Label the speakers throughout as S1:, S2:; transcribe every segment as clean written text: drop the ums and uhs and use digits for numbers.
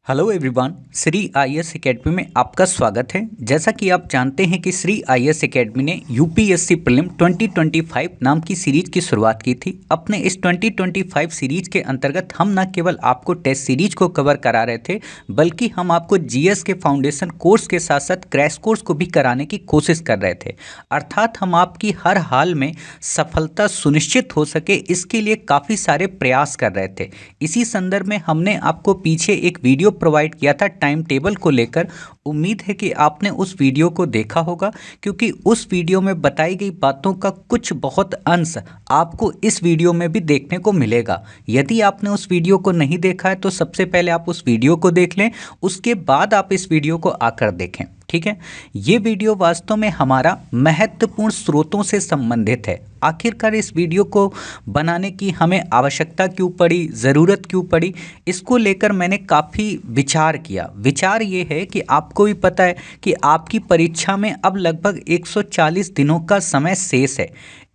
S1: Hello everyone, Shri IAS academy में आपका स्वागत है। जैसा कि आप जानते हैं कि श्री आईएएस एकेडमी ने यूपीएससी प्रीलिम 2025 नाम की सीरीज की शुरुआत की थी। अपने इस 2025 सीरीज के अंतर्गत हम न केवल आपको टेस्ट सीरीज को कवर करा रहे थे, बल्कि हम आपको जीएस के फाउंडेशन कोर्स के साथ साथ क्रैश कोर्स को भी कराने की कोशिश कर रहे थे। अर्थात हम आपकी हर हाल में सफलता सुनिश्चित हो सके, इसके लिए काफ़ी सारे प्रयास कर रहे थे। इसी संदर्भ में हमने आपको पीछे एक वीडियो प्रोवाइड किया था टाइम टेबल को लेकर। उम्मीद है कि आपने उस वीडियो को देखा होगा, क्योंकि उस वीडियो में बताई गई बातों का कुछ बहुत अंश आपको इस वीडियो में भी देखने को मिलेगा। यदि आपने उस वीडियो को नहीं देखा है तो सबसे पहले आप उस वीडियो को देख लें, उसके बाद आप इस वीडियो को आकर देखें। ठीक है, ये वीडियो वास्तव में हमारा महत्वपूर्ण स्रोतों से संबंधित है। आखिरकार इस वीडियो को बनाने की हमें आवश्यकता क्यों पड़ी, ज़रूरत क्यों पड़ी, इसको लेकर मैंने काफ़ी विचार किया। विचार ये है कि आपको भी पता है कि आपकी परीक्षा में अब लगभग 140 दिनों का समय शेष है।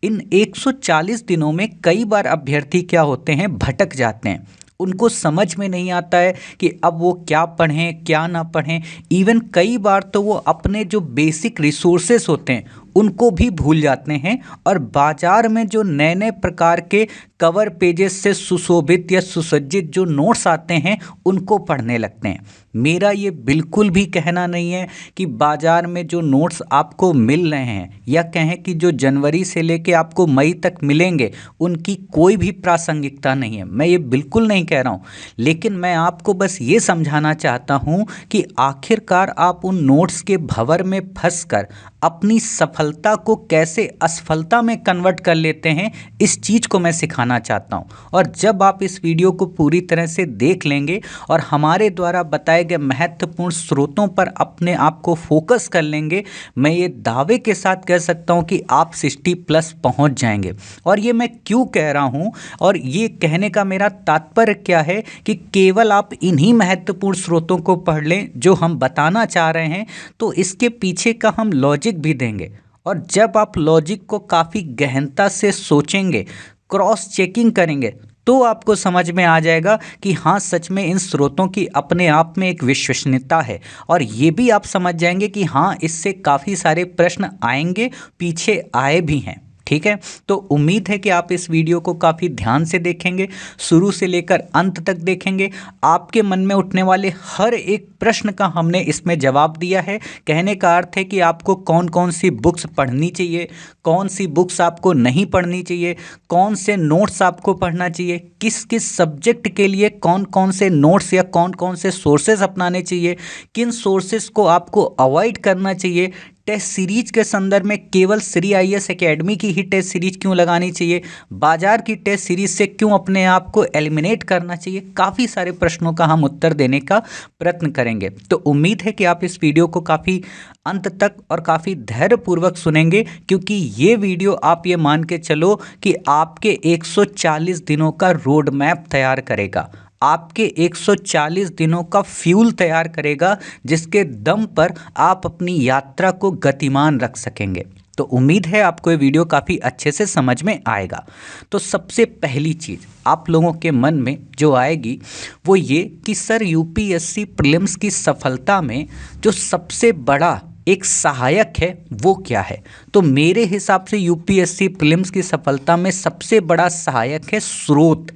S1: इन 140 दिनों में कई बार अभ्यर्थी क्या होते हैं, भटक जाते हैं। उनको समझ में नहीं आता है कि अब वो क्या पढ़ें क्या ना पढ़ें। इवन कई बार तो वो अपने जो बेसिक रिसोर्सेस होते हैं उनको भी भूल जाते हैं और बाज़ार में जो नए नए प्रकार के कवर पेजेस से सुशोभित या सुसज्जित जो नोट्स आते हैं उनको पढ़ने लगते हैं। मेरा ये बिल्कुल भी कहना नहीं है कि बाज़ार में जो नोट्स आपको मिल रहे हैं या कहें कि जो जनवरी से लेके आपको मई तक मिलेंगे उनकी कोई भी प्रासंगिकता नहीं है, मैं ये बिल्कुल नहीं कह रहा हूँ। लेकिन मैं आपको बस ये समझाना चाहता हूँ कि आखिरकार आप उन नोट्स के भंवर में फंसकर अपनी सफलता को कैसे असफलता में कन्वर्ट कर लेते हैं, इस चीज़ को मैं सिखाना चाहता हूं। और जब आप इस वीडियो को पूरी तरह से देख लेंगे और हमारे द्वारा बताए गए महत्वपूर्ण स्रोतों पर अपने आप को फोकस कर लेंगे, मैं ये दावे के साथ कह सकता हूं कि आप 60+ पहुंच जाएंगे। और ये मैं क्यों कह रहा हूं, और ये कहने का मेरा तात्पर्य क्या है कि केवल आप इन्हीं महत्वपूर्ण स्रोतों को पढ़ लें जो हम बताना चाह रहे हैं, तो इसके पीछे का हम लॉजिक भी देंगे। और जब आप लॉजिक को काफ़ी गहनता से सोचेंगे, क्रॉस चेकिंग करेंगे, तो आपको समझ में आ जाएगा कि हाँ, सच में इन स्रोतों की अपने आप में एक विश्वसनीयता है। और ये भी आप समझ जाएंगे कि हाँ, इससे काफ़ी सारे प्रश्न आएंगे, पीछे आए भी हैं। ठीक है, तो उम्मीद है कि आप इस वीडियो को काफ़ी ध्यान से देखेंगे, शुरू से लेकर अंत तक देखेंगे। आपके मन में उठने वाले हर एक प्रश्न का हमने इसमें जवाब दिया है। कहने का अर्थ है कि आपको कौन कौन सी बुक्स पढ़नी चाहिए, कौन सी बुक्स आपको नहीं पढ़नी चाहिए, कौन से नोट्स आपको पढ़ना चाहिए, किस किस सब्जेक्ट के लिए कौन कौन से नोट्स या कौन कौन से सोर्सेज अपनाने चाहिए, किन सोर्सेज को आपको अवॉइड करना चाहिए। टेस्ट सीरीज के संदर्भ में केवल श्री आईएएस एकेडमी की ही टेस्ट सीरीज क्यों लगानी चाहिए, बाजार की टेस्ट सीरीज से क्यों अपने आप को एलिमिनेट करना चाहिए। काफ़ी सारे प्रश्नों का हम उत्तर देने का प्रयत्न करेंगे। तो उम्मीद है कि आप इस वीडियो को काफ़ी अंत तक और काफ़ी धैर्यपूर्वक सुनेंगे, क्योंकि ये वीडियो आप ये मान के चलो कि आपके 140 दिनों का रोड मैप तैयार करेगा, आपके 140 दिनों का फ्यूल तैयार करेगा, जिसके दम पर आप अपनी यात्रा को गतिमान रख सकेंगे। तो उम्मीद है आपको ये वीडियो काफ़ी अच्छे से समझ में आएगा। तो सबसे पहली चीज़ आप लोगों के मन में जो आएगी वो ये कि सर, यूपीएससी प्रीलिम्स की सफलता में जो सबसे बड़ा एक सहायक है वो क्या है। तो मेरे हिसाब से यूपीएससी प्रीलिम्स की सफलता में सबसे बड़ा सहायक है स्रोत।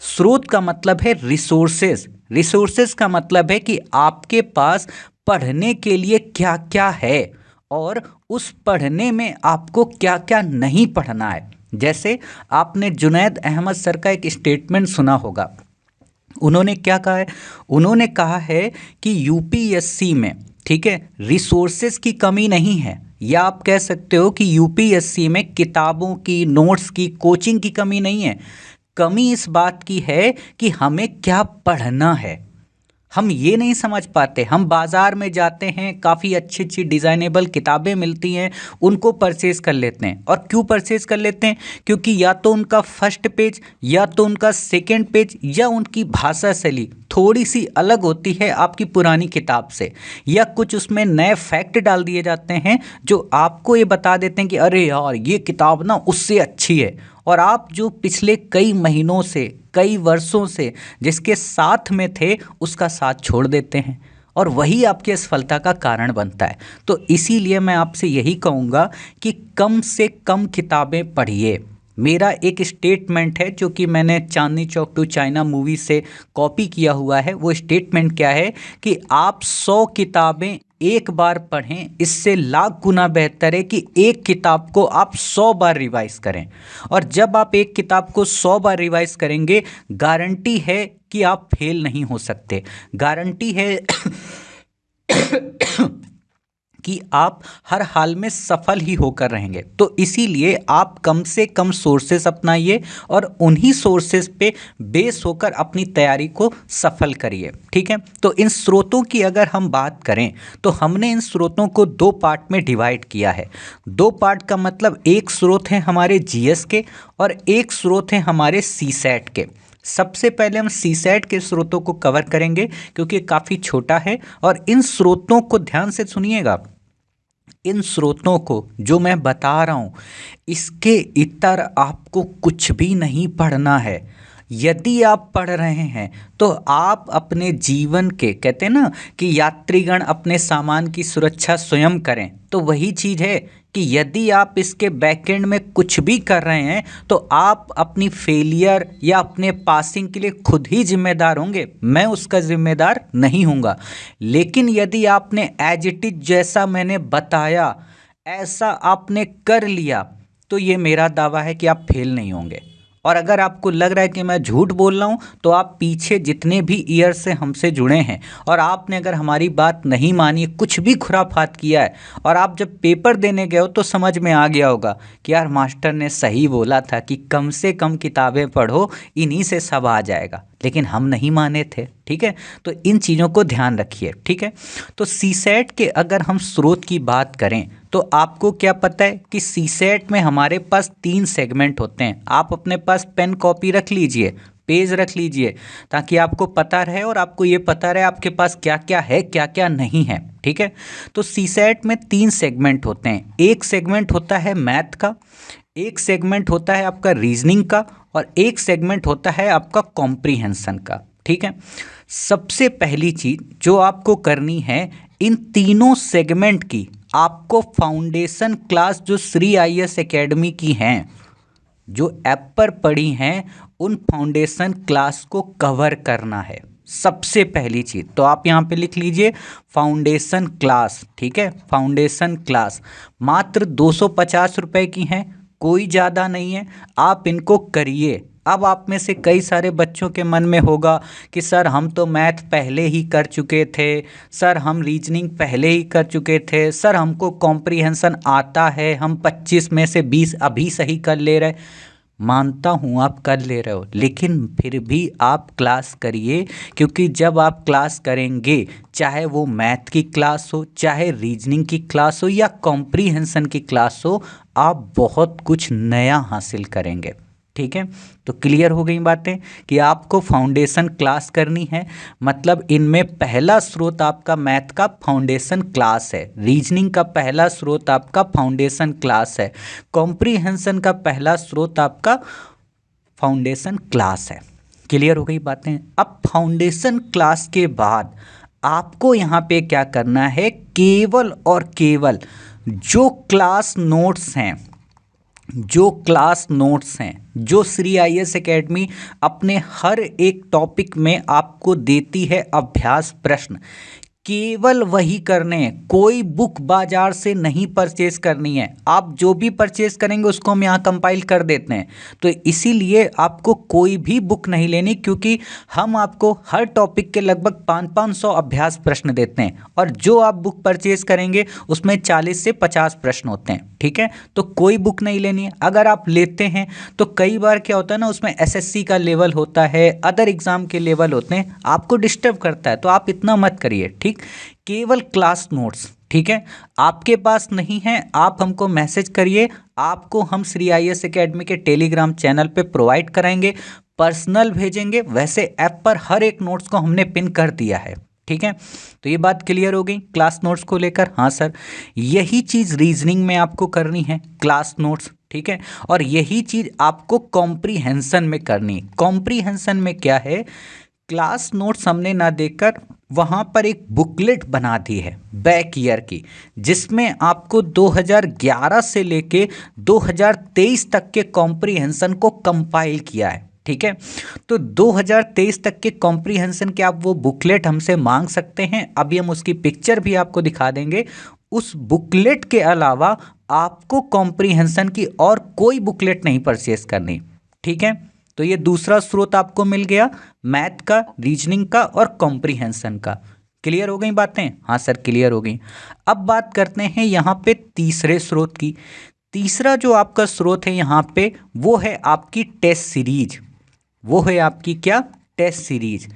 S1: स्रोत का मतलब है रिसोर्सेज। रिसोर्सेज का मतलब है कि आपके पास पढ़ने के लिए क्या क्या है और उस पढ़ने में आपको क्या क्या नहीं पढ़ना है। जैसे आपने जुनैद अहमद सर का एक स्टेटमेंट सुना होगा। उन्होंने क्या कहा है, उन्होंने कहा है कि यूपीएससी में, ठीक है, रिसोर्सेज की कमी नहीं है, या आप कह सकते हो कि यूपीएससी में किताबों की, नोट्स की, कोचिंग की कमी नहीं है। कमी इस बात की है कि हमें क्या पढ़ना है। हम ये नहीं समझ पाते। हम बाज़ार में जाते हैं, काफ़ी अच्छी अच्छी डिज़ाइनेबल किताबें मिलती हैं, उनको परचेज कर लेते हैं। और क्यों परचेज कर लेते हैं? क्योंकि या तो उनका फर्स्ट पेज, या तो उनका सेकंड पेज, या उनकी भाषा शैली थोड़ी सी अलग होती है आपकी पुरानी किताब से, या कुछ उसमें नए फैक्ट डाल दिए जाते हैं जो आपको ये बता देते हैं कि अरे यार, ये किताब ना उससे अच्छी है। और आप जो पिछले कई महीनों से, कई वर्षों से जिसके साथ में थे, उसका साथ छोड़ देते हैं और वही आपकी असफलता का कारण बनता है। तो इसीलिए मैं आपसे यही कहूँगा कि कम से कम किताबें पढ़िए। मेरा एक स्टेटमेंट है जो कि मैंने Chandni Chowk to China movie से कॉपी किया हुआ है। वो स्टेटमेंट क्या है कि आप 100 किताबें एक बार पढ़ें, इससे लाख गुना बेहतर है कि एक किताब को आप 100 बार रिवाइज करें। और जब आप एक किताब को 100 बार रिवाइज करेंगे, गारंटी है कि आप फेल नहीं हो सकते, गारंटी है कि आप हर हाल में सफल ही होकर रहेंगे। तो इसीलिए आप कम से कम सोर्सेस अपनाइए और उन्हीं सोर्सेस पे बेस होकर अपनी तैयारी को सफल करिए। ठीक है, तो इन स्रोतों की अगर हम बात करें तो हमने इन स्रोतों को 2 पार्ट में डिवाइड किया है। 2 पार्ट का मतलब एक स्रोत है हमारे जीएस के और एक स्रोत है हमारे सीसैट के। सबसे पहले हम सीसैट के स्रोतों को कवर करेंगे क्योंकि काफ़ी छोटा है और इन स्रोतों को ध्यान से सुनिएगा। इन स्रोतों को जो मैं बता रहा हूँ, इसके इतर आपको कुछ भी नहीं पढ़ना है। यदि आप पढ़ रहे हैं तो आप अपने जीवन के, कहते हैं ना कि यात्रीगण अपने सामान की सुरक्षा स्वयं करें, तो वही चीज़ है कि यदि आप इसके बैकएंड में कुछ भी कर रहे हैं तो आप अपनी फेलियर या अपने पासिंग के लिए खुद ही जिम्मेदार होंगे, मैं उसका जिम्मेदार नहीं हूँगा। लेकिन यदि आपने एज इट इज जैसा मैंने बताया ऐसा आपने कर लिया तो ये मेरा दावा है कि आप फेल नहीं होंगे। और अगर आपको लग रहा है कि मैं झूठ बोल रहा हूँ तो आप पीछे जितने भी ईयर से हमसे जुड़े हैं और आपने अगर हमारी बात नहीं मानी, कुछ भी खुराफात किया है और आप जब पेपर देने गए हो तो समझ में आ गया होगा कि यार मास्टर ने सही बोला था कि कम से कम किताबें पढ़ो, इन्हीं से सब आ जाएगा, लेकिन हम नहीं माने थे। ठीक है, तो इन चीज़ों को ध्यान रखिए। ठीक है, तो सीसैट के अगर हम स्रोत की बात करें तो आपको क्या पता है कि सीसैट में हमारे पास 3 सेगमेंट होते हैं। आप अपने पास पेन कॉपी रख लीजिए, पेज रख लीजिए, ताकि आपको पता रहे और आपको ये पता रहे आपके पास क्या क्या है, क्या क्या नहीं है। ठीक है, तो सीसैट में 3 सेगमेंट होते हैं। एक सेगमेंट होता है मैथ का, एक सेगमेंट होता है आपका रीजनिंग का और एक सेगमेंट होता है आपका कॉम्प्रीहेंशन का। ठीक है, सबसे पहली चीज़ जो आपको करनी है, इन तीनों सेगमेंट की आपको फाउंडेशन क्लास जो श्री आईएएस एकेडमी की हैं, जो ऐप पर पढ़ी हैं, उन फाउंडेशन क्लास को कवर करना है। सबसे पहली चीज़ तो आप यहाँ पे लिख लीजिए फाउंडेशन क्लास। ठीक है, फाउंडेशन क्लास मात्र 250 रुपये की हैं, कोई ज़्यादा नहीं है, आप इनको करिए। अब आप में से कई सारे बच्चों के मन में होगा कि सर हम तो मैथ पहले ही कर चुके थे, सर हम रीजनिंग पहले ही कर चुके थे, सर हमको कॉम्प्रीहेंशन आता है, हम 25 में से 20 अभी सही कर ले रहे। मानता हूँ आप कर ले रहे हो, लेकिन फिर भी आप क्लास करिए, क्योंकि जब आप क्लास करेंगे, चाहे वो मैथ की क्लास हो, चाहे रीजनिंग की क्लास हो या कॉम्प्रीहेंशन की क्लास हो, आप बहुत कुछ नया हासिल करेंगे। ठीक है, तो क्लियर हो गई बातें कि आपको फाउंडेशन क्लास करनी है। मतलब इनमें पहला स्रोत आपका मैथ का फाउंडेशन क्लास है, रीजनिंग का पहला स्रोत आपका फाउंडेशन क्लास है, कॉम्प्रीहेंशन का पहला स्रोत आपका फाउंडेशन क्लास है। क्लियर हो गई बातें। अब फाउंडेशन क्लास के बाद आपको यहाँ पे क्या करना है, केवल और केवल जो क्लास नोट्स हैं, जो श्री आईएएस एकेडमी अपने हर एक टॉपिक में आपको देती है अभ्यास प्रश्न, केवल वही करने हैं। कोई बुक बाजार से नहीं परचेज करनी है। आप जो भी परचेज करेंगे उसको हम यहाँ कंपाइल कर देते हैं, तो इसीलिए आपको कोई भी बुक नहीं लेनी, क्योंकि हम आपको हर टॉपिक के लगभग 500 अभ्यास प्रश्न देते हैं और जो आप बुक परचेज करेंगे उसमें 40 से 50 प्रश्न होते हैं। ठीक है, तो कोई बुक नहीं लेनी है। अगर आप लेते हैं तो कई बार क्या होता है ना, उसमें एसएससी का लेवल होता है, अदर एग्जाम के लेवल होते हैं, आपको डिस्टर्ब करता है, तो आप इतना मत करिए। ठीक, केवल क्लास नोट्स। ठीक है, आपके पास नहीं है, आप हमको मैसेज करिए, आपको हम श्री आईएएस एकेडमी के टेलीग्राम चैनल पे प्रोवाइड कराएंगे, पर्सनल भेजेंगे। वैसे ऐप पर हर एक नोट्स को हमने पिन कर दिया है। ठीक है, तो ये बात क्लियर हो गई क्लास नोट्स को लेकर। हाँ सर, यही चीज़ रीजनिंग में आपको करनी है, क्लास नोट्स। ठीक है। और यही चीज़ आपको कॉम्प्रीहेंशन में करनी है। कॉम्प्रीहेंशन में क्या है, क्लास नोट्स हमने ना देकर वहाँ पर एक बुकलेट बना दी है बैक ईयर की, जिसमें आपको 2011 से लेके 2023 तक के कॉम्प्रीहेंशन को कंपाइल किया है। ठीक है, तो 2023 तक के कॉम्प्रीहेंशन के आप वो बुकलेट हमसे मांग सकते हैं। अभी हम उसकी पिक्चर भी आपको दिखा देंगे। उस बुकलेट के अलावा आपको कॉम्प्रीहेंशन की और कोई बुकलेट नहीं परचेस करनी। ठीक है, तो ये दूसरा स्रोत आपको मिल गया मैथ का, रीजनिंग का और कॉम्प्रीहेंशन का। क्लियर हो गई बातें? हाँ सर क्लियर हो गई। अब बात करते हैं यहाँ पे तीसरे स्रोत की। तीसरा जो आपका स्रोत है यहाँ पे वो है आपकी टेस्ट सीरीज। वो है आपकी क्या? Test series.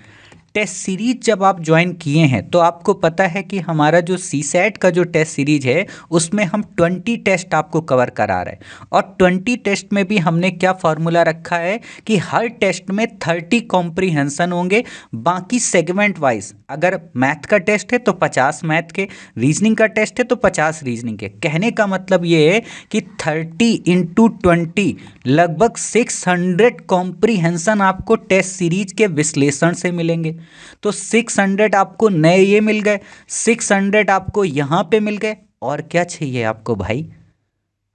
S1: टेस्ट सीरीज जब आप ज्वाइन किए हैं तो आपको पता है कि हमारा जो सीसैट का जो टेस्ट सीरीज है उसमें हम 20 टेस्ट आपको कवर करा रहे हैं। और 20 टेस्ट में भी हमने क्या फार्मूला रखा है कि हर टेस्ट में 30 कॉम्प्रीहेंशन होंगे। बाकी सेगमेंट वाइज, अगर मैथ का टेस्ट है तो 50 मैथ के, रीजनिंग का टेस्ट है तो 50 रीजनिंग के। कहने का मतलब ये है कि 30 इंटू 20 लगभग 600 कॉम्प्रीहेंशन आपको टेस्ट सीरीज के विश्लेषण से मिलेंगे। तो 600 आपको नए ये मिल गए, 600 आपको यहां पे मिल गए, और क्या चाहिए आपको भाई?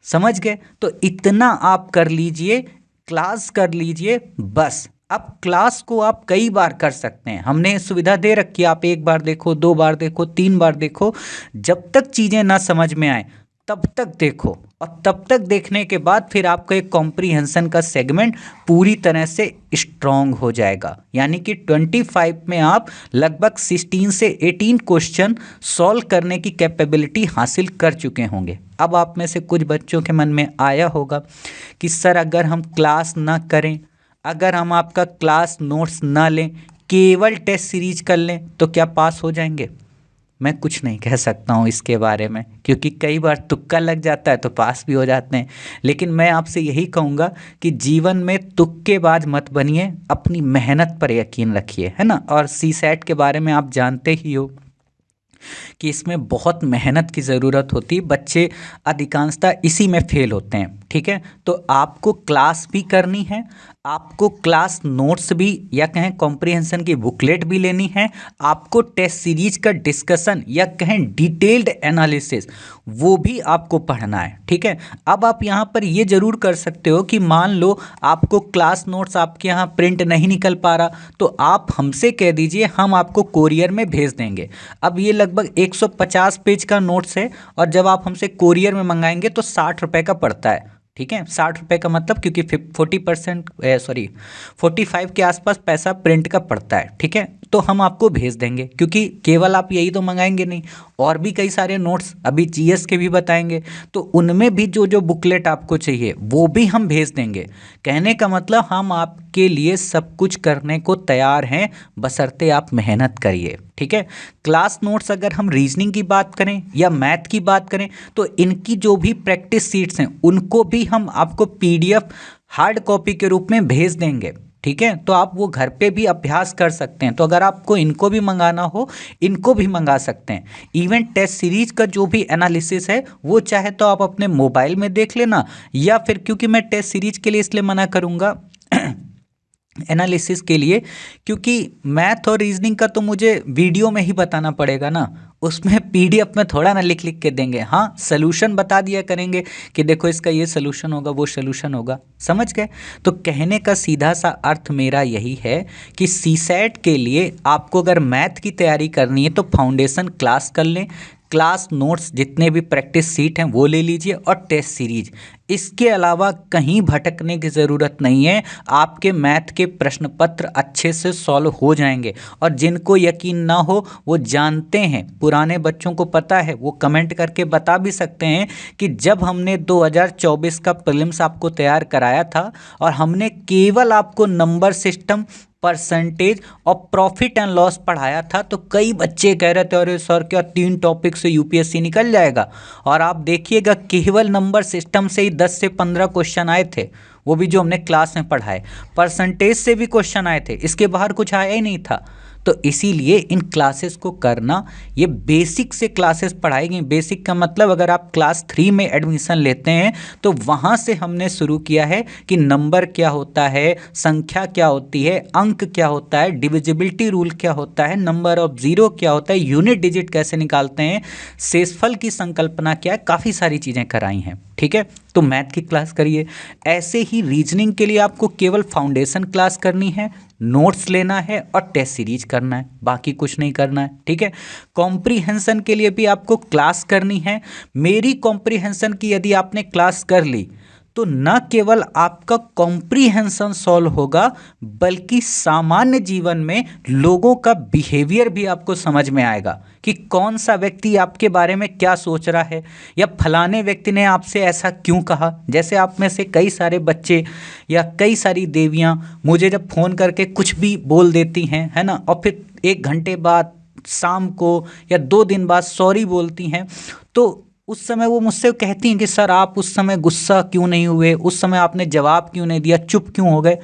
S1: समझ गए? तो इतना आप कर लीजिए, क्लास कर लीजिए बस। अब क्लास को आप कई बार कर सकते हैं, हमने सुविधा दे रखी है। आप एक बार देखो, 2 बार देखो, 3 बार देखो, जब तक चीज़ें ना समझ में आए तब तक देखो। और तब तक देखने के बाद फिर आपका एक कॉम्प्रीहेंशन का सेगमेंट पूरी तरह से स्ट्रॉन्ग हो जाएगा। यानी कि 25 में आप लगभग 16 से 18 क्वेश्चन सॉल्व करने की कैपेबिलिटी हासिल कर चुके होंगे। अब आप में से कुछ बच्चों के मन में आया होगा कि सर अगर हम क्लास ना करें, अगर हम आपका क्लास नोट्स ना लें, केवल टेस्ट सीरीज कर लें तो क्या पास हो जाएंगे? मैं कुछ नहीं कह सकता हूँ इसके बारे में, क्योंकि कई बार तुक्का लग जाता है तो पास भी हो जाते हैं। लेकिन मैं आपसे यही कहूँगा कि जीवन में तुक्केबाज मत बनिए, अपनी मेहनत पर यकीन रखिए, है ना। और सीसैट के बारे में आप जानते ही हो कि इसमें बहुत मेहनत की ज़रूरत होती है। बच्चे अधिकांशतः इसी में फेल होते हैं। ठीक है, तो आपको क्लास भी करनी है, आपको क्लास नोट्स भी या कहें कॉम्प्रिहेंशन की बुकलेट भी लेनी है, आपको टेस्ट सीरीज का डिस्कशन या कहें डिटेल्ड एनालिसिस वो भी आपको पढ़ना है। ठीक है, अब आप यहाँ पर ये ज़रूर कर सकते हो कि मान लो आपको क्लास नोट्स आपके यहाँ प्रिंट नहीं निकल पा रहा, तो आप हमसे कह दीजिए, हम आपको कोरियर में भेज देंगे। अब ये लगभग 150 पेज का नोट्स है, और जब आप हमसे कोरियर में मंगाएंगे तो 60 रुपये का पड़ता है। ठीक है, 60 रुपये का मतलब, क्योंकि 45 के आसपास पैसा प्रिंट का पड़ता है। ठीक है, तो हम आपको भेज देंगे, क्योंकि केवल आप यही तो मंगाएंगे नहीं, और भी कई सारे नोट्स अभी जीएस के भी बताएंगे, तो उनमें भी जो जो बुकलेट आपको चाहिए वो भी हम भेज देंगे। कहने का मतलब हम आपके लिए सब कुछ करने को तैयार हैं, बशर्ते आप मेहनत करिए। ठीक है, क्लास नोट्स अगर हम रीजनिंग की बात करें या मैथ की बात करें तो इनकी जो भी प्रैक्टिस सीट्स हैं उनको भी हम आपको पीडीएफ हार्ड कॉपी के रूप में भेज देंगे। ठीक है, तो आप वो घर पे भी अभ्यास कर सकते हैं। तो अगर आपको इनको भी मंगाना हो, इनको भी मंगा सकते हैं। इवन टेस्ट सीरीज का जो भी एनालिसिस है वो चाहे तो आप अपने मोबाइल में देख लेना, या फिर, क्योंकि मैं टेस्ट सीरीज के लिए इसलिए मना करूँगा एनालिसिस के लिए, क्योंकि मैथ और रीजनिंग का तो मुझे वीडियो में ही बताना पड़ेगा ना, उसमें पीडीएफ में थोड़ा ना लिख लिख के देंगे। हाँ, सलूशन बता दिया करेंगे कि देखो इसका ये सलूशन होगा, वो सलूशन होगा। समझ गए? तो कहने का सीधा सा अर्थ मेरा यही है कि सीसैट के लिए आपको अगर मैथ की तैयारी करनी है तो फाउंडेशन क्लास कर लें, क्लास नोट्स जितने भी प्रैक्टिस सीट हैं वो ले लीजिए, और टेस्ट सीरीज। इसके अलावा कहीं भटकने की ज़रूरत नहीं है। आपके मैथ के प्रश्न पत्र अच्छे से सॉल्व हो जाएंगे। और जिनको यकीन ना हो वो जानते हैं, पुराने बच्चों को पता है, वो कमेंट करके बता भी सकते हैं कि जब हमने 2024 का प्रीलिम्स आपको तैयार कराया था और हमने केवल आपको नंबर सिस्टम, परसेंटेज और प्रॉफिट एंड लॉस पढ़ाया था, तो कई बच्चे कह रहे थे अरे सर क्या 3 टॉपिक से यूपीएससी निकल जाएगा। और आप देखिएगा केवल नंबर सिस्टम से ही 10 से 15 क्वेश्चन आए थे, वो भी जो हमने क्लास में पढ़ाए। परसेंटेज से भी क्वेश्चन आए थे, इसके बाहर कुछ आया ही नहीं था। तो इसीलिए इन क्लासेस को करना, ये बेसिक से क्लासेस पढ़ाई गई। बेसिक का मतलब अगर आप क्लास 3 में एडमिशन लेते हैं तो वहाँ से हमने शुरू किया है कि नंबर क्या होता है, संख्या क्या होती है, अंक क्या होता है, डिविजिबिलिटी रूल क्या होता है, नंबर ऑफ जीरो क्या होता है, यूनिट डिजिट कैसे निकालते हैं, शेषफल की संकल्पना क्या है, काफ़ी सारी चीज़ें कराई हैं। ठीक है, तो मैथ की क्लास करिए। ऐसे ही रीजनिंग के लिए आपको केवल फाउंडेशन क्लास करनी है, नोट्स लेना है और टेस्ट सीरीज करना है, बाकी कुछ नहीं करना है। ठीक है, कॉम्प्रीहेंशन के लिए भी आपको क्लास करनी है। मेरी कॉम्प्रीहेंशन की यदि आपने क्लास कर ली तो न केवल आपका कॉम्प्रीहेंशन सॉल्व होगा, बल्कि सामान्य जीवन में लोगों का बिहेवियर भी आपको समझ में आएगा कि कौन सा व्यक्ति आपके बारे में क्या सोच रहा है, या फलाने व्यक्ति ने आपसे ऐसा क्यों कहा। जैसे आप में से कई सारे बच्चे या कई सारी देवियां मुझे जब फ़ोन करके कुछ भी बोल देती हैं, है ना, और फिर 1 घंटे बाद, शाम को या 2 दिन बाद सॉरी बोलती हैं, तो उस समय वो मुझसे कहती हैं कि सर आप उस समय गुस्सा क्यों नहीं हुए, उस समय आपने जवाब क्यों नहीं दिया, चुप क्यों हो गए।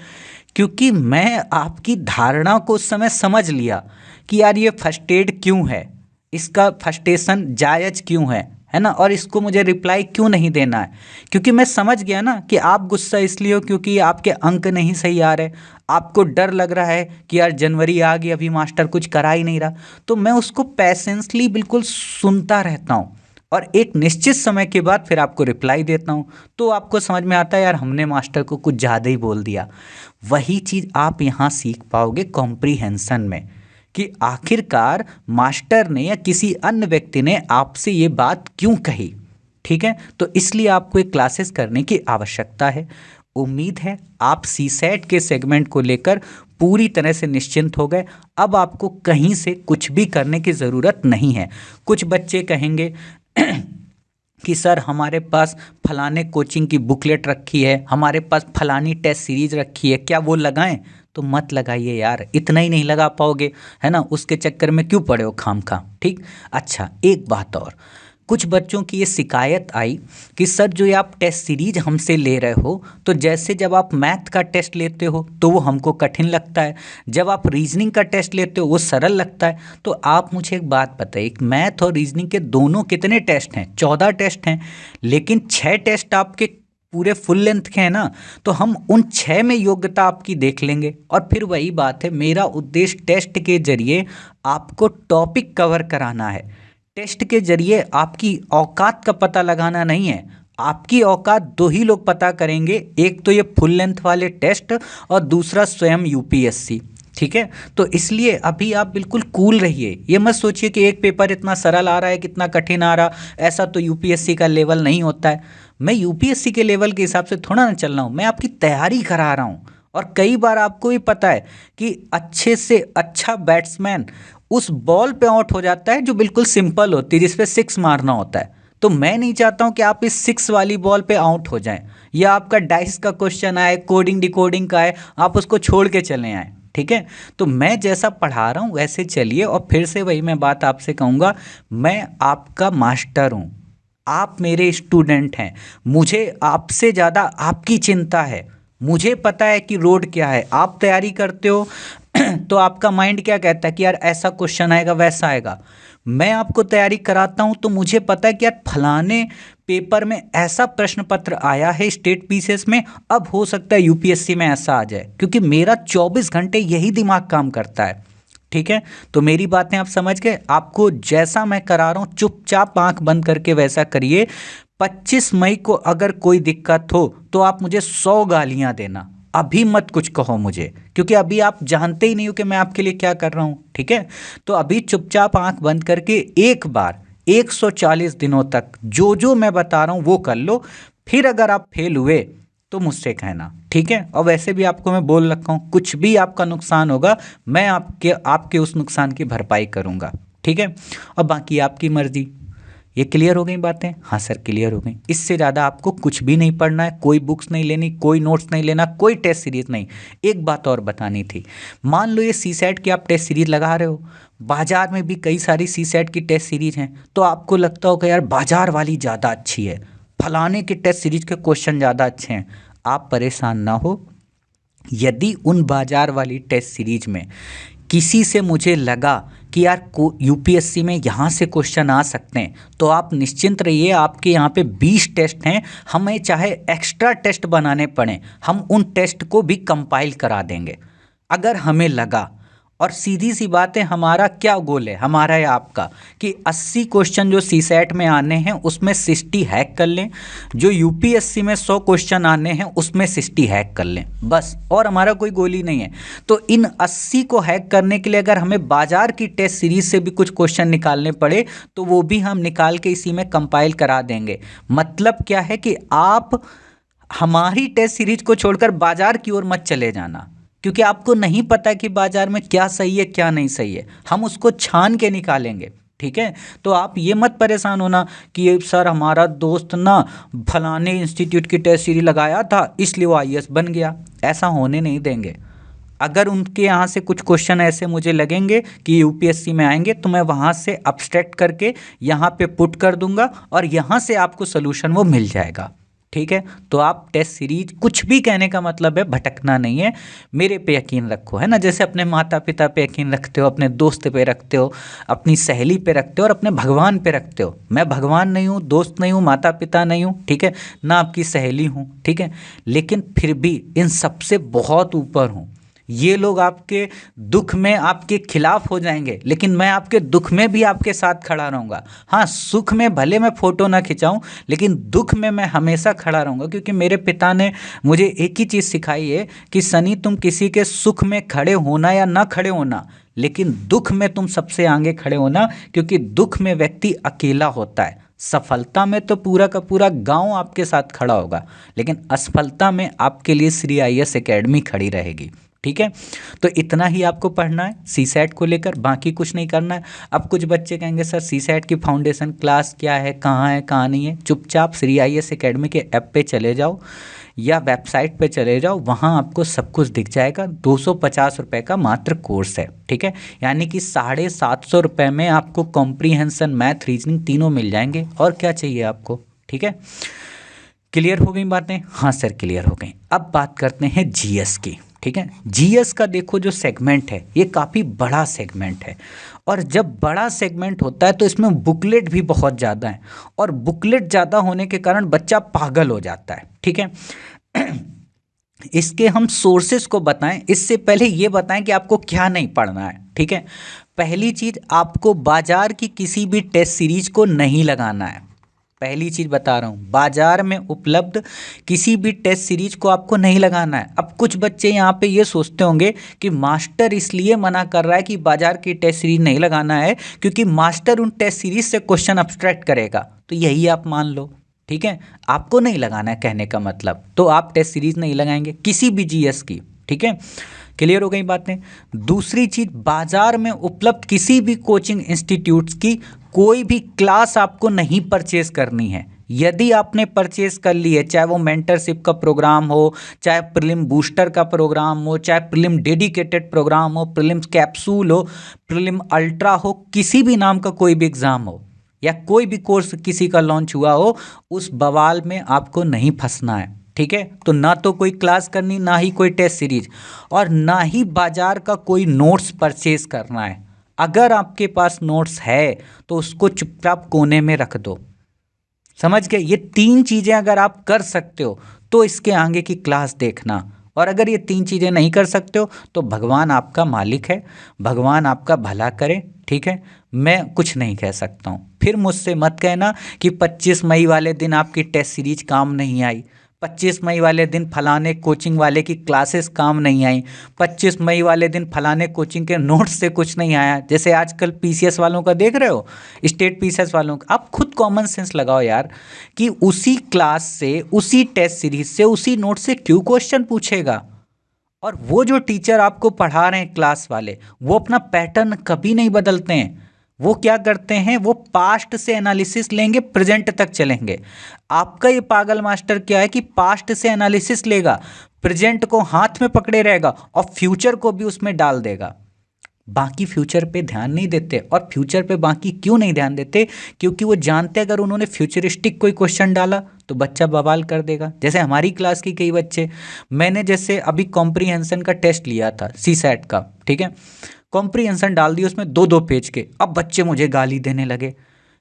S1: क्योंकि मैं आपकी धारणा को उस समय समझ लिया कि यार ये फर्स्ट एड क्यों है, इसका फर्स्टेशन जायज़ क्यों है ना, और इसको मुझे रिप्लाई क्यों नहीं देना है। क्योंकि मैं समझ गया ना कि आप गुस्सा इसलिए हो क्योंकि आपके अंक नहीं सही आ रहे, आपको डर लग रहा है कि यार जनवरी आ गई, अभी मास्टर कुछ करा ही नहीं रहा। तो मैं उसको पैसेंसली बिल्कुल सुनता रहता हूँ और एक निश्चित समय के बाद फिर आपको रिप्लाई देता हूँ। तो आपको समझ में आता है यार हमने मास्टर को कुछ ज़्यादा ही बोल दिया। वही चीज़ आप यहाँ सीख पाओगे कॉम्प्रीहेंशन में, कि आखिरकार मास्टर ने या किसी अन्य व्यक्ति ने आपसे ये बात क्यों कही। ठीक है, तो इसलिए आपको एक क्लासेस करने की आवश्यकता है। उम्मीद है आप सीसैट के सेगमेंट को लेकर पूरी तरह से निश्चिंत हो गए। अब आपको कहीं से कुछ भी करने की ज़रूरत नहीं है। कुछ बच्चे कहेंगे कि सर हमारे पास फलाने कोचिंग की बुकलेट रखी है, हमारे पास फलानी टेस्ट सीरीज रखी है, क्या वो लगाएं। तो मत लगाइए यार, इतना ही नहीं लगा पाओगे, है ना, उसके चक्कर में क्यों पड़े हो खामखा। ठीक, अच्छा एक बात और, कुछ बच्चों की ये शिकायत आई कि सर जो ये आप टेस्ट सीरीज हमसे ले रहे हो, तो जैसे जब आप मैथ का टेस्ट लेते हो तो वो हमको कठिन लगता है, जब आप रीजनिंग का टेस्ट लेते हो वो सरल लगता है। तो आप मुझे एक बात बताइए, मैथ और रीजनिंग के दोनों कितने टेस्ट हैं? 14 टेस्ट हैं, लेकिन 6 टेस्ट आपके पूरे फुल लेंथ के हैं ना, तो हम उन 6 में योग्यता आपकी देख लेंगे। और फिर वही बात है, मेरा उद्देश्य टेस्ट के जरिए आपको टॉपिक कवर कराना है। टेस्ट के जरिए आपकी औकात का पता लगाना नहीं है। आपकी औकात 2 ही लोग पता करेंगे, एक तो ये फुल लेंथ वाले टेस्ट और दूसरा स्वयं यूपीएससी। ठीक है, तो इसलिए अभी आप बिल्कुल कूल रहिए। ये मत सोचिए कि एक पेपर इतना सरल आ रहा है, कितना कठिन आ रहा, ऐसा तो यूपीएससी का लेवल नहीं होता है। मैं यूपीएससी के लेवल के हिसाब से थोड़ा ना चल रहा हूँ, मैं आपकी तैयारी करा रहा हूँ। और कई बार आपको भी पता है कि अच्छे से अच्छा बैट्समैन उस बॉल पे आउट हो जाता है जो बिल्कुल सिंपल होती है, जिस पे 6 मारना होता है। तो मैं नहीं चाहता हूं कि आप इस 6 वाली बॉल पे आउट हो जाएं, या आपका डाइस का क्वेश्चन आए, कोडिंग डिकोडिंग का आए, आप उसको छोड़ के चले आए। ठीक है, तो मैं जैसा पढ़ा रहा हूं वैसे चलिए। और फिर से वही मैं बात आपसे कहूँगा, मैं आपका मास्टर हूँ, आप मेरे स्टूडेंट हैं, मुझे आपसे ज़्यादा आपकी चिंता है। मुझे पता है कि रोड क्या है, आप तैयारी करते हो तो आपका माइंड क्या कहता है कि यार ऐसा क्वेश्चन आएगा, वैसा आएगा। मैं आपको तैयारी कराता हूं तो मुझे पता है कि यार फलाने पेपर में ऐसा प्रश्न पत्र आया है स्टेट पीसीएस में, अब हो सकता है यूपीएससी में ऐसा आ जाए, क्योंकि मेरा 24 घंटे यही दिमाग काम करता है। ठीक है, तो मेरी बातें आप समझ गए। आपको जैसा मैं करा रहा हूं चुपचाप आंख बंद करके वैसा करिए। 25 मई को अगर कोई दिक्कत हो तो आप मुझे 100 गालियां देना, अभी मत कुछ कहो मुझे, क्योंकि अभी आप जानते ही नहीं हो कि मैं आपके लिए क्या कर रहा हूं। ठीक है, तो अभी चुपचाप आंख बंद करके एक बार 140 दिनों तक जो जो मैं बता रहा हूं वो कर लो। फिर अगर आप फेल हुए तो मुझसे कहना। ठीक है, और वैसे भी आपको मैं बोल रखा हूं, कुछ भी आपका नुकसान होगा मैं आपके उस नुकसान की भरपाई करूंगा। ठीक है, और बाकी आपकी मर्जी। ये क्लियर हो गई बातें? हाँ सर क्लियर हो गई। इससे ज़्यादा आपको कुछ भी नहीं पढ़ना है, कोई बुक्स नहीं लेनी, कोई नोट्स नहीं लेना, कोई टेस्ट सीरीज नहीं। एक बात और बतानी थी, मान लो ये सीसैट की आप टेस्ट सीरीज लगा रहे हो, बाजार में भी कई सारी सीसैट की टेस्ट सीरीज हैं, तो आपको लगता होगा यार बाजार वाली ज़्यादा अच्छी है, फलाने की टेस्ट सीरीज के क्वेश्चन ज़्यादा अच्छे हैं। आप परेशान ना हो, यदि उन बाजार वाली टेस्ट सीरीज में किसी से मुझे लगा कि यार को यूपीएससी में यहाँ से क्वेश्चन आ सकते हैं, तो आप निश्चिंत रहिए, आपके यहाँ पे 20 टेस्ट हैं, हमें चाहे एक्स्ट्रा टेस्ट बनाने पड़े, हम उन टेस्ट को भी कंपाइल करा देंगे अगर हमें लगा। और सीधी सी बात है, हमारा क्या गोल है, हमारा या आपका, कि 80 क्वेश्चन जो सीसैट में आने हैं उसमें 60 हैक कर लें, जो यूपीएससी में 100 क्वेश्चन आने हैं उसमें 60 हैक कर लें, बस। और हमारा कोई गोल ही नहीं है। तो इन 80 को हैक करने के लिए अगर हमें बाजार की टेस्ट सीरीज से भी कुछ क्वेश्चन निकालने पड़े तो वो भी हम निकाल के इसी में कंपाइल करा देंगे। मतलब क्या है कि आप हमारी टेस्ट सीरीज को छोड़कर बाजार की ओर मत चले जाना, क्योंकि आपको नहीं पता कि बाजार में क्या सही है क्या नहीं सही है, हम उसको छान के निकालेंगे, ठीक है। तो आप ये मत परेशान होना कि सर हमारा दोस्त ना फलाने इंस्टीट्यूट की टेस्ट सीरीज लगाया था इसलिए वो आईएएस बन गया, ऐसा होने नहीं देंगे। अगर उनके यहाँ से कुछ क्वेश्चन ऐसे मुझे लगेंगे कि यूपीएससी में आएंगे तो मैं वहाँ से अब्स्ट्रैक्ट करके यहाँ पे पुट कर दूंगा और यहाँ से आपको सोल्यूशन वो मिल जाएगा, ठीक है। तो आप टेस्ट सीरीज, कुछ भी कहने का मतलब है भटकना नहीं है, मेरे पे यकीन रखो, है ना। जैसे अपने माता पिता पे यकीन रखते हो, अपने दोस्त पे रखते हो, अपनी सहेली पे रखते हो और अपने भगवान पे रखते हो। मैं भगवान नहीं हूँ, दोस्त नहीं हूँ, माता पिता नहीं हूँ, ठीक है ना, आपकी सहेली हूँ, ठीक है, लेकिन फिर भी इन सबसे बहुत ऊपर हूँ। ये लोग आपके दुख में आपके खिलाफ हो जाएंगे, लेकिन मैं आपके दुख में भी आपके साथ खड़ा रहूँगा। हाँ, सुख में भले मैं फ़ोटो ना खिंचाऊँ, लेकिन दुख में मैं हमेशा खड़ा रहूँगा, क्योंकि मेरे पिता ने मुझे एक ही चीज़ सिखाई है कि सनी, तुम किसी के सुख में खड़े होना या ना खड़े होना, लेकिन दुख में तुम सबसे आगे खड़े होना, क्योंकि दुख में व्यक्ति अकेला होता है। सफलता में तो पूरा का पूरा गांव आपके साथ खड़ा होगा, लेकिन असफलता में आपके लिए श्री आईएएस एकेडमी खड़ी रहेगी, ठीक है। तो इतना ही आपको पढ़ना है सीसैट को लेकर, बाकी कुछ नहीं करना है। अब कुछ बच्चे कहेंगे सर सीसैट की फाउंडेशन क्लास क्या है, कहाँ नहीं है। चुपचाप श्री आईएएस एकेडमी के ऐप पे चले जाओ या वेबसाइट पे चले जाओ, वहाँ आपको सब कुछ दिख जाएगा। 250 रुपये का मात्र कोर्स है, ठीक है, यानी कि 750 रुपये में आपको कॉम्प्रीहेंशन, मैथ, रीजनिंग तीनों मिल जाएंगे। और क्या चाहिए आपको, ठीक है। क्लियर हो गई बातें? हाँ सर क्लियर हो गई। अब बात करते हैं जीएस की, ठीक है। जीएस का देखो जो सेगमेंट है ये काफ़ी बड़ा सेगमेंट है, और जब बड़ा सेगमेंट होता है तो इसमें बुकलेट भी बहुत ज़्यादा है, और बुकलेट ज़्यादा होने के कारण बच्चा पागल हो जाता है, ठीक है। इसके हम सोर्सेस को बताएं, इससे पहले ये बताएं कि आपको क्या नहीं पढ़ना है, ठीक है। पहली चीज़, आपको बाजार की किसी भी टेस्ट सीरीज को नहीं लगाना है। पहली चीज़ बता रहा हूँ, बाजार में उपलब्ध किसी भी टेस्ट सीरीज को आपको नहीं लगाना है। अब कुछ बच्चे यहाँ पे ये सोचते होंगे कि मास्टर इसलिए मना कर रहा है कि बाजार की टेस्ट सीरीज नहीं लगाना है क्योंकि मास्टर उन टेस्ट सीरीज से क्वेश्चन अब्स्ट्रैक्ट करेगा, तो यही आप मान लो, ठीक है। आपको नहीं लगाना है कहने का मतलब, तो आप टेस्ट सीरीज नहीं लगाएंगे किसी भी जीएस की, ठीक है। क्लियर हो गई बातें। दूसरी चीज़, बाजार में उपलब्ध किसी भी कोचिंग इंस्टीट्यूट्स की कोई भी क्लास आपको नहीं परचेज करनी है। यदि आपने परचेज कर ली है, चाहे वो मेंटरशिप का प्रोग्राम हो, चाहे प्रीलिम बूस्टर का प्रोग्राम हो, चाहे प्रीलिम डेडिकेटेड प्रोग्राम हो, प्रीलिम कैप्सूल हो, प्रीलिम अल्ट्रा हो, किसी भी नाम का कोई भी एग्ज़ाम हो या कोई भी कोर्स किसी का लॉन्च हुआ हो, उस बवाल में आपको नहीं फंसना है, ठीक है। तो ना तो कोई क्लास करनी, ना ही कोई टेस्ट सीरीज, और ना ही बाजार का कोई नोट्स परचेज करना है। अगर आपके पास नोट्स है तो उसको चुपचाप कोने में रख दो, समझ गए। ये 3 चीज़ें अगर आप कर सकते हो तो इसके आगे की क्लास देखना, और अगर ये 3 चीज़ें नहीं कर सकते हो तो भगवान आपका मालिक है, भगवान आपका भला करे, ठीक है। मैं कुछ नहीं कह सकता हूँ। फिर मुझसे मत कहना कि 25 मई वाले दिन आपकी टेस्ट सीरीज काम नहीं आई, 25 मई वाले दिन फलाने कोचिंग वाले की क्लासेस काम नहीं आई, 25 मई वाले दिन फलाने कोचिंग के नोट्स से कुछ नहीं आया। जैसे आजकल पीसीएस वालों का देख रहे हो, स्टेट पीसीएस वालों का, आप खुद कॉमन सेंस लगाओ यार, कि उसी क्लास से, उसी टेस्ट सीरीज से, उसी नोट से क्यों क्वेश्चन पूछेगा। और वो जो टीचर आपको पढ़ा रहे हैं क्लास वाले, वो अपना पैटर्न कभी नहीं बदलते हैं। वो क्या करते हैं, वो पास्ट से एनालिसिस लेंगे, प्रेजेंट तक चलेंगे। आपका ये पागल मास्टर क्या है कि पास्ट से एनालिसिस लेगा, प्रेजेंट को हाथ में पकड़े रहेगा और फ्यूचर को भी उसमें डाल देगा। बाकी फ्यूचर पे ध्यान नहीं देते। और फ्यूचर पे बाकी क्यों नहीं ध्यान देते, क्योंकि वो जानते हैं अगर उन्होंने फ्यूचरिस्टिक कोई क्वेश्चन डाला तो बच्चा बवाल कर देगा। जैसे हमारी क्लास की कई बच्चे, मैंने जैसे अभी कॉम्प्रीहेंशन का टेस्ट लिया था सीसैट का, ठीक है, कॉम्प्रिहेंशन डाल दिया उसमें 2-2 पेज के। अब बच्चे मुझे गाली देने लगे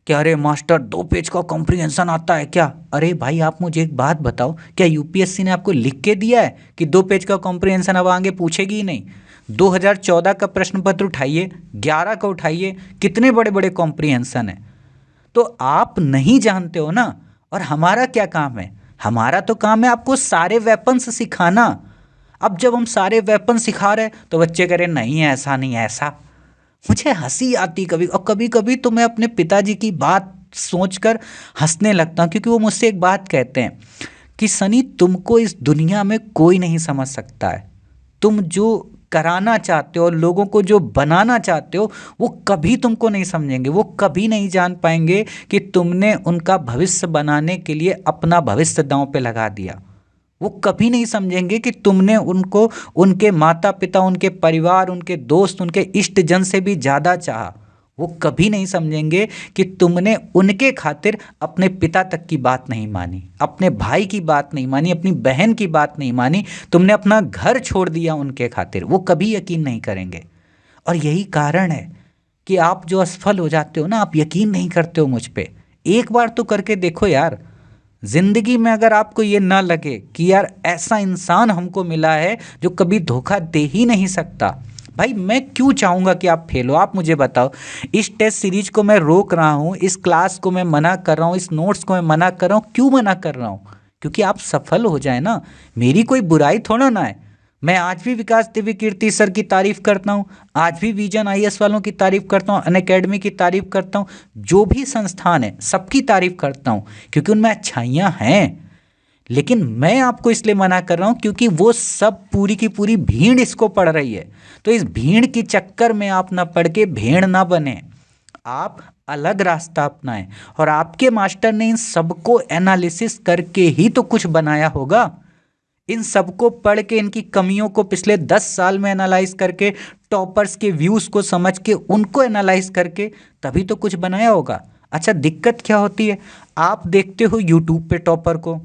S1: कि अरे मास्टर 2 पेज का कॉम्प्रिहेंशन आता है क्या? अरे भाई आप मुझे एक बात बताओ, क्या यूपीएससी ने आपको लिख के दिया है कि 2 पेज का कॉम्प्रिहेंशन अब आगे पूछेगी ही नहीं? 2014 का प्रश्न पत्र उठाइए, 11 का उठाइए, कितने बड़े बड़े कॉम्प्रिहेंशन है। तो आप नहीं जानते हो ना। और हमारा क्या काम है? हमारा तो काम है आपको सारे वेपन्स सिखाना। अब जब हम सारे वेपन सिखा रहे तो बच्चे कह रहे नहीं ऐसा नहीं ऐसा। मुझे हंसी आती कभी, और कभी कभी तो मैं अपने पिताजी की बात सोचकर हंसने लगता हूँ, क्योंकि वो मुझसे एक बात कहते हैं कि सनी तुमको इस दुनिया में कोई नहीं समझ सकता है। तुम जो कराना चाहते हो और लोगों को जो बनाना चाहते हो वो कभी तुमको नहीं समझेंगे। वो कभी नहीं जान पाएंगे कि तुमने उनका भविष्य बनाने के लिए अपना भविष्य दांव पे लगा दिया। वो कभी नहीं समझेंगे कि तुमने उनको उनके माता पिता, उनके परिवार, उनके दोस्त, उनके इष्ट जन से भी ज़्यादा चाहा। वो कभी नहीं समझेंगे कि तुमने उनके खातिर अपने पिता तक की बात नहीं मानी, अपने भाई की बात नहीं मानी, अपनी बहन की बात नहीं मानी, तुमने अपना घर छोड़ दिया उनके खातिर। वो कभी यकीन नहीं करेंगे। और यही कारण है कि आप जो असफल हो जाते हो ना, आप यकीन नहीं करते हो मुझ पे। एक बार तो करके देखो यार। जिंदगी में अगर आपको ये ना लगे कि यार ऐसा इंसान हमको मिला है जो कभी धोखा दे ही नहीं सकता, भाई मैं क्यों चाहूँगा कि आप फेल हो? आप मुझे बताओ। इस टेस्ट सीरीज को मैं रोक रहा हूँ, इस क्लास को मैं मना कर रहा हूँ, इस नोट्स को मैं मना कर रहा हूँ। क्यों मना कर रहा हूँ? क्योंकि आप सफल हो जाए ना। मेरी कोई बुराई थोड़ा ना है। मैं आज भी विकास दिव्य कीर्ति सर की तारीफ करता हूँ, आज भी विजन आईएएस वालों की तारीफ करता हूँ, अनअकैडमी की तारीफ करता हूँ, जो भी संस्थान है सबकी तारीफ करता हूँ, क्योंकि उनमें अच्छाइयाँ हैं। लेकिन मैं आपको इसलिए मना कर रहा हूँ क्योंकि वो सब पूरी की पूरी भीड़ इसको पढ़ रही है। तो इस भीड़ के चक्कर में आप ना पढ़ के भेड़ ना बने, आप अलग रास्ता अपनाएं। और आपके मास्टर ने इन सबको एनालिसिस करके ही तो कुछ बनाया होगा। इन सबको पढ़ के, इनकी कमियों को पिछले 10 साल में एनालाइज करके, टॉपर्स के व्यूज़ को समझ के, उनको एनालाइज करके तभी तो कुछ बनाया होगा। अच्छा, दिक्कत क्या होती है? आप देखते हो यूट्यूब पे टॉपर को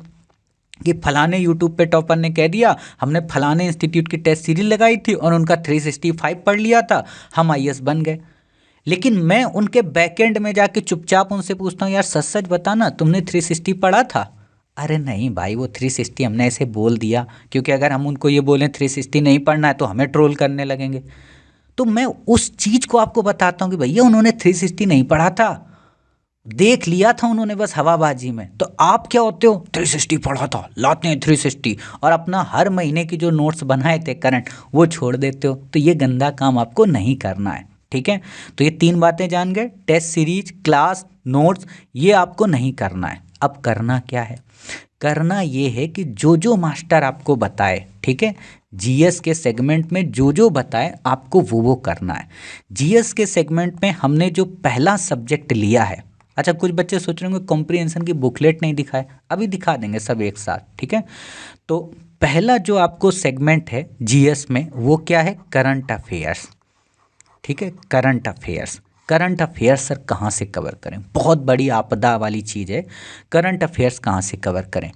S1: कि फलाने यूट्यूब पे टॉपर ने कह दिया हमने फलाने इंस्टीट्यूट की टेस्ट सीरीज लगाई थी और उनका 365 पढ़ लिया था, हम आईएएस बन गए। लेकिन मैं उनके बैकएंड में जाके चुपचाप उनसे पूछता हूँ, यार सच सच बताना तुमने 360 पढ़ा था? अरे नहीं भाई, वो 360 हमने ऐसे बोल दिया, क्योंकि अगर हम उनको ये बोलें 360 नहीं पढ़ना है तो हमें ट्रोल करने लगेंगे। तो मैं उस चीज़ को आपको बताता हूँ कि भैया उन्होंने 360 नहीं पढ़ा था, देख लिया था उन्होंने बस हवाबाजी में। तो आप क्या होते हो? 360 पढ़ा था, लाते हैं 360, और अपना हर महीने की जो नोट्स बनाए थे करंट वो छोड़ देते हो। तो ये गंदा काम आपको नहीं करना है, ठीक है? तो ये 3 बातें जान गए, टेस्ट सीरीज, क्लास, नोट्स, ये आपको नहीं करना है। अब करना क्या है? करना ये है कि जो जो मास्टर आपको बताए, ठीक है, जीएस के सेगमेंट में जो जो बताए आपको वो करना है। जीएस के सेगमेंट में हमने जो पहला सब्जेक्ट लिया है, अच्छा कुछ बच्चे सोच रहे होंगे कॉम्प्रिहेंशन की बुकलेट नहीं दिखाए, अभी दिखा देंगे सब एक साथ, ठीक है? तो पहला जो आपको सेगमेंट है जीएस में वो क्या है? करंट अफेयर्स, ठीक है? Current affairs. Current affairs sir कहाँ से कवर करें? बहुत बड़ी आपदा वाली चीज़ है। करंट अफेयर्स कहाँ से कवर करें?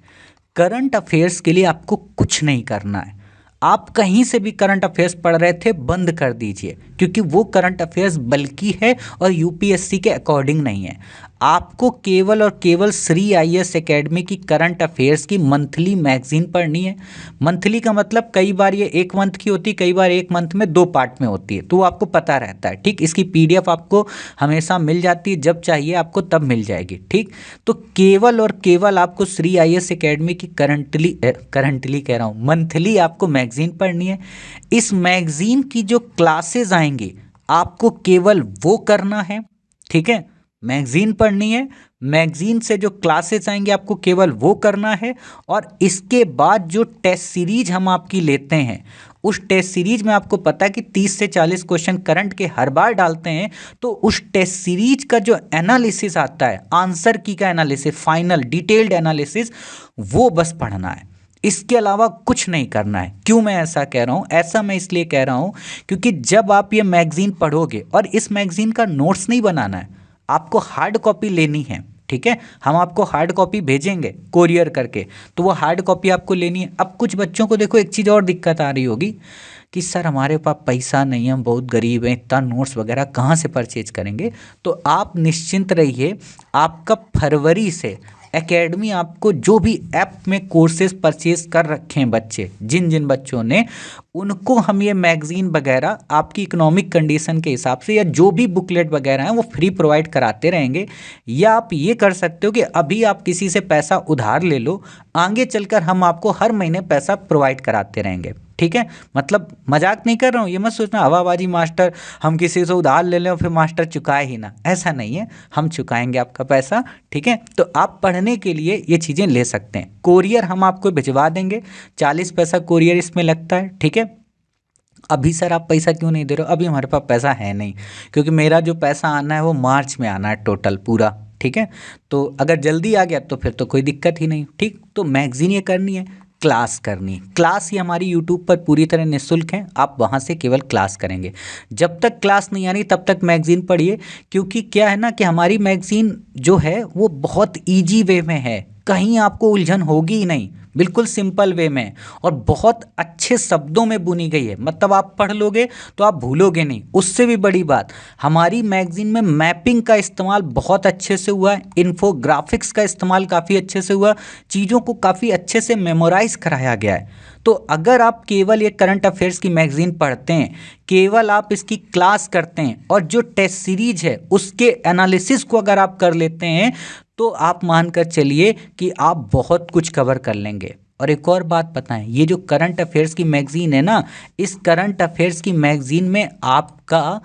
S1: करंट अफेयर्स के लिए आपको कुछ नहीं करना है। आप कहीं से भी करंट अफेयर्स पढ़ रहे थे बंद कर दीजिए, क्योंकि वो करंट अफेयर्स बल्कि है और यूपीएससी के अकॉर्डिंग नहीं है। आपको केवल और केवल श्री आईएएस एकेडमी की करंट अफेयर्स की मंथली मैगजीन पढ़नी है। मंथली का मतलब कई बार ये 1 मंथ की होती है, कई बार 1 मंथ में 2 पार्ट में होती है, तो वो आपको पता रहता है, ठीक? इसकी पीडीएफ आपको हमेशा मिल जाती है, जब चाहिए आपको तब मिल जाएगी, ठीक? तो केवल और केवल आपको श्री आईएएस एकेडमी की करंटली कह रहा हूँ, मंथली आपको मैगजीन पढ़नी है। इस मैगजीन की जो क्लासेज आएंगी आपको केवल वो करना है, ठीक है? मैगजीन पढ़नी है, मैगजीन से जो क्लासेस आएंगे आपको केवल वो करना है। और इसके बाद जो टेस्ट सीरीज हम आपकी लेते हैं, उस टेस्ट सीरीज में आपको पता है कि 30 से 40 क्वेश्चन करंट के हर बार डालते हैं, तो उस टेस्ट सीरीज का जो एनालिसिस आता है, आंसर की का एनालिसिस, फाइनल डिटेल्ड एनालिसिस, वो बस पढ़ना है। इसके अलावा कुछ नहीं करना है। क्यों मैं ऐसा कह रहा हूँ? ऐसा मैं इसलिए कह रहा हूँ क्योंकि जब आप ये मैगजीन पढ़ोगे, और इस मैगजीन का नोट्स नहीं बनाना है, आपको हार्ड कॉपी लेनी है, ठीक है? हम आपको हार्ड कॉपी भेजेंगे कोरियर करके, तो वो हार्ड कॉपी आपको लेनी है। अब कुछ बच्चों को देखो एक चीज़ और दिक्कत आ रही होगी कि सर हमारे पास पैसा नहीं है, हम बहुत गरीब हैं, इतना नोट्स वगैरह कहाँ से परचेज करेंगे, तो आप निश्चिंत रहिए, आपका फरवरी से एकेडमी आपको जो भी ऐप में कोर्सेज परचेज कर रखे हैं बच्चे, जिन जिन बच्चों ने, उनको हम ये मैगज़ीन वगैरह आपकी इकोनॉमिक कंडीशन के हिसाब से या जो भी बुकलेट वगैरह हैं वो फ्री प्रोवाइड कराते रहेंगे। या आप ये कर सकते हो कि अभी आप किसी से पैसा उधार ले लो, आगे चलकर हम आपको हर महीने पैसा प्रोवाइड कराते रहेंगे। ठीक है, मतलब मजाक नहीं कर रहा हूँ, ये मत सोचना हवाबाजी मास्टर हम किसी से उधार ले लें और फिर मास्टर चुकाए ही ना, ऐसा नहीं है, हम चुकाएंगे आपका पैसा। ठीक है, तो आप पढ़ने के लिए ये चीज़ें ले सकते हैं। कोरियर हम आपको भिजवा देंगे, 40 पैसा कोरियर इसमें लगता है। ठीक है, अभी सर आप पैसा क्यों नहीं दे रहे हो, अभी हमारे पास पैसा है नहीं, क्योंकि मेरा जो पैसा आना है वो मार्च में आना है टोटल पूरा। ठीक है, तो अगर जल्दी आ गया तो फिर तो कोई दिक्कत ही नहीं। ठीक, तो मैगजीन ये करनी है, क्लास करनी, क्लास ही हमारी यूट्यूब पर पूरी तरह निःशुल्क है, आप वहाँ से केवल क्लास करेंगे। जब तक क्लास नहीं आ रही तब तक मैगजीन पढ़िए, क्योंकि क्या है ना कि हमारी मैगजीन जो है वो बहुत ईजी वे में है, कहीं आपको उलझन होगी ही नहीं, बिल्कुल सिंपल वे में और बहुत अच्छे शब्दों में बुनी गई है, मतलब आप पढ़ लोगे तो आप भूलोगे नहीं। उससे भी बड़ी बात, हमारी मैगजीन में मैपिंग का इस्तेमाल बहुत अच्छे से हुआ है, इन्फोग्राफिक्स का इस्तेमाल काफ़ी अच्छे से हुआ, चीज़ों को काफ़ी अच्छे से मेमोराइज कराया गया है। तो अगर आप केवल ये करंट अफेयर्स की मैगजीन पढ़ते हैं, केवल आप इसकी क्लास करते हैं और जो टेस्ट सीरीज है उसके एनालिसिस को अगर आप कर लेते हैं, तो आप मानकर चलिए कि आप बहुत कुछ कवर कर लेंगे। और एक और बात बताएं, ये जो करंट अफेयर्स की मैगजीन है ना, इस करंट अफेयर्स की मैगजीन में आपका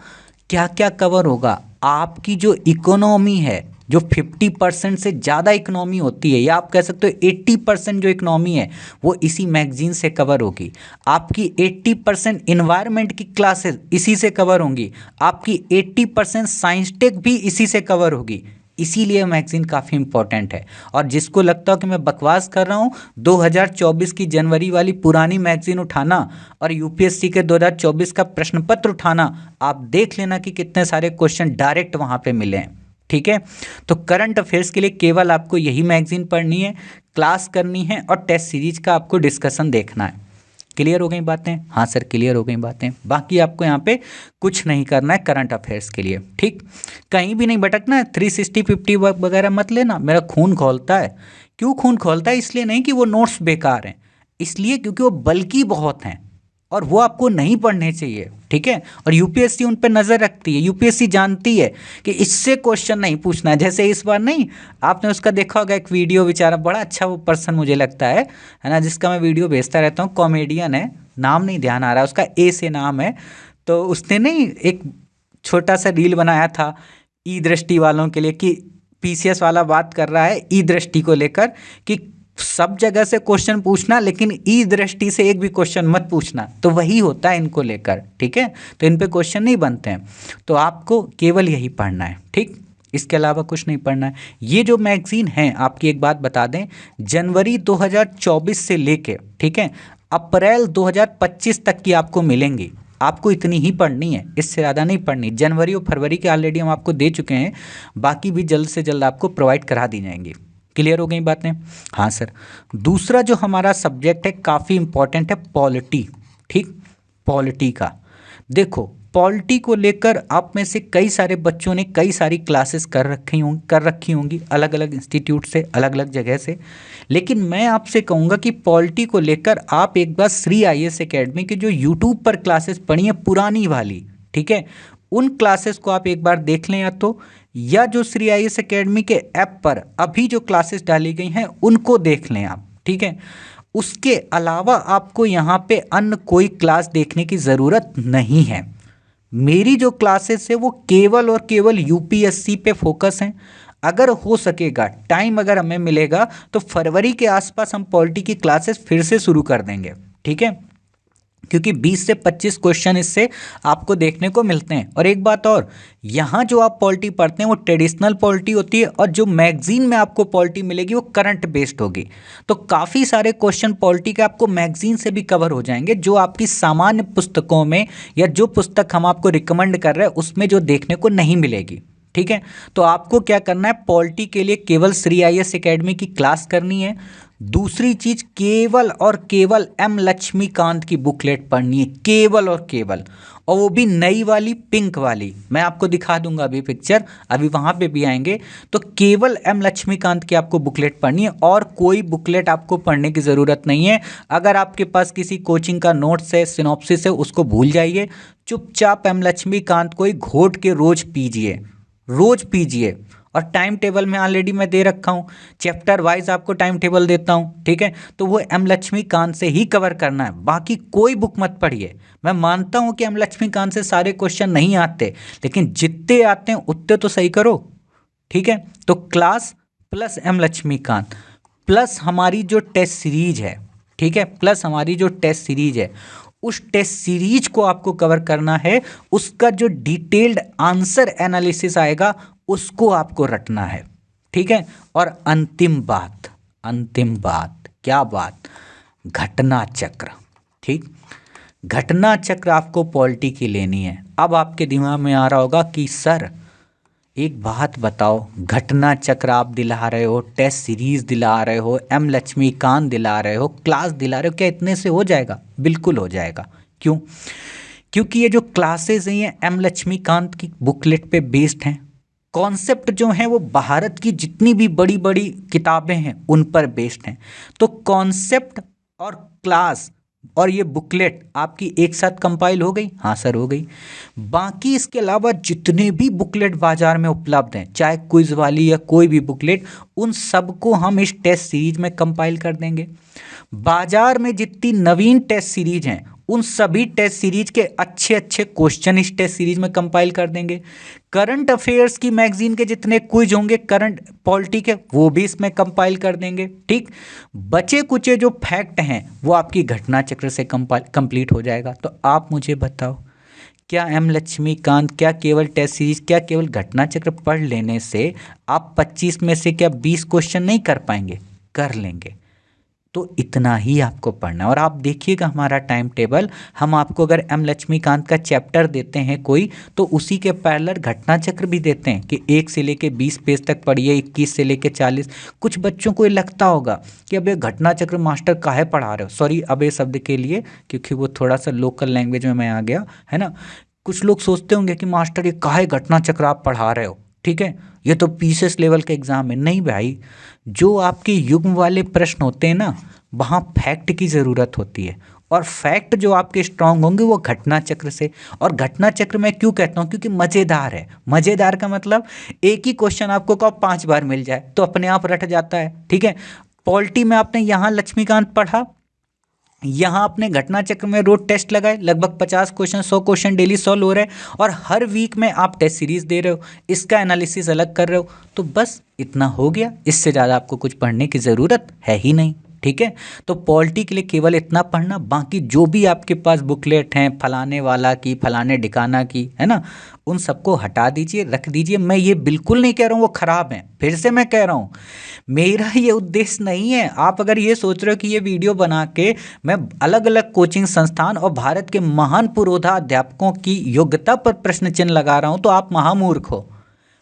S1: क्या क्या कवर होगा, आपकी जो इकोनॉमी है, जो 50% से ज़्यादा इकोनॉमी होती है, या आप कह सकते हो 80% जो इकोनॉमी है वो इसी मैगजीन से कवर होगी। आपकी 80% इन्वायरमेंट की क्लासेस इसी से कवर होंगी, आपकी 80% साइंस टेक भी इसी से कवर होगी। इसीलिए मैगजीन काफ़ी इंपॉर्टेंट है। और जिसको लगता हो कि मैं बकवास कर रहा हूँ, 2024 की जनवरी वाली पुरानी मैगजीन उठाना और यूपीएससी के 2024 का प्रश्न पत्र उठाना, आप देख लेना कि कितने सारे क्वेश्चन डायरेक्ट वहाँ पे मिले हैं। ठीक है, तो करंट अफेयर्स के लिए केवल आपको यही मैगजीन पढ़नी है, क्लास करनी है और टेस्ट सीरीज का आपको डिस्कशन देखना है। क्लियर हो गई बातें? हाँ सर क्लियर हो गई बातें। बाकी आपको यहाँ पे कुछ नहीं करना है करंट अफेयर्स के लिए। ठीक, कहीं भी नहीं भटकना है, 360 50 वगैरह मत लेना, मेरा खून खौलता है। क्यों खून खौलता है? इसलिए नहीं कि वो नोट्स बेकार हैं, इसलिए क्योंकि वो बल्कि बहुत हैं और वो आपको नहीं पढ़ने चाहिए। ठीक है, और यूपीएससी उन पर नज़र रखती है, यूपीएससी जानती है कि इससे क्वेश्चन नहीं पूछना है। जैसे इस बार नहीं, आपने उसका देखा होगा एक वीडियो, बेचारा बड़ा अच्छा वो पर्सन मुझे लगता है ना, जिसका मैं वीडियो भेजता रहता हूँ, कॉमेडियन है, नाम नहीं ध्यान आ रहा उसका, ए से नाम है। तो उसने नहीं एक छोटा सा रील बनाया था ई दृष्टि वालों के लिए, कि पीसीएस वाला बात कर रहा है ई दृष्टि को लेकर कि सब जगह से क्वेश्चन पूछना लेकिन ई दृष्टि से एक भी क्वेश्चन मत पूछना। तो वही होता है इनको लेकर। ठीक है, तो इन पे क्वेश्चन नहीं बनते हैं, तो आपको केवल यही पढ़ना है। ठीक, इसके अलावा कुछ नहीं पढ़ना है। ये जो मैगजीन है, आपकी एक बात बता दें, जनवरी 2024 से लेके, ठीक है, अप्रैल 2025 तक की आपको मिलेंगी। आपको इतनी ही पढ़नी है, इससे ज़्यादा नहीं पढ़नी। जनवरी और फरवरी के ऑलरेडी हम आपको दे चुके हैं, बाकी भी जल्द से जल्द आपको प्रोवाइड करा दी जाएंगी। क्लियर हो गई बातें? हाँ सर। दूसरा जो हमारा सब्जेक्ट है काफ़ी इंपॉर्टेंट है, पॉलिटी। ठीक, पॉलिटी का देखो, पॉलिटी को लेकर आप में से कई सारे बच्चों ने कई सारी क्लासेस कर रखी होंगी अलग अलग इंस्टीट्यूट से, अलग अलग जगह से। लेकिन मैं आपसे कहूँगा कि पॉलिटी को लेकर आप एक बार श्री आईएएस एकेडमी की जो यूट्यूब पर क्लासेस पढ़ी है पुरानी वाली, ठीक है, उन क्लासेस को आप एक बार देख लें, या जो श्री आईएएस एकेडमी के ऐप पर अभी जो क्लासेस डाली गई हैं उनको देख लें आप। ठीक है, उसके अलावा आपको यहाँ पे अन्य कोई क्लास देखने की ज़रूरत नहीं है। मेरी जो क्लासेस है वो केवल और केवल यूपीएससी पे फोकस हैं। अगर हो सकेगा, टाइम अगर हमें मिलेगा, तो फरवरी के आसपास हम पॉलिटी की क्लासेस फिर से शुरू कर देंगे। ठीक है, क्योंकि 20 से 25 क्वेश्चन इससे आपको देखने को मिलते हैं। और एक बात और, यहाँ जो आप पॉलिटी पढ़ते हैं वो ट्रेडिशनल पॉलिटी होती है, और जो मैगजीन में आपको पॉलिटी मिलेगी वो करंट बेस्ड होगी। तो काफ़ी सारे क्वेश्चन पॉलिटी के आपको मैगजीन से भी कवर हो जाएंगे, जो आपकी सामान्य पुस्तकों में या जो पुस्तक हम आपको रिकमेंड कर रहे हैं उसमें जो देखने को नहीं मिलेगी। ठीक है, तो आपको क्या करना है, पॉलिटी के लिए केवल श्री आईएएस एकेडमी की क्लास करनी है। दूसरी चीज़, केवल और केवल एम लक्ष्मीकांत की बुकलेट पढ़नी है, केवल और केवल, और वो भी नई वाली पिंक वाली। मैं आपको दिखा दूंगा अभी पिक्चर, अभी वहाँ पे भी आएंगे। तो केवल एम लक्ष्मीकांत की आपको बुकलेट पढ़नी है और कोई बुकलेट आपको पढ़ने की ज़रूरत नहीं है। अगर आपके पास किसी कोचिंग का नोट्स है, सिनॉप्सिस है, उसको भूल जाइए। चुपचाप एम लक्ष्मीकांत को ही घोट के रोज पीजिए, रोज पीजिए। और टाइम टेबल में ऑलरेडी मैं दे रखा हूँ, चैप्टर वाइज आपको टाइम टेबल देता हूँ, ठीक है। तो वो एम लक्ष्मीकांत से ही कवर करना है, बाकी कोई बुक मत पढ़िए। मैं मानता हूँ कि एम लक्ष्मीकांत से सारे क्वेश्चन नहीं आते, लेकिन जितने आते हैं उतने तो सही करो, ठीक है। तो class plus M Laxmikanth plus हमारी जो टेस्ट सीरीज है, ठीक है, प्लस हमारी जो टेस्ट सीरीज है, उस टेस्ट सीरीज को आपको कवर करना है। उसका जो डिटेल्ड आंसर एनालिसिस आएगा उसको आपको रटना है, ठीक है। और अंतिम बात, अंतिम बात, क्या बात, घटना चक्र, ठीक। घटना चक्र आपको पॉलिटी की लेनी है। अब आपके दिमाग में आ रहा होगा कि सर एक बात बताओ, घटना चक्र आप दिला रहे हो, टेस्ट सीरीज दिला रहे हो, एम लक्ष्मीकांत दिला रहे हो, क्लास दिला रहे हो, क्या इतने से हो जाएगा? बिल्कुल हो जाएगा। क्यों? क्योंकि ये जो क्लासेस हैं ये एम लक्ष्मीकांत की बुकलेट पे बेस्ड हैं। कॉन्सेप्ट जो हैं वो भारत की जितनी भी बड़ी बड़ी किताबें हैं उन पर बेस्ड हैं। तो कॉन्सेप्ट और क्लास और ये बुकलेट आपकी एक साथ कंपाइल हो गई? हाँ सर, हो गई। बाकी इसके अलावा जितने भी बुकलेट बाजार में उपलब्ध हैं, चाहे क्विज वाली या कोई भी बुकलेट, उन सबको हम इस टेस्ट सीरीज में कंपाइल कर देंगे। बाजार में जितनी नवीन टेस्ट सीरीज हैं उन सभी टेस्ट सीरीज के अच्छे अच्छे क्वेश्चन इस टेस्ट सीरीज में कंपाइल कर देंगे। करंट अफेयर्स की मैगजीन के जितने क्विज होंगे करंट पॉलिटी के, वो भी इसमें कंपाइल कर देंगे, ठीक। बचे कुचे जो फैक्ट हैं वो आपकी घटना चक्र से कंप्लीट हो जाएगा। तो आप मुझे बताओ, क्या एम लक्ष्मीकांत, क्या केवल टेस्ट सीरीज, क्या केवल घटना चक्र पढ़ लेने से आप 25 में से क्या 20 क्वेश्चन नहीं कर पाएंगे? कर लेंगे। तो इतना ही आपको पढ़ना है। और आप देखिएगा हमारा टाइम टेबल, हम आपको अगर एम लक्ष्मीकांत का चैप्टर देते हैं कोई, तो उसी के पैरेलल घटना चक्र भी देते हैं कि 1 से लेके 20 पेज तक पढ़िए, 21 से लेके 40। कुछ बच्चों को ये लगता होगा कि अब ये घटना चक्र मास्टर काहे पढ़ा रहे हो, सॉरी अब ये शब्द के लिए, क्योंकि वो थोड़ा सा लोकल लैंग्वेज में मैं आ गया, है ना। कुछ लोग सोचते होंगे कि मास्टर ये काहे घटना चक्र आप पढ़ा रहे हो, ठीक है, ये तो पीसीएस लेवल का एग्जाम है। नहीं भाई, जो आपके युग्म वाले प्रश्न होते हैं ना, वहाँ फैक्ट की ज़रूरत होती है, और फैक्ट जो आपके स्ट्रांग होंगे वो घटना चक्र से। और घटना चक्र मैं क्यों कहता हूँ? क्योंकि मज़ेदार है। मज़ेदार का मतलब एक ही क्वेश्चन आपको कब 5 बार मिल जाए तो अपने आप रट जाता है, ठीक है। पॉलिटी में आपने यहाँ लक्ष्मीकांत पढ़ा, यहाँ आपने घटना चक्र में रोज टेस्ट लगाए, लगभग 50 क्वेश्चन, 100 क्वेश्चन डेली सॉल्व हो रहे हैं, और हर वीक में आप टेस्ट सीरीज दे रहे हो, इसका एनालिसिस अलग कर रहे हो। तो बस इतना हो गया, इससे ज़्यादा आपको कुछ पढ़ने की ज़रूरत है ही नहीं, ठीक है। तो पॉलिटी के लिए केवल इतना पढ़ना, बाकी जो भी आपके पास बुकलेट हैं फलाने वाला की, फलाने ठिकाना की, है ना, उन सबको हटा दीजिए, रख दीजिए। मैं ये बिल्कुल नहीं कह रहा हूँ वो ख़राब हैं, फिर से मैं कह रहा हूँ मेरा ये उद्देश्य नहीं है। आप अगर ये सोच रहे हो कि ये वीडियो बना के मैं अलग अलग कोचिंग संस्थान और भारत के महान पुरोधा अध्यापकों की योग्यता पर प्रश्न चिन्ह लगा रहा हूँ, तो आप महामूर्ख हो।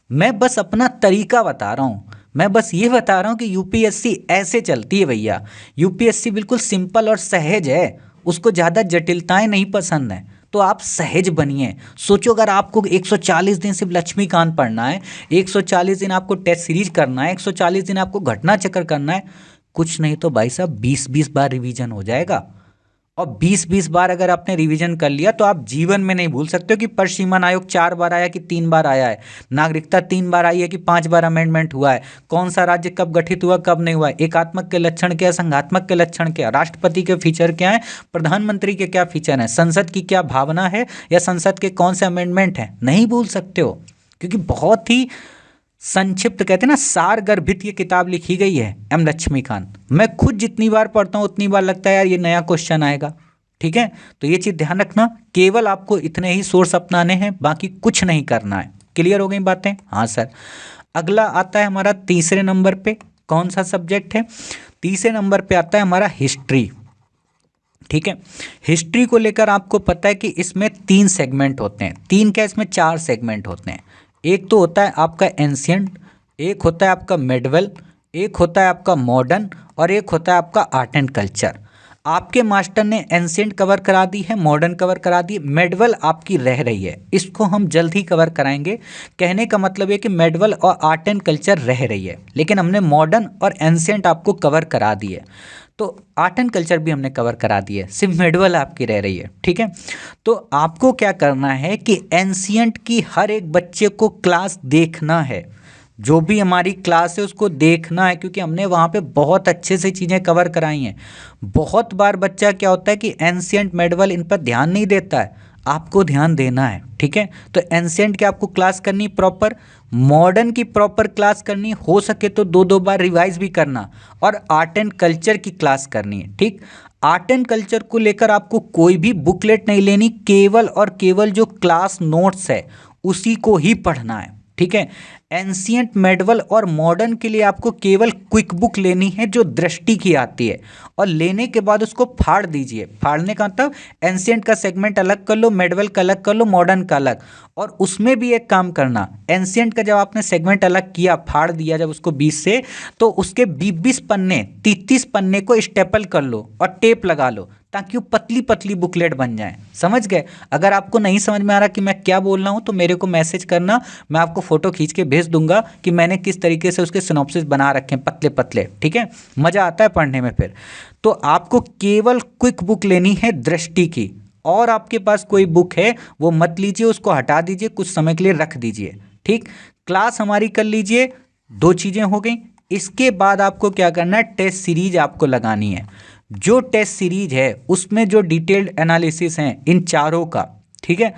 S1: मैं बस अपना तरीका बता रहा हूँ। मैं बस ये बता रहा हूँ कि यूपीएससी ऐसे चलती है भैया। यूपीएससी बिल्कुल सिंपल और सहज है, उसको ज़्यादा जटिलताएं नहीं पसंद हैं। तो आप सहज बनिए। सोचो अगर आपको 140 दिन सिर्फ लक्ष्मीकांत पढ़ना है, 140 दिन आपको टेस्ट सीरीज करना है, 140 दिन आपको घटना चक्र करना है, कुछ नहीं तो भाई साहब 20-20 बार रिवीजन हो जाएगा। और 20-20 बार अगर आपने रिवीजन कर लिया तो आप जीवन में नहीं भूल सकते हो कि परिसीमन आयोग 4 बार आया कि 3 बार आया है, नागरिकता 3 बार आई है कि 5 बार अमेंडमेंट हुआ है, कौन सा राज्य कब गठित हुआ कब नहीं हुआ है, एकात्मक के लक्षण क्या, संघात्मक के लक्षण क्या, राष्ट्रपति के फीचर क्या है, प्रधानमंत्री के क्या फीचर हैं, संसद की क्या भावना है, या संसद के कौन से अमेंडमेंट हैं, नहीं भूल सकते हो। क्योंकि बहुत ही संक्षिप्त, कहते हैं ना, सार गर्भित ये किताब लिखी गई है एम लक्ष्मीकांत। मैं खुद जितनी बार पढ़ता हूँ उतनी बार लगता है यार ये नया क्वेश्चन आएगा, ठीक है। तो ये चीज़ ध्यान रखना, केवल आपको इतने ही सोर्स अपनाने हैं, बाकी कुछ नहीं करना है। क्लियर हो गई बातें? हाँ सर। अगला आता है हमारा तीसरे नंबर पे, कौन सा सब्जेक्ट है? तीसरे नंबर पे आता है हमारा हिस्ट्री, ठीक है। हिस्ट्री को लेकर आपको पता है कि इसमें 3 सेगमेंट होते हैं, 3 क्या इसमें 4 सेगमेंट होते हैं। एक तो होता है आपका एंशियंट, एक होता है आपका मेडवल, एक होता है आपका मॉडर्न और एक होता है आपका आर्ट एंड कल्चर। आपके मास्टर ने एंशिएंट कवर करा दी है, मॉडर्न कवर करा दी, मेडवल आपकी रह रही है, इसको हम जल्द ही कवर कराएंगे। कहने का मतलब है कि मेडवल और आर्ट एंड कल्चर रह रही है, लेकिन हमने मॉडर्न और एंशिएंट आपको कवर करा दी है। तो आर्ट एंड कल्चर भी हमने कवर करा दी है, सिर्फ मेडवल आपकी रह रही है, ठीक है। तो आपको क्या करना है कि एंशिएंट की हर एक बच्चे को क्लास देखना है, जो भी हमारी क्लास है उसको देखना है, क्योंकि हमने वहाँ पे बहुत अच्छे से चीज़ें कवर कराई हैं। बहुत बार बच्चा क्या होता है कि एंशिएंट मेडवल इन पर ध्यान नहीं देता है, आपको ध्यान देना है, ठीक है। तो एंशिएंट की आपको क्लास करनी प्रॉपर, मॉडर्न की प्रॉपर क्लास करनी, हो सके तो 2-2 बार रिवाइज भी करना, और आर्ट एंड कल्चर की क्लास करनी है, ठीक। आर्ट एंड कल्चर को लेकर आपको कोई भी बुकलेट नहीं लेनी, केवल और केवल जो क्लास नोट्स है उसी को ही पढ़ना है, ठीक है। एंशिएंट मेडवल और मॉडर्न के लिए आपको केवल क्विक बुक लेनी है जो दृष्टि की आती है, और लेने के बाद उसको फाड़ दीजिए। फाड़ने का मतलब एंशिएंट का सेगमेंट अलग कर लो, मेडवल का अलग कर लो, मॉडर्न का अलग। और उसमें भी एक काम करना, एंशिएंट का जब आपने सेगमेंट अलग किया, फाड़ दिया जब उसको 20 से, तो उसके 20 पन्ने, 33 पन्ने को स्टेपल कर लो और टेप लगा लो, ताकि वो पतली पतली बुकलेट बन जाए। समझ गए? अगर आपको नहीं समझ में आ रहा कि मैं क्या बोल रहा हूँ तो मेरे को मैसेज करना, मैं आपको फोटो खींच के भेज दूंगा कि मैंने किस तरीके से उसके सिनॉप्सिस बना रखे हैं, पतले पतले, ठीक है। मज़ा आता है पढ़ने में फिर। तो आपको केवल क्विक बुक लेनी है दृष्टि की, और आपके पास कोई बुक है वो मत लीजिए, उसको हटा दीजिए, कुछ समय के लिए रख दीजिए, ठीक। क्लास हमारी कर लीजिए, 2 चीज़ें हो गई। इसके बाद आपको क्या करना है, टेस्ट सीरीज आपको लगानी है। जो टेस्ट सीरीज है उसमें जो डिटेल्ड एनालिसिस हैं इन चारों का, ठीक है,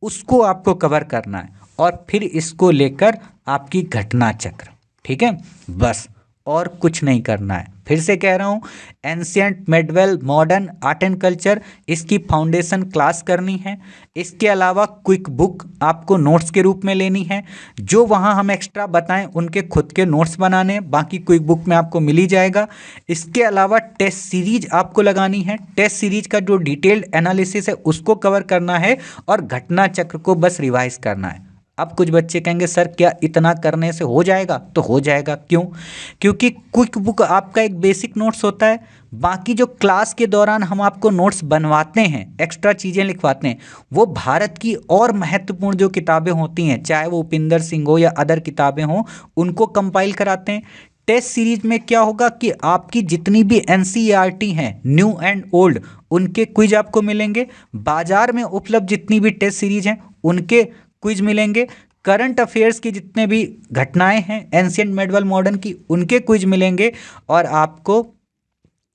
S1: उसको आपको कवर करना है, और फिर इसको लेकर आपकी घटना चक्र, ठीक है, बस, और कुछ नहीं करना है। फिर से कह रहा हूँ, ancient, medieval, modern, art and culture, इसकी फाउंडेशन क्लास करनी है। इसके अलावा क्विक बुक आपको नोट्स के रूप में लेनी है, जो वहाँ हम एक्स्ट्रा बताएं उनके खुद के नोट्स बनाने, बाकी क्विक बुक में आपको मिल ही जाएगा। इसके अलावा टेस्ट सीरीज आपको लगानी है, टेस्ट सीरीज का जो डिटेल्ड एनालिसिस है उसको कवर करना है, और घटना चक्र को बस रिवाइज करना है। अब कुछ बच्चे कहेंगे सर क्या इतना करने से हो जाएगा? तो हो जाएगा। क्यों? क्योंकि क्विक बुक आपका एक बेसिक नोट्स होता है, बाकी जो क्लास के दौरान हम आपको नोट्स बनवाते हैं, एक्स्ट्रा चीज़ें लिखवाते हैं, वो भारत की और महत्वपूर्ण जो किताबें होती हैं, चाहे वो उपिंदर सिंह हो या अदर किताबें हों, उनको कंपाइल कराते हैं। टेस्ट सीरीज में क्या होगा कि आपकी जितनी भी एनसीईआरटी हैं, न्यू एंड ओल्ड, उनके क्विज आपको मिलेंगे। बाजार में उपलब्ध जितनी भी टेस्ट सीरीज हैं उनके क्विज मिलेंगे। करंट अफेयर्स की जितने भी घटनाएं हैं एंशिएंट, मेडवल, मॉडर्न की, उनके क्विज मिलेंगे, और आपको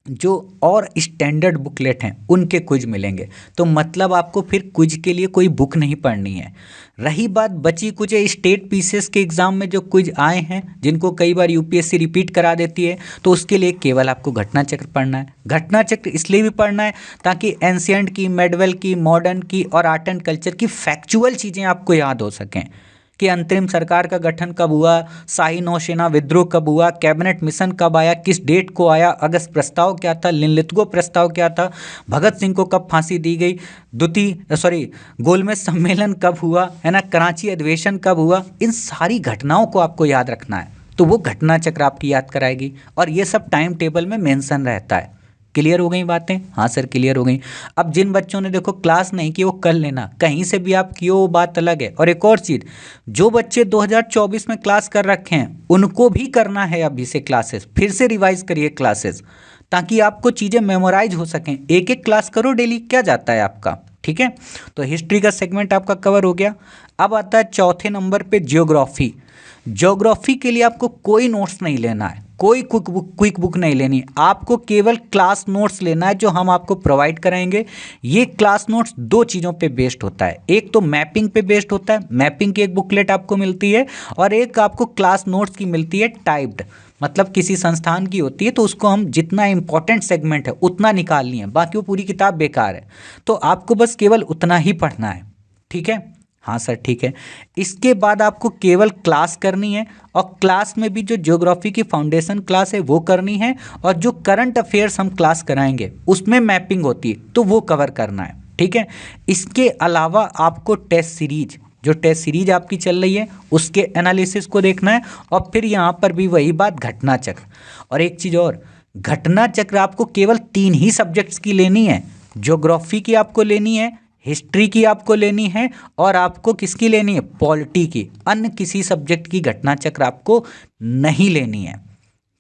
S1: जो और स्टैंडर्ड बुकलेट हैं उनके क्विज मिलेंगे। तो मतलब आपको फिर क्विज के लिए कोई बुक नहीं पढ़नी है। रही बात बची कुछ स्टेट पीसीएस के एग्ज़ाम में जो क्विज आए हैं, जिनको कई बार यूपीएससी रिपीट करा देती है, तो उसके लिए केवल आपको घटना चक्र पढ़ना है। घटना चक्र इसलिए भी पढ़ना है ताकि एंशिएंट की, मेडवल की, मॉडर्न की और आर्ट एंड कल्चर की फैक्चुअल चीज़ें आपको याद हो सकें, कि अंतरिम सरकार का गठन कब हुआ, शाही नौसेना विद्रोह कब हुआ, कैबिनेट मिशन कब आया, किस डेट को आया, अगस्त प्रस्ताव क्या था, लिनलिथगो प्रस्ताव क्या था, भगत सिंह को कब फांसी दी गई, गोलमेज सम्मेलन कब हुआ, है ना, कराची अधिवेशन कब हुआ, इन सारी घटनाओं को आपको याद रखना है। तो वो घटना चक्र आपकी याद कराएगी, और ये सब टाइम टेबल में मेंशन रहता है। क्लियर हो गई बातें? हाँ सर क्लियर हो गई। अब जिन बच्चों ने देखो क्लास नहीं की वो कर लेना, कहीं से भी आप किए वो बात अलग है। और एक और चीज़, जो बच्चे 2024 में क्लास कर रखे हैं उनको भी करना है अभी से क्लासेस, फिर से रिवाइज करिए क्लासेस, ताकि आपको चीज़ें मेमोराइज हो सकें। एक एक क्लास करो डेली, क्या जाता है आपका, ठीक है। तो हिस्ट्री का सेगमेंट आपका कवर हो गया। अब आता है चौथे नंबर पे ज्योग्राफी। ज्योग्राफी के लिए आपको कोई नोट्स नहीं लेना है, कोई क्विक बुक नहीं लेनी, आपको केवल क्लास नोट्स लेना है जो हम आपको प्रोवाइड कराएंगे। ये क्लास नोट्स 2 चीज़ों पे बेस्ड होता है, एक तो मैपिंग पे बेस्ड होता है, मैपिंग की एक बुकलेट आपको मिलती है, और एक आपको क्लास नोट्स की मिलती है टाइप्ड, मतलब किसी संस्थान की होती है तो उसको हम जितना इंपॉर्टेंट सेगमेंट है उतना निकालनी है, बाकी वो पूरी किताब बेकार है। तो आपको बस केवल उतना ही पढ़ना है, ठीक है। हाँ सर ठीक है। इसके बाद आपको केवल क्लास करनी है, और क्लास में भी जो ज्योग्राफी की फाउंडेशन क्लास है वो करनी है, और जो करंट अफेयर्स हम क्लास कराएंगे उसमें मैपिंग होती है तो वो कवर करना है, ठीक है। इसके अलावा आपको टेस्ट सीरीज जो टेस्ट सीरीज आपकी चल रही है उसके एनालिसिस को देखना है। और फिर यहाँ पर भी वही बात, घटना चक्र। और एक चीज़ और, घटना चक्र आपको केवल 3 ही सब्जेक्ट्स की लेनी है। ज्योग्राफी की आपको लेनी है, हिस्ट्री की आपको लेनी है, और आपको किसकी लेनी है, पॉलिटी की। अन्य किसी सब्जेक्ट की घटना चक्र आपको नहीं लेनी है।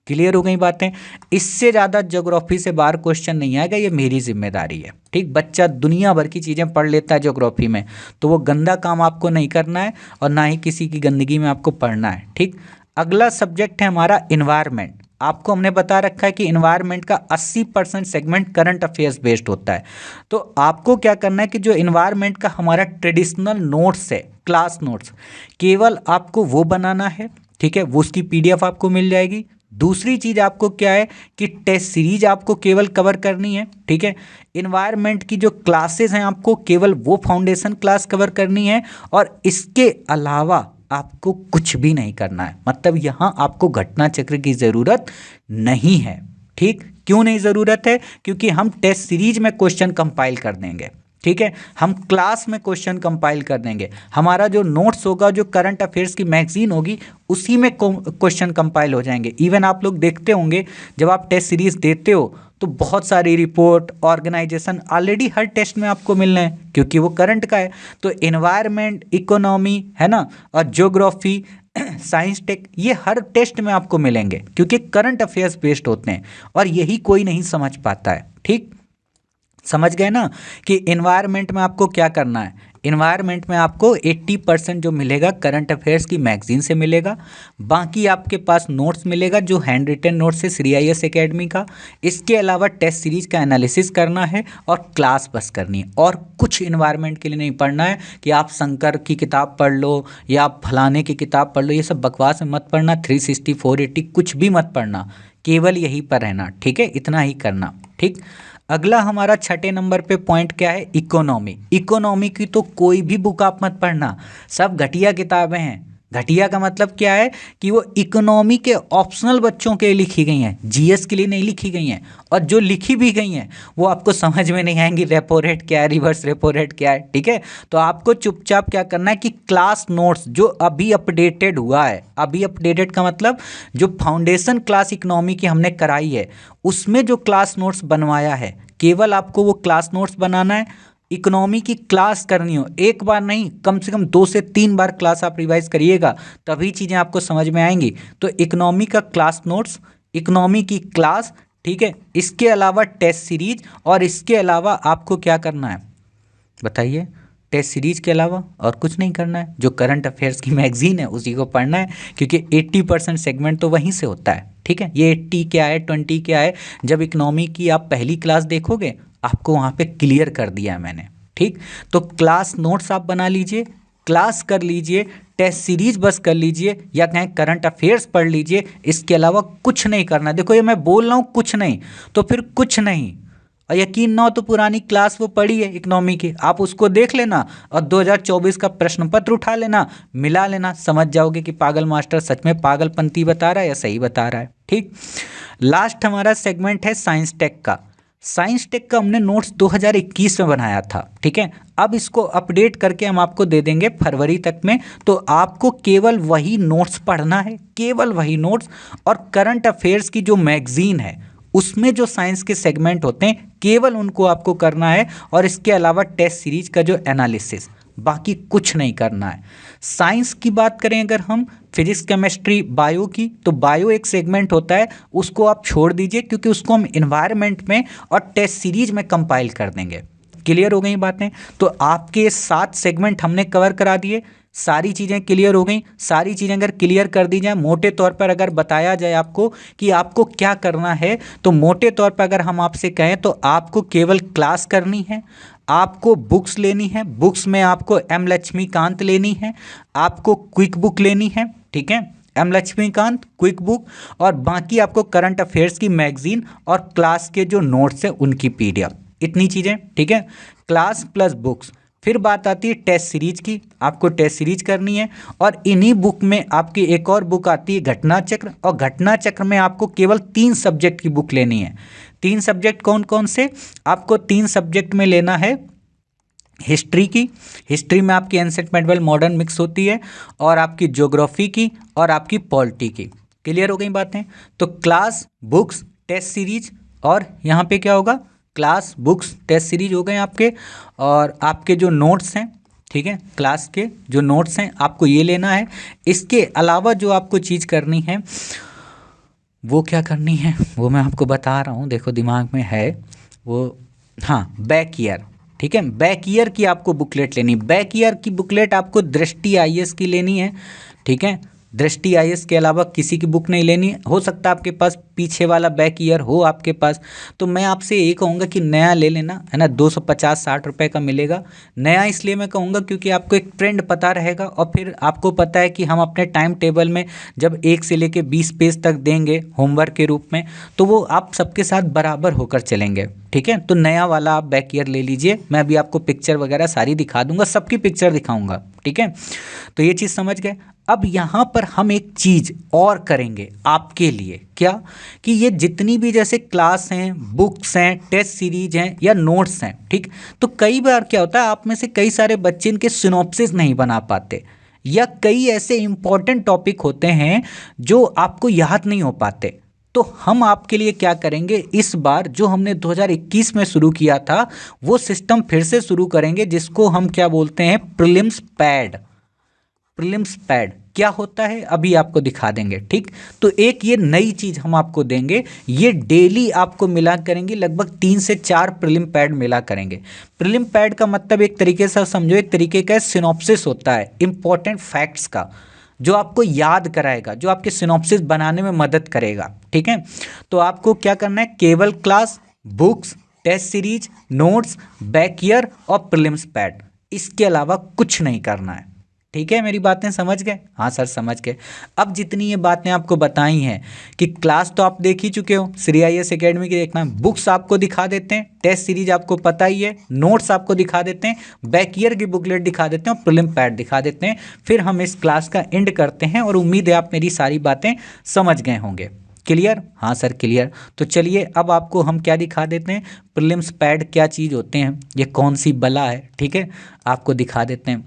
S1: क्लियर हो गई बातें। इससे ज़्यादा ज्योग्राफी से बाहर क्वेश्चन नहीं आएगा, ये मेरी जिम्मेदारी है। ठीक, बच्चा दुनिया भर की चीज़ें पढ़ लेता है ज्योग्राफी में, तो वो गंदा काम आपको नहीं करना है और ना ही किसी की गंदगी में आपको पढ़ना है। ठीक, अगला सब्जेक्ट है हमारा इन्वायरमेंट। आपको हमने बता रखा है कि इन्वायरमेंट का 80% सेगमेंट करंट अफेयर्स बेस्ड होता है। तो आपको क्या करना है कि जो इन्वायरमेंट का हमारा ट्रेडिशनल नोट्स है, क्लास नोट्स, केवल आपको वो बनाना है। ठीक है, वो उसकी PDF आपको मिल जाएगी। दूसरी चीज़ आपको क्या है कि टेस्ट सीरीज आपको केवल कवर करनी है। ठीक है, इन्वायरमेंट की जो क्लासेस हैं आपको केवल वो फाउंडेशन क्लास कवर करनी है, और इसके अलावा आपको कुछ भी नहीं करना है। मतलब यहाँ आपको घटना चक्र की ज़रूरत नहीं है। ठीक, क्यों नहीं ज़रूरत है, क्योंकि हम टेस्ट सीरीज में क्वेश्चन कंपाइल कर देंगे। ठीक है, हम क्लास में क्वेश्चन कंपाइल कर देंगे। हमारा जो नोट्स होगा, जो करंट अफेयर्स की मैगजीन होगी, उसी में क्वेश्चन कंपाइल हो जाएंगे। इवन आप लोग देखते होंगे जब आप टेस्ट सीरीज देते हो तो बहुत सारी रिपोर्ट, ऑर्गेनाइजेशन ऑलरेडी हर टेस्ट में आपको मिलने हैं, क्योंकि वो करंट का है। तो इन्वायरमेंट, इकोनॉमी, है ना, और ज्योग्राफी, साइंस टेक, ये हर टेस्ट में आपको मिलेंगे, क्योंकि करंट अफेयर्स बेस्ड होते हैं, और यही कोई नहीं समझ पाता है। ठीक, समझ गए ना कि इन्वायरमेंट में आपको क्या करना है। इन्वायरमेंट में आपको 80% जो मिलेगा करंट अफेयर्स की मैगजीन से मिलेगा। बाकी आपके पास नोट्स मिलेगा, जो हैंड रिटन नोट्स है श्री IAS एकेडमी का। इसके अलावा टेस्ट सीरीज का एनालिसिस करना है और क्लास बस करनी है, और कुछ इन्वायरमेंट के लिए नहीं पढ़ना है कि आप शंकर की किताब पढ़ लो या आप फलाने की किताब पढ़ लो। ये सब बकवास में मत पढ़ना। 360, 480 कुछ भी मत पढ़ना, केवल यहीं पर रहना। ठीक है, इतना ही करना। ठीक, अगला हमारा 6ठे नंबर पे पॉइंट क्या है, इकोनॉमी। इकोनॉमी की तो कोई भी बुक आप मत पढ़ना, सब घटिया किताबें हैं। घटिया का मतलब क्या है कि वो इकोनॉमी के ऑप्शनल बच्चों के लिए लिखी गई हैं, GS के लिए नहीं लिखी गई हैं। और जो लिखी भी गई हैं वो आपको समझ में नहीं आएंगी। रेपो रेट क्या है, रिवर्स रेपो रेट क्या है। ठीक है, तो आपको चुपचाप क्या करना है कि क्लास नोट्स जो अभी अपडेटेड हुआ है, अभी अपडेटेड का मतलब जो फाउंडेशन क्लास इकोनॉमी की हमने कराई है, उसमें जो क्लास नोट्स बनवाया है, केवल आपको वो क्लास नोट्स बनाना है। इकोनॉमी की क्लास करनी हो, एक बार नहीं, कम से कम 2 से 3 बार क्लास आप रिवाइज करिएगा, तभी चीज़ें आपको समझ में आएंगी। तो इकोनॉमी का क्लास नोट्स, इकोनॉमी की क्लास, ठीक है, इसके अलावा टेस्ट सीरीज, और इसके अलावा आपको क्या करना है बताइए। टेस्ट सीरीज के अलावा और कुछ नहीं करना है। जो करंट अफेयर्स की मैगजीन है उसी को पढ़ना है, क्योंकि 80% सेगमेंट तो वहीं से होता है। ठीक है, ये 80 क्या है, 20 क्या है, जब इकोनॉमी की आप पहली क्लास देखोगे आपको वहाँ पे क्लियर कर दिया है मैंने। ठीक, तो क्लास नोट्स आप बना लीजिए, क्लास कर लीजिए, टेस्ट सीरीज बस कर लीजिए, या कहें करंट अफेयर्स पढ़ लीजिए। इसके अलावा कुछ नहीं करना। देखो ये मैं बोल रहा हूँ कुछ नहीं, तो फिर कुछ नहीं। और यकीन ना हो तो पुरानी क्लास वो पढ़ी है इकोनॉमी की, आप उसको देख लेना और 2024 का प्रश्न पत्र उठा लेना, मिला लेना, समझ जाओगे कि पागल मास्टर सच में पागलपंती बता रहा है या सही बता रहा है। ठीक, लास्ट हमारा सेगमेंट है साइंस टेक का। साइंस टेक का हमने नोट्स 2021 में बनाया था। ठीक है, अब इसको अपडेट करके हम आपको दे देंगे फरवरी तक में। तो आपको केवल वही नोट्स पढ़ना है, केवल वही नोट्स, और करंट अफेयर्स की जो मैगजीन है उसमें जो साइंस के सेगमेंट होते हैं केवल उनको आपको करना है, और इसके अलावा टेस्ट सीरीज का जो एनालिसिस, बाकी कुछ नहीं करना है। साइंस की बात करें अगर हम, फिजिक्स, केमिस्ट्री, बायो की, तो बायो एक सेगमेंट होता है, उसको आप छोड़ दीजिए, क्योंकि उसको हम इन्वायरमेंट में और टेस्ट सीरीज में कंपाइल कर देंगे। क्लियर हो गई बातें। तो आपके 7 सेगमेंट हमने कवर करा दिए, सारी चीज़ें क्लियर हो गई। सारी चीज़ें अगर क्लियर कर दी जाए, मोटे तौर पर अगर बताया जाए आपको कि आपको क्या करना है, तो मोटे तौर पर अगर हम आपसे कहें तो आपको केवल क्लास करनी है, आपको बुक्स लेनी है, बुक्स में आपको M लक्ष्मीकांत लेनी है, आपको क्विक बुक लेनी है। ठीक है, M लक्ष्मीकांत, क्विक बुक, और बाकी आपको करंट अफेयर्स की मैगजीन और क्लास के जो नोट्स हैं उनकी PDF, इतनी चीज़ें। ठीक है, क्लास प्लस बुक्स। फिर बात आती है टेस्ट सीरीज की, आपको टेस्ट सीरीज करनी है, और इन्हीं बुक में आपकी एक और बुक आती है घटना चक्र, और घटना चक्र में आपको केवल 3 सब्जेक्ट की बुक लेनी है। 3 सब्जेक्ट कौन कौन से, आपको 3 सब्जेक्ट में लेना है हिस्ट्री की, हिस्ट्री में आपकी एंसेंट मेडिवल मॉडर्न मिक्स होती है, और आपकी ज्योग्राफी की और आपकी पॉलिटी की। क्लियर हो गई बातें? तो क्लास, बुक्स, टेस्ट सीरीज, और यहाँ पे क्या होगा, क्लास, बुक्स, टेस्ट सीरीज हो गए आपके। और आपके जो नोट्स हैं, ठीक है, क्लास के जो नोट्स हैं आपको ये लेना है। इसके अलावा जो आपको चीज़ करनी है वो क्या करनी है वो मैं आपको बता रहा हूँ, देखो दिमाग में है वो। हाँ, बैक ईयर, ठीक है, बैक ईयर की आपको बुकलेट लेनी। बैक ईयर की बुकलेट आपको दृष्टि आईएएस की लेनी है, ठीक है। दृष्टि आईएएस के अलावा किसी की बुक नहीं लेनी। हो सकता है आपके पास पीछे वाला बैक ईयर हो आपके पास, तो मैं आपसे ये कहूँगा कि नया ले लेना, है ना। 250-60 रुपये का मिलेगा। नया इसलिए मैं कहूँगा क्योंकि आपको एक ट्रेंड पता रहेगा, और फिर आपको पता है कि हम अपने टाइम टेबल में जब 1 से लेके 20 पेज तक देंगे होमवर्क के रूप में, तो वो आप सबके साथ बराबर होकर चलेंगे, ठीक है। तो नया वाला आप बैक ईयर ले लीजिए। मैं अभी आपको पिक्चर वगैरह सारी दिखा दूंगा, सबकी पिक्चर दिखाऊंगा, ठीक है। तो ये चीज़ समझ गए। अब यहाँ पर हम एक चीज़ और करेंगे आपके लिए, क्या कि ये जितनी भी जैसे क्लास हैं, बुक्स हैं, टेस्ट सीरीज हैं या नोट्स हैं, ठीक, तो कई बार क्या होता है आप में से कई सारे बच्चे इनके सिनॉप्सिस नहीं बना पाते, या कई ऐसे इंपॉर्टेंट टॉपिक होते हैं जो आपको याद नहीं हो पाते। तो हम आपके लिए क्या करेंगे, इस बार जो हमने 2021 में शुरू किया था वो सिस्टम फिर से शुरू करेंगे, जिसको हम क्या बोलते हैं, प्रीलिम्स पैड। प्रीलिम्स पैड क्या होता है अभी आपको दिखा देंगे, ठीक। तो एक ये नई चीज़ हम आपको देंगे, ये डेली आपको मिला करेंगे, लगभग 3 से 4 प्रीलिम पैड मिला करेंगे। प्रीलिम पैड का मतलब एक तरीके से समझो, एक तरीके का सिनॉप्सिस होता है इंपॉर्टेंट फैक्ट्स का, जो आपको याद कराएगा, जो आपके सिनॉप्सिस बनाने में मदद करेगा, ठीक है। तो आपको क्या करना है, केवल class, books, test series, notes, back year और प्रीलिम्स पैड, इसके अलावा कुछ नहीं करना है, ठीक है। मेरी बातें समझ गए? हाँ सर समझ गए। अब जितनी ये बातें आपको बताई हैं कि क्लास तो आप देख ही चुके हो, श्री आईएएस एकेडमी की देखना, बुक्स आपको दिखा देते हैं, टेस्ट सीरीज आपको पता ही है, नोट्स आपको दिखा देते हैं, बैक ईयर की बुकलेट दिखा देते हैं और प्रीलिम पैड दिखा देते हैं। फिर हम इस क्लास का एंड करते हैं, और उम्मीद है आप मेरी सारी बातें समझ गए होंगे। क्लियर? हाँ सर क्लियर। तो चलिए अब आपको हम क्या दिखा देते हैं, प्रीलिम्स पैड क्या चीज़ होते हैं, ये कौन सी बला है, ठीक है, आपको दिखा देते हैं।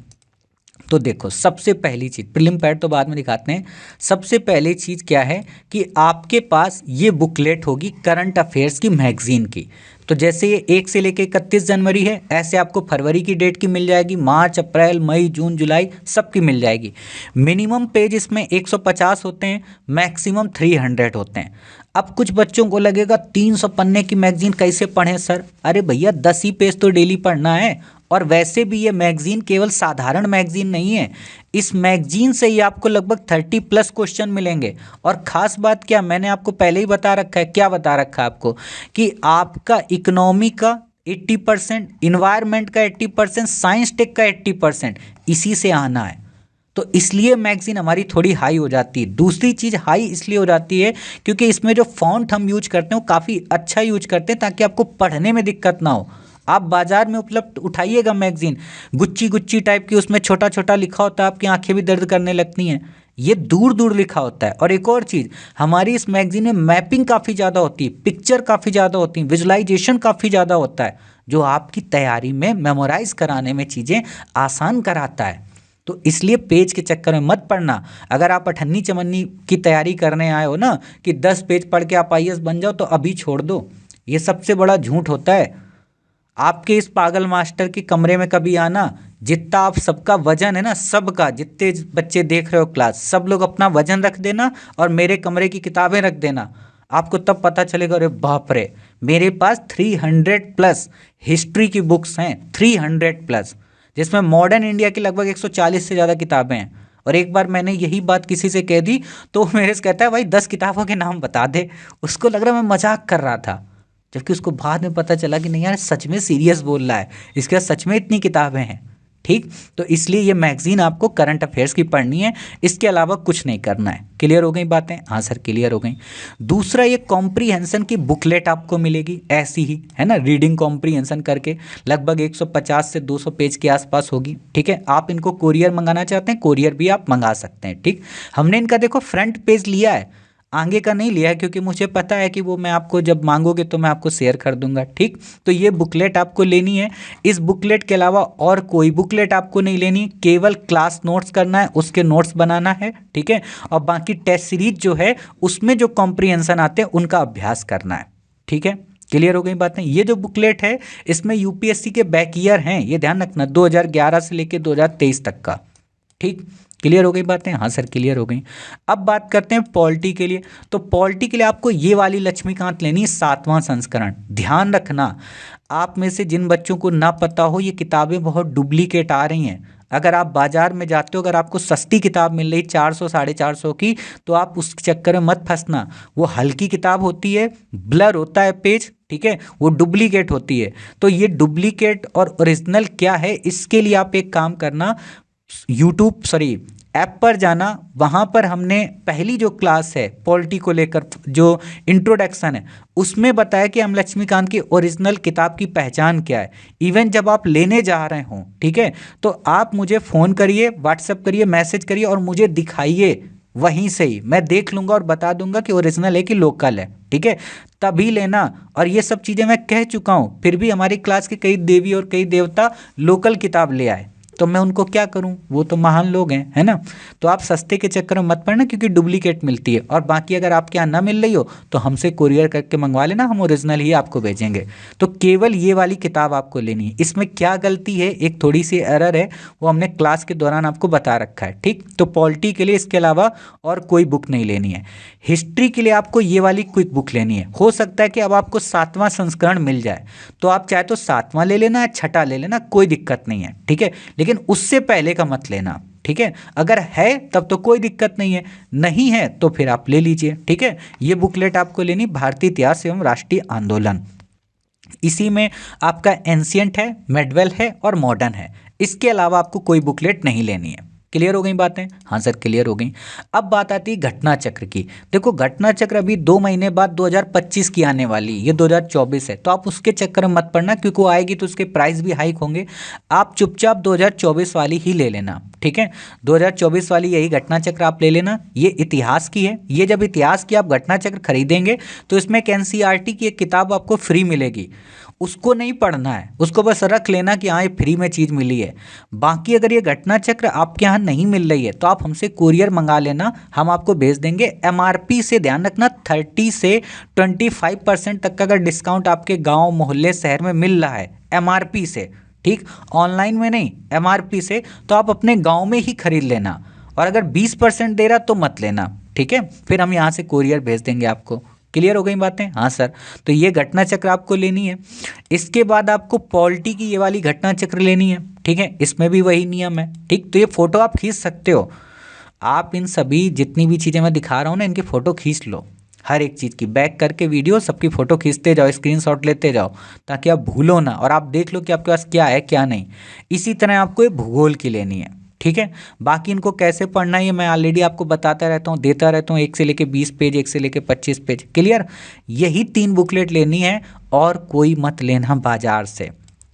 S1: तो देखो सबसे पहली चीज़, प्रीलिम पैड तो बाद में दिखाते हैं, सबसे पहली चीज़ क्या है कि आपके पास ये बुकलेट होगी करंट अफेयर्स की मैगजीन की। तो जैसे ये 1 से लेकर 31 जनवरी है, ऐसे आपको फरवरी की डेट की मिल जाएगी, मार्च, अप्रैल, मई, जून, जुलाई सबकी मिल जाएगी। मिनिमम पेज इसमें 150 होते हैं, मैक्सिमम 300 होते हैं। अब कुछ बच्चों को लगेगा 300 पन्ने की मैगजीन कैसे पढ़ें सर? अरे भैया 10 ही पेज तो डेली पढ़ना है, और वैसे भी ये मैगजीन केवल साधारण मैगजीन नहीं है, इस मैगजीन से ही आपको लगभग 30+ क्वेश्चन मिलेंगे। और ख़ास बात क्या, मैंने आपको पहले ही बता रखा है, क्या बता रखा है आपको, कि आपका इकोनॉमी का 80%, इन्वायरमेंट का 80%, साइंस टेक का 80% इसी से आना है। तो इसलिए मैगजीन हमारी थोड़ी हाई हो जाती है। दूसरी चीज़ हाई इसलिए हो जाती है क्योंकि इसमें जो फॉन्ट हम यूज करते हैं वो काफ़ी अच्छा यूज करते हैं, ताकि आपको पढ़ने में दिक्कत ना हो। आप बाजार में उपलब्ध उठाइएगा मैगजीन, गुच्ची गुच्ची टाइप की, उसमें छोटा छोटा लिखा होता है, आपकी आंखें भी दर्द करने लगती हैं। ये दूर दूर लिखा होता है। और एक और चीज़, हमारी इस मैगजीन में मैपिंग काफ़ी ज़्यादा होती है, पिक्चर काफ़ी ज़्यादा होती है, विजुलाइजेशन काफ़ी ज़्यादा होता है, जो आपकी तैयारी में मेमोराइज कराने में चीज़ें आसान कराता है। तो इसलिए पेज के चक्कर में मत पढ़ना। अगर आप अठन्नी चमन्नी की तैयारी करने आए हो ना कि 10 पेज पढ़ के आप आईएएस बन जाओ, तो अभी छोड़ दो, ये सबसे बड़ा झूठ होता है। आपके इस पागल मास्टर के कमरे में कभी आना, जितना आप सबका वजन है ना, सबका, जितने बच्चे देख रहे हो क्लास, सब लोग अपना वजन रख देना और मेरे कमरे की किताबें रख देना, आपको तब पता चलेगा, अरे बाप रे, मेरे पास 300+ हिस्ट्री की बुक्स हैं, 300+, जिसमें मॉडर्न इंडिया की लगभग 140 से ज़्यादा किताबें हैं। और एक बार मैंने यही बात किसी से कह दी तो मेरे से कहता है भाई 10 किताबों के नाम बता दे। उसको लग रहा मैं मजाक कर रहा था, जबकि उसको बाद में पता चला कि नहीं यार सच में सीरियस बोल रहा है, इसके पास सच में इतनी किताबें हैं, ठीक। तो इसलिए ये मैगजीन आपको करंट अफेयर्स की पढ़नी है, इसके अलावा कुछ नहीं करना है। क्लियर हो गई बातें? हाँ सर क्लियर हो गई। दूसरा, ये कॉम्प्रीहेंशन की बुकलेट आपको मिलेगी ऐसी ही, है ना, रीडिंग कॉम्प्रीहेंशन करके, लगभग 150 से 200 पेज के आसपास होगी, ठीक है। आप इनको कोरियर मंगाना चाहते हैं, कोरियर भी आप मंगा सकते हैं, ठीक। हमने इनका देखो फ्रंट पेज लिया है, आगे का नहीं लिया है क्योंकि मुझे पता है कि वो मैं आपको जब मांगोगे तो मैं आपको शेयर कर दूंगा। ठीक, तो ये बुकलेट आपको लेनी है। इस बुकलेट के अलावा और कोई बुकलेट आपको नहीं लेनी, केवल क्लास नोट्स करना है, उसके नोट्स बनाना है। ठीक है, और बाकी टेस्ट सीरीज जो है उसमें जो कॉम्प्रिहेंशन आते हैं उनका अभ्यास करना है। ठीक है, क्लियर हो गई बातें। ये जो बुकलेट है इसमें यूपीएससी के बैक ईयर हैं, ये ध्यान रखना, 2011 से लेकर 2023 तक का। ठीक, क्लियर हो गई बातें। हाँ सर क्लियर हो गई। अब बात करते हैं पॉलिटी के लिए। तो पॉलिटी के लिए आपको ये वाली लक्ष्मीकांत लेनी है, 7वां संस्करण। ध्यान रखना, आप में से जिन बच्चों को ना पता हो, ये किताबें बहुत डुप्लीकेट आ रही हैं। अगर आप बाजार में जाते हो, अगर आपको सस्ती किताब मिल रही 400 450 की, तो आप उस चक्कर में मत फंसना। वो हल्की किताब होती है, ब्लर होता है पेज, ठीक है, वो डुप्लीकेट होती है। तो ये डुप्लीकेट और ओरिजिनल क्या है, इसके लिए आप एक काम करना, ऐप पर जाना। वहाँ पर हमने पहली जो क्लास है पॉलिटी को लेकर, जो इंट्रोडक्शन है, उसमें बताया कि हम लक्ष्मीकांत की ओरिजिनल किताब की पहचान क्या है। इवन जब आप लेने जा रहे हों, ठीक है, तो आप मुझे फ़ोन करिए, व्हाट्सएप करिए, मैसेज करिए और मुझे दिखाइए, वहीं से ही मैं देख लूँगा और बता दूंगा कि ओरिजिनल है कि लोकल है। ठीक है, तभी लेना। और ये सब चीज़ें मैं कह चुका हूँ, फिर भी हमारी क्लास के कई देवी और कई देवता लोकल किताब ले आए, तो मैं उनको क्या करूं, वो तो महान लोग हैं, है ना। तो आप सस्ते के चक्कर में मत पड़ना, क्योंकि डुप्लीकेट मिलती है। और बाकी अगर आपके यहाँ ना मिल रही हो तो हमसे कुरियर करके मंगवा लेना, हम ओरिजिनल ही आपको भेजेंगे। तो केवल ये वाली किताब आपको लेनी है। इसमें क्या गलती है, एक थोड़ी सी एरर है, वो हमने क्लास के दौरान आपको बता रखा है। ठीक, तो पॉलिटी के लिए इसके अलावा और कोई बुक नहीं लेनी है। हिस्ट्री के लिए आपको ये वाली क्विक बुक लेनी है। हो सकता है कि अब आपको 7वां संस्करण मिल जाए, तो आप चाहे तो 7वां ले लेना या 6ठा ले लेना, कोई दिक्कत नहीं है। ठीक है, लेकिन उससे पहले का मत लेना। ठीक है, अगर है तब तो कोई दिक्कत नहीं है, नहीं है तो फिर आप ले लीजिए। ठीक है, ये बुकलेट आपको लेनी, भारतीय इतिहास एवं राष्ट्रीय आंदोलन। इसी में आपका एंशियंट है, मेडवेल है और मॉडर्न है। इसके अलावा आपको कोई बुकलेट नहीं लेनी है। क्लियर हो गई बातें। हाँ सर क्लियर हो गई। अब बात आती है घटना चक्र की। देखो घटना चक्र अभी 2 महीने बाद 2025 की आने वाली, ये 2024 है, तो आप उसके चक्कर में मत पड़ना, क्योंकि वो आएगी तो उसके प्राइस भी हाइक होंगे। आप चुपचाप 2024 वाली ही ले लेना। ठीक है, 2024 वाली यही घटना चक्र आप ले लेना। ये इतिहास की है। ये जब इतिहास की आप घटना चक्र खरीदेंगे तो इसमें एक एनसीईआरटी की एक किताब आपको फ्री मिलेगी, उसको नहीं पढ़ना है, उसको बस रख लेना कि हाँ ये फ्री में चीज़ मिली है। बाकी अगर ये घटना चक्र आपके यहाँ नहीं मिल रही है तो आप हमसे कुरियर मंगा लेना, हम आपको भेज देंगे। एमआरपी से ध्यान रखना, 30 से 25% तक का अगर डिस्काउंट आपके गांव मोहल्ले शहर में मिल रहा है एमआरपी से, ठीक, ऑनलाइन में नहीं, एमआरपी से, तो आप अपने गाँव में ही खरीद लेना। और अगर 20% दे रहा तो मत लेना। ठीक है, फिर हम यहाँ से कुरियर भेज देंगे आपको। क्लियर हो गई बातें। हाँ सर, तो ये घटना चक्र आपको लेनी है। इसके बाद आपको पॉलिटी की ये वाली घटना चक्र लेनी है। ठीक है, इसमें भी वही नियम है। ठीक, तो ये फोटो आप खींच सकते हो। आप इन सभी जितनी भी चीज़ें मैं दिखा रहा हूँ ना, इनकी फ़ोटो खींच लो, हर एक चीज़ की बैक करके वीडियो सबकी फ़ोटो खींचते जाओ, स्क्रीनशॉट लेते जाओ, ताकि आप भूलो ना और आप देख लो कि आपके पास क्या है क्या नहीं। इसी तरह आपको ये भूगोल की लेनी है। ठीक है, बाकी इनको कैसे पढ़ना है ये मैं ऑलरेडी आपको बताता रहता हूँ, देता रहता हूँ, 1 से लेके 20 पेज, 1 से लेके 25 पेज। क्लियर, यही 3 बुकलेट लेनी है और कोई मत लेना बाजार से।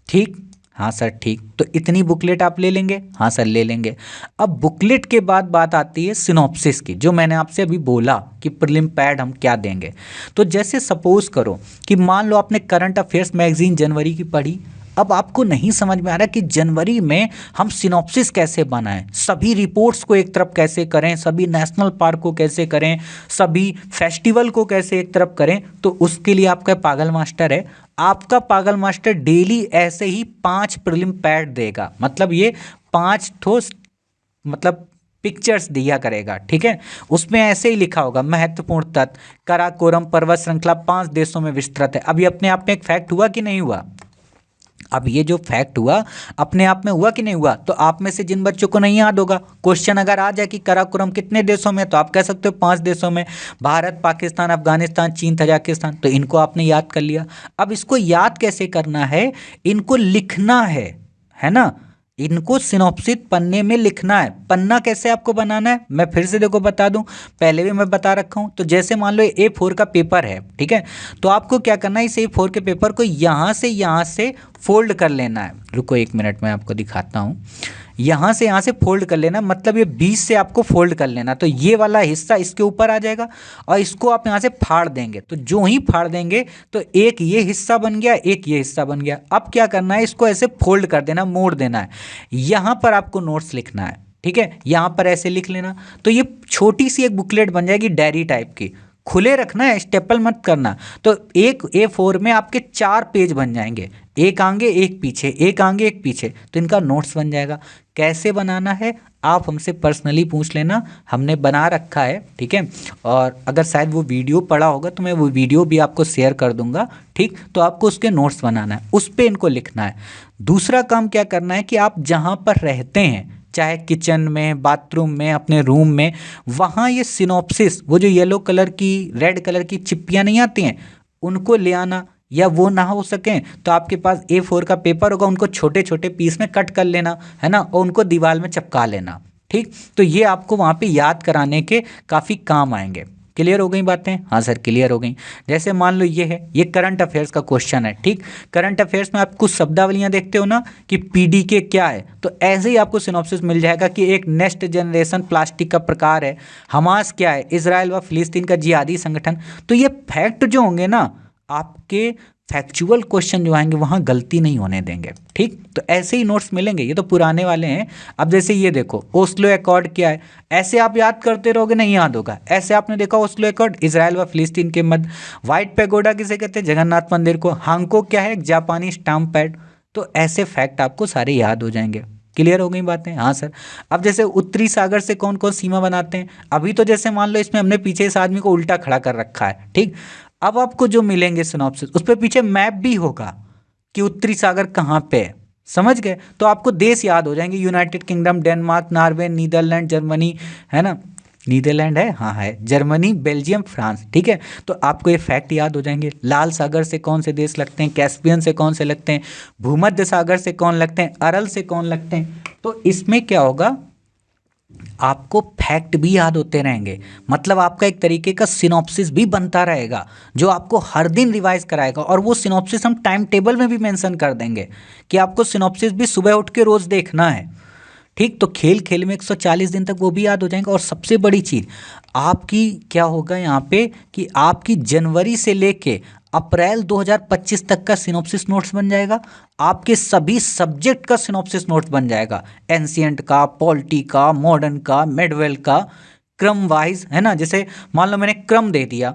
S1: ठीक, हाँ सर ठीक, तो इतनी बुकलेट आप ले लेंगे। हाँ सर ले लेंगे। अब बुकलेट के बाद बात आती है सिनॉप्सिस की, जो मैंने आपसे अभी बोला कि प्रीलिम पैड हम क्या देंगे। तो जैसे सपोज करो कि मान लो आपने करंट अफेयर्स मैगजीन जनवरी की पढ़ी, अब आपको नहीं समझ में आ रहा कि जनवरी में हम सिनॉप्सिस कैसे बनाएं, सभी रिपोर्ट्स को एक तरफ कैसे करें, सभी नेशनल पार्क को कैसे करें, सभी फेस्टिवल को कैसे एक तरफ करें। तो उसके लिए आपका पागल मास्टर है। आपका पागल मास्टर डेली ऐसे ही 5 प्रीलिम पैड देगा, मतलब ये 5 ठोस मतलब पिक्चर्स दिया करेगा। ठीक है, उसमें ऐसे ही लिखा होगा महत्वपूर्ण तथ्य, काराकोरम पर्वत श्रृंखला 5 देशों में विस्तृत है। अब ये अपने आप में एक फैक्ट हुआ कि नहीं हुआ? अब ये जो फैक्ट हुआ अपने आप में हुआ कि नहीं हुआ? तो आप में से जिन बच्चों को नहीं याद होगा, क्वेश्चन अगर आ जाए कि काराकोरम कितने देशों में, तो आप कह सकते हो 5 देशों में, भारत, पाकिस्तान, अफगानिस्तान, चीन, तजाकिस्तान। तो इनको आपने याद कर लिया। अब इसको याद कैसे करना है, इनको लिखना है ना, इनको सिनॉप्सिस पन्ने में लिखना है। पन्ना कैसे आपको बनाना है मैं फिर से देखो बता दूं, पहले भी मैं बता रखा हूं। तो जैसे मान लो A4 का पेपर है, ठीक है, तो आपको क्या करना है, इस A4 के पेपर को यहाँ से फोल्ड कर लेना है। रुको 1 मिनट में आपको दिखाता हूँ। यहाँ से फोल्ड कर लेना, मतलब ये 20 से आपको फोल्ड कर लेना, तो ये वाला हिस्सा इसके ऊपर आ जाएगा और इसको आप यहाँ से फाड़ देंगे। तो जो ही फाड़ देंगे तो एक ये हिस्सा बन गया, एक ये हिस्सा बन गया। अब क्या करना है, इसको ऐसे फोल्ड कर देना, मोड़ देना है। यहाँ पर आपको नोट्स लिखना है, ठीक है, यहाँ पर ऐसे लिख लेना। तो ये छोटी सी एक बुकलेट बन जाएगी डायरी टाइप की, खुले रखना है, स्टेपल मत करना। तो एक A4 में आपके 4 पेज बन जाएंगे, एक आगे एक पीछे, एक आगे एक पीछे, तो इनका नोट्स बन जाएगा। कैसे बनाना है आप हमसे पर्सनली पूछ लेना, हमने बना रखा है, ठीक है। और अगर शायद वो वीडियो पड़ा होगा तो मैं वो वीडियो भी आपको शेयर कर दूंगा, ठीक। तो आपको उसके नोट्स बनाना है, उस पर इनको लिखना है। दूसरा काम क्या करना है कि आप जहाँ पर रहते हैं, चाहे किचन में, बाथरूम में, अपने रूम में, वहाँ ये सिनॉप्सिस, वो जो येलो कलर की, रेड कलर की चिप्पियाँ नहीं आती हैं, उनको ले आना। या वो ना हो सकें तो आपके पास A4 का पेपर होगा, उनको छोटे छोटे पीस में कट कर लेना है ना, और उनको दीवार में चिपका लेना, ठीक। तो ये आपको वहाँ पे याद कराने के काफ़ी काम आएंगे। क्लियर हो गई बातें? हाँ सर क्लियर हो गई। जैसे मान लो ये है, ये करंट अफेयर्स का क्वेश्चन है, ठीक। करंट अफेयर्स में आप कुछ शब्दावलियाँ देखते हो ना कि PDK क्या है, तो ऐसे ही आपको सिनॉप्सिस मिल जाएगा कि एक नेक्स्ट जनरेशन प्लास्टिक का प्रकार है। हमास क्या है, इजराइल व फिलिस्तीन का जिहादी संगठन। तो ये फैक्ट जो होंगे ना, आपके फैक्चुअल क्वेश्चन जो आएंगे वहाँ गलती नहीं होने देंगे, ठीक। तो ऐसे ही नोट्स मिलेंगे, ये तो पुराने वाले हैं। अब जैसे ये देखो, ओस्लो एकॉर्ड क्या है, ऐसे आप याद करते रहोगे, नहीं याद होगा। ऐसे आपने देखा ओस्लो एकॉर्ड, इजराइल व फिलिस्तीन के मध्य। व्हाइट पैगोडा किसे कहते हैं, जगन्नाथ मंदिर को। हांगकांग क्या है, एक जापानी स्टाम्प पैड। तो ऐसे फैक्ट आपको सारे याद हो जाएंगे। क्लियर हो गई बातें? हाँ सर। अब जैसे उत्तरी सागर से कौन कौन सीमा बनाते हैं, अभी तो जैसे मान लो इसमें हमने पीछे इस आदमी को उल्टा खड़ा कर रखा है, ठीक। अब आपको जो मिलेंगे सिनॉप्सिस, उस पर पीछे मैप भी होगा कि उत्तरी सागर कहाँ पे है, समझ गए? तो आपको देश याद हो जाएंगे, United Kingdom, Denmark, Norway, Netherland, Germany, है ना, नीदरलैंड है, हाँ है, जर्मनी, बेल्जियम, फ्रांस, ठीक है। तो आपको ये फैक्ट याद हो जाएंगे। लाल सागर से कौन से देश लगते हैं, कैस्पियन से कौन से लगते हैं, भूमध्य सागर से कौन लगते हैं, अरल से कौन लगते हैं। तो इसमें क्या होगा, आपको फैक्ट भी याद होते रहेंगे, मतलब आपका एक तरीके का सिनॉप्सिस भी बनता रहेगा जो आपको हर दिन रिवाइज कराएगा। और वो सिनॉप्सिस हम टाइम टेबल में भी मेंशन कर देंगे कि आपको सिनॉप्सिस भी सुबह उठ के रोज देखना है, ठीक। तो खेल खेल में 140 दिन तक वो भी याद हो जाएंगे। और सबसे बड़ी चीज़ आपकी क्या होगा यहाँ पे कि आपकी जनवरी से लेके अप्रैल 2025 तक का सिनॉप्सिस नोट्स बन जाएगा, आपके सभी सब्जेक्ट का सिनॉप्सिस नोट्स बन जाएगा, एंशिएंट का, पॉलिटी का, मॉडर्न का, मेडवेल का, क्रम वाइज, है ना। जैसे मान लो मैंने क्रम दे दिया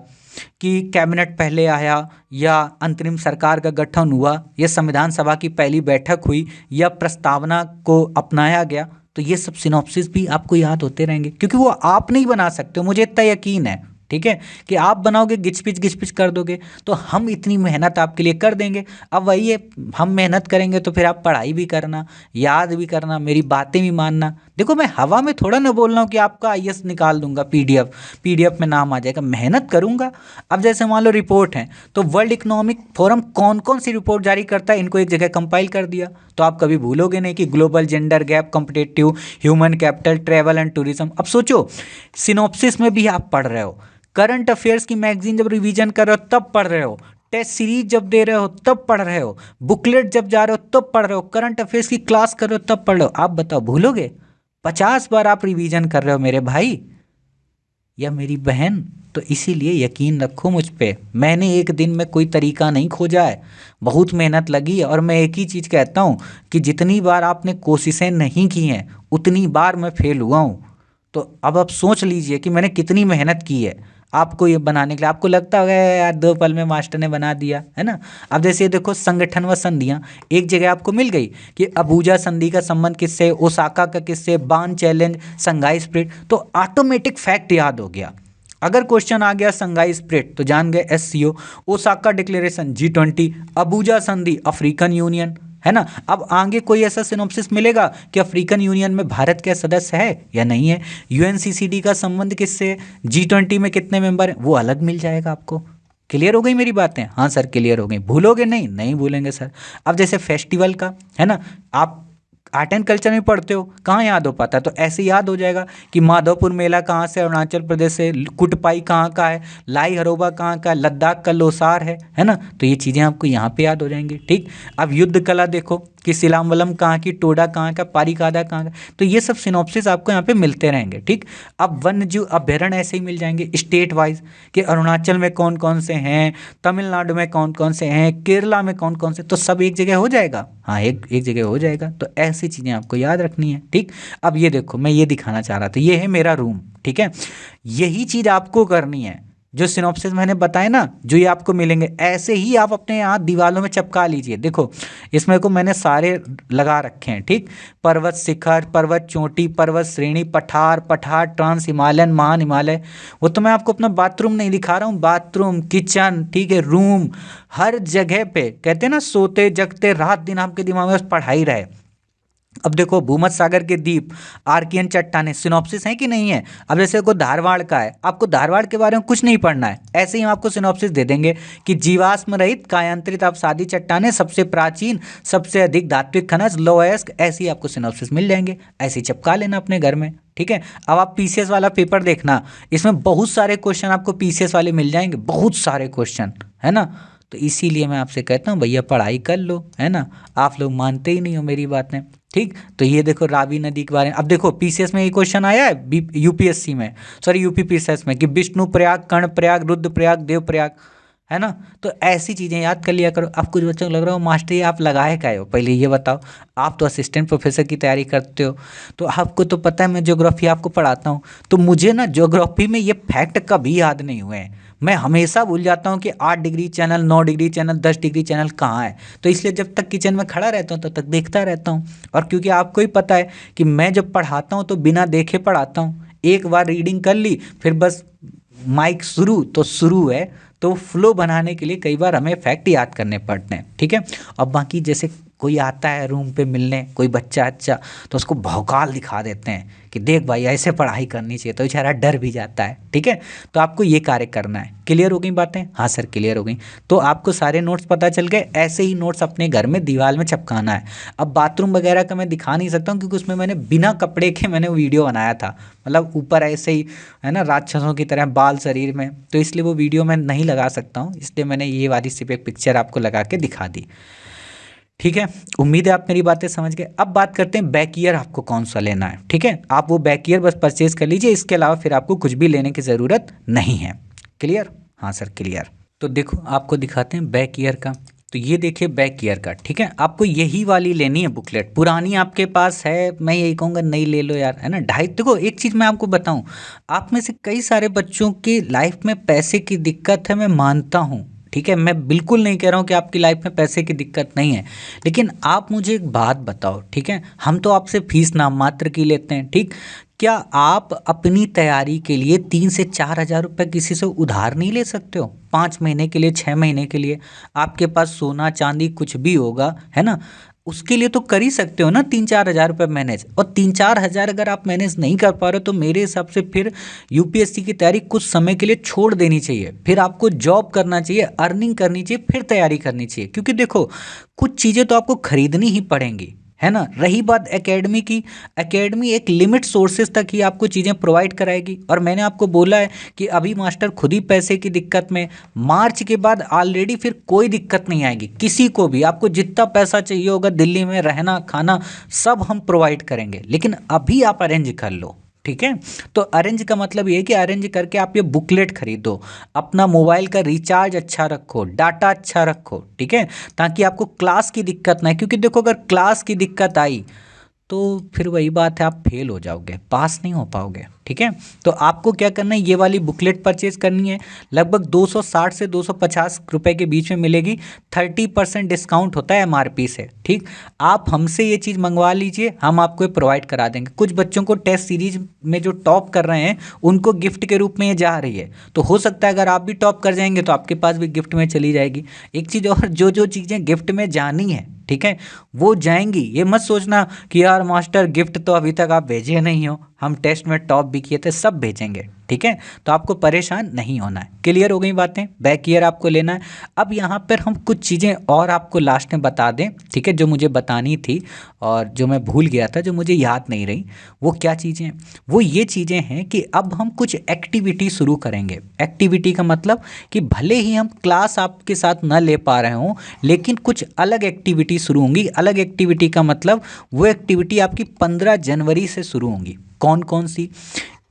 S1: कि कैबिनेट पहले आया, या अंतरिम सरकार का गठन हुआ, या संविधान सभा की पहली बैठक हुई, या प्रस्तावना को अपनाया गया, तो ये सब सिनॉप्सिस भी आपको याद होते रहेंगे, क्योंकि वो आप नहीं बना सकते हो, मुझे इतना यकीन है, ठीक है, कि आप बनाओगे घिच पिच कर दोगे, तो हम इतनी मेहनत आपके लिए कर देंगे। अब वही है, हम मेहनत करेंगे तो फिर आप पढ़ाई भी करना, याद भी करना, मेरी बातें भी मानना। देखो मैं हवा में थोड़ा ना बोल रहा हूँ कि आपका IAS निकाल दूंगा, PDF में नाम आ जाएगा, मेहनत करूंगा। अब जैसे मान लो रिपोर्ट है, तो वर्ल्ड इकोनॉमिक फोरम कौन कौन सी रिपोर्ट जारी करता है, इनको एक जगह कंपाइल कर दिया, तो आप कभी भूलोगे नहीं कि global gender gap, competitive human capital, travel and tourism. अब सोचो, सिनॉप्सिस में भी आप पढ़ रहे हो, करंट अफेयर्स की मैगजीन जब रिवीजन कर रहे हो तब पढ़ रहे हो, टेस्ट सीरीज जब दे रहे हो तब पढ़ रहे हो, बुकलेट जब जा रहे हो तब पढ़ रहे हो, करंट अफेयर्स की क्लास कर रहे हो तब पढ़ रहे हो। आप बताओ भूलोगे? 50 बार आप रिवीजन कर रहे हो मेरे भाई या मेरी बहन। तो इसीलिए यकीन रखो मुझ पे, मैंने एक दिन में कोई तरीका नहीं खोजा है, बहुत मेहनत लगी है। और मैं एक ही चीज़ कहता हूँ कि जितनी बार आपने कोशिशें नहीं की हैं उतनी बार मैं फेल हुआ हूँ। तो अब आप सोच लीजिए कि मैंने कितनी मेहनत की है आपको ये बनाने के लिए। आपको लगता होगा यार 2 पल में मास्टर ने बना दिया, है ना। अब जैसे देखो, संगठन व संधियाँ एक जगह आपको मिल गई कि अबूजा संधि का संबंध किससे, ओसाका का किससे, बान चैलेंज, संघाई स्प्रिट, तो ऑटोमेटिक फैक्ट याद हो गया। अगर क्वेश्चन आ गया संघाई स्प्रिट तो जान गए SCO, Osaka declaration G20, Abuja संधि अफ्रीकन यूनियन, है ना। अब आगे कोई ऐसा सिनॉप्सिस मिलेगा कि अफ्रीकन यूनियन में भारत क्या सदस्य है या नहीं है, UNCCD का संबंध किससे, G20 में कितने मेंबर हैं, वो अलग मिल जाएगा आपको। क्लियर हो गई मेरी बातें? हाँ सर क्लियर हो गई। भूलोगे नहीं? नहीं भूलेंगे सर। अब जैसे फेस्टिवल का, है ना, आप आर्ट एंड कल्चर में पढ़ते हो, कहाँ याद हो पाता है, तो ऐसे याद हो जाएगा कि माधवपुर मेला कहाँ से, अरुणाचल प्रदेश से, कुटपाई कहाँ का है, लाई हरोबा कहाँ का, लद्दाख का लोसार है ना। तो ये चीज़ें आपको यहाँ पे याद हो जाएंगी, ठीक। अब युद्ध कला देखो, कि सिलाम वलम कहाँ की, टोडा कहाँ का, पारिकादा कहाँ का। तो ये सब सिनॉप्सिस आपको यहाँ पे मिलते रहेंगे। ठीक, अब वन्य जीव अभ्यारण्य ऐसे ही मिल जाएंगे स्टेट वाइज, कि अरुणाचल में कौन कौन से हैं, तमिलनाडु में कौन कौन से हैं, केरला में कौन कौन से, तो सब एक जगह हो जाएगा। हाँ, एक एक जगह हो जाएगा। तो ऐसी चीज़ें आपको याद रखनी है। ठीक, अब ये देखो, मैं ये दिखाना चाह रहा था, ये है मेरा रूम। ठीक है, यही चीज़ आपको करनी है, जो सिनॉप्सिस मैंने बताए ना, जो ये आपको मिलेंगे, ऐसे ही आप अपने यहाँ दीवालों में चिपका लीजिए। देखो, इसमें को मैंने सारे लगा रखे हैं। ठीक, पर्वत शिखर, पर्वत चोटी, पर्वत श्रेणी, पठार, पठार, ट्रांस हिमालयन, महान हिमालय। वो तो मैं आपको अपना बाथरूम नहीं दिखा रहा हूँ, बाथरूम, किचन, ठीक है, रूम, हर जगह पे कहते हैं ना, सोते जगते रात दिन आपके दिमाग में बस पढ़ाई रहे। अब देखो, भूमध्य सागर के द्वीप, आर्कियन चट्टानें, सिनॉप्सिस है कि नहीं है। अब जैसे को धारवाड़ का है, आपको धारवाड़ के बारे में कुछ नहीं पढ़ना है, ऐसे ही हम आपको सिनॉप्सिस दे देंगे कि जीवाश्म रहित कायांतरित अवसादी चट्टानें, सबसे प्राचीन, सबसे अधिक धात्विक खनिज, लोएस्क, ऐसे ही आपको सिनॉप्सिस मिल जाएंगे। ऐसे ही चिपका लेना अपने घर में। ठीक है, अब आप पीसीएस वाला पेपर देखना, इसमें बहुत सारे क्वेश्चन आपको पीसीएस वाले मिल जाएंगे, बहुत सारे क्वेश्चन, है ना। तो इसीलिए मैं आपसे कहता हूँ भैया पढ़ाई कर लो, है ना। आप लोग मानते ही नहीं हो मेरी बातें। ठीक, तो ये देखो रावी नदी के बारे में। अब देखो, पीसीएस में ये क्वेश्चन आया है, यूपीएससी में, सॉरी यूपी पीसीएस में, कि विष्णु प्रयाग, कर्ण प्रयाग, रुद्र प्रयाग, देव प्रयाग, है ना। तो ऐसी चीज़ें याद कर लिया करो। अब कुछ बच्चों को लग रहा हो मास्टर ये आप लगाए क्या हो, पहले ये बताओ। आप तो असिस्टेंट प्रोफेसर की तैयारी करते हो, तो आपको तो पता है मैं ज्योग्राफी आपको पढ़ाता हूँ, तो मुझे ना ज्योग्राफी में ये फैक्ट कभी याद नहीं हुए हैं। मैं हमेशा भूल जाता हूँ कि 8 degree channel, 9 degree channel, 10 degree channel कहाँ है। तो इसलिए जब तक किचन में खड़ा रहता हूँ तब तक देखता रहता हूँ। और क्योंकि आपको ही पता है कि मैं जब पढ़ाता हूँ तो बिना देखे पढ़ाता हूँ। एक बार रीडिंग कर ली, फिर बस माइक शुरू तो शुरू है। तो फ्लो बनाने के लिए कई बार हमें फैक्ट याद करने पड़ते हैं। ठीक है, अब बाकी जैसे कोई आता है रूम पे मिलने, कोई बच्चा अच्छा, तो उसको भौकाल दिखा देते हैं कि देख भाई ऐसे पढ़ाई करनी चाहिए, तो बेचारा डर भी जाता है। ठीक है, तो आपको ये कार्य करना है। क्लियर हो गई बातें? हाँ सर क्लियर हो गई। तो आपको सारे नोट्स पता चल गए, ऐसे ही नोट्स अपने घर में दीवार में चिपकाना है। अब बाथरूम वगैरह का मैं दिखा नहीं सकता हूँ, क्योंकि उसमें मैंने बिना कपड़े के मैंने वीडियो बनाया था, मतलब ऊपर ऐसे ही, है ना, राक्षसों की तरह बाल शरीर में, तो इसलिए वो वीडियो मैं नहीं लगा सकता हूँ, इसलिए मैंने ये वाली सिर्फ एक पिक्चर आपको लगा के दिखा दी। ठीक है, उम्मीद है आप मेरी बातें समझ गए। अब बात करते हैं बैक ईयर आपको कौन सा लेना है। ठीक है, आप वो बैक ईयर बस परचेज कर लीजिए, इसके अलावा फिर आपको कुछ भी लेने की ज़रूरत नहीं है। क्लियर? हाँ सर क्लियर। तो देखो आपको दिखाते हैं बैक ईयर का। तो ये देखिए बैक ईयर का। ठीक है, आपको यही वाली लेनी है बुकलेट, पुरानी आपके पास है, मैं यही कहूँगा नई ले लो यार, है ना। ढाई, देखो एक चीज़ मैं आपको बताऊँ, आप में से कई सारे बच्चों की लाइफ में पैसे की दिक्कत है, मैं मानता हूँ। ठीक है, मैं बिल्कुल नहीं कह रहा हूँ कि आपकी लाइफ में पैसे की दिक्कत नहीं है, लेकिन आप मुझे एक बात बताओ। ठीक है, हम तो आपसे फीस नाम मात्र की लेते हैं। ठीक, क्या आप अपनी तैयारी के लिए 3 से 4 हज़ार रुपये किसी से उधार नहीं ले सकते हो? 5 महीने के लिए, 6 महीने के लिए, आपके पास सोना चांदी कुछ भी होगा, है ना, उसके लिए तो कर ही सकते हो ना 3-4 हज़ार रुपये मैनेज। और 3-4 हज़ार अगर आप मैनेज नहीं कर पा रहे हो, तो मेरे हिसाब से फिर यूपीएससी की तैयारी कुछ समय के लिए छोड़ देनी चाहिए, फिर आपको जॉब करना चाहिए, अर्निंग करनी चाहिए, फिर तैयारी करनी चाहिए। क्योंकि देखो कुछ चीज़ें तो आपको खरीदनी ही पड़ेंगी, है ना। रही बात एकेडमी की, एकेडमी एक लिमिट सोर्सेज तक ही आपको चीज़ें प्रोवाइड कराएगी। और मैंने आपको बोला है कि अभी मास्टर खुद ही पैसे की दिक्कत में, मार्च के बाद ऑलरेडी फिर कोई दिक्कत नहीं आएगी किसी को भी। आपको जितना पैसा चाहिए होगा दिल्ली में रहना खाना सब हम प्रोवाइड करेंगे, लेकिन अभी आप अरेंज कर लो। ठीक है, तो अरेंज का मतलब ये है कि अरेंज करके आप ये बुकलेट खरीदो, अपना मोबाइल का रिचार्ज अच्छा रखो, डाटा अच्छा रखो। ठीक है, ताकि आपको क्लास की दिक्कत ना आए, क्योंकि देखो अगर क्लास की दिक्कत आई तो फिर वही बात है, आप फेल हो जाओगे, पास नहीं हो पाओगे। ठीक है, तो आपको क्या करना है, ये वाली बुकलेट परचेज करनी है, लगभग 260 से 250 रुपए के बीच में मिलेगी। 30% डिस्काउंट होता है एमआरपी से। ठीक, आप हमसे ये चीज़ मंगवा लीजिए, हम आपको प्रोवाइड करा देंगे। कुछ बच्चों को टेस्ट सीरीज में जो टॉप कर रहे हैं उनको गिफ्ट के रूप में ये जा रही है, तो हो सकता है अगर आप भी टॉप कर जाएंगे तो आपके पास भी गिफ्ट में चली जाएगी। एक चीज़ और, जो जो चीज़ें गिफ्ट में जानी है, ठीक है, वो जाएंगी। ये मत सोचना कि यार मास्टर गिफ्ट तो अभी तक आप भेजे नहीं हो, हम टेस्ट में टॉप भी किए थे, सब भेजेंगे, ठीक है। तो आपको परेशान नहीं होना है। क्लियर हो गई बातें, बैक ईयर आपको लेना है। अब यहाँ पर हम कुछ चीज़ें और आपको लास्ट में बता दें, ठीक है, जो मुझे बतानी थी और जो मैं भूल गया था, जो मुझे याद नहीं रही। वो क्या चीज़ें हैं? वो ये चीज़ें हैं कि अब हम कुछ एक्टिविटी शुरू करेंगे। एक्टिविटी का मतलब कि भले ही हम क्लास आपके साथ न ले पा रहे हों, लेकिन कुछ अलग एक्टिविटी शुरू होंगी। अलग एक्टिविटी का मतलब वो एक्टिविटी आपकी 15 जनवरी से शुरू होंगी। कौन कौन सी?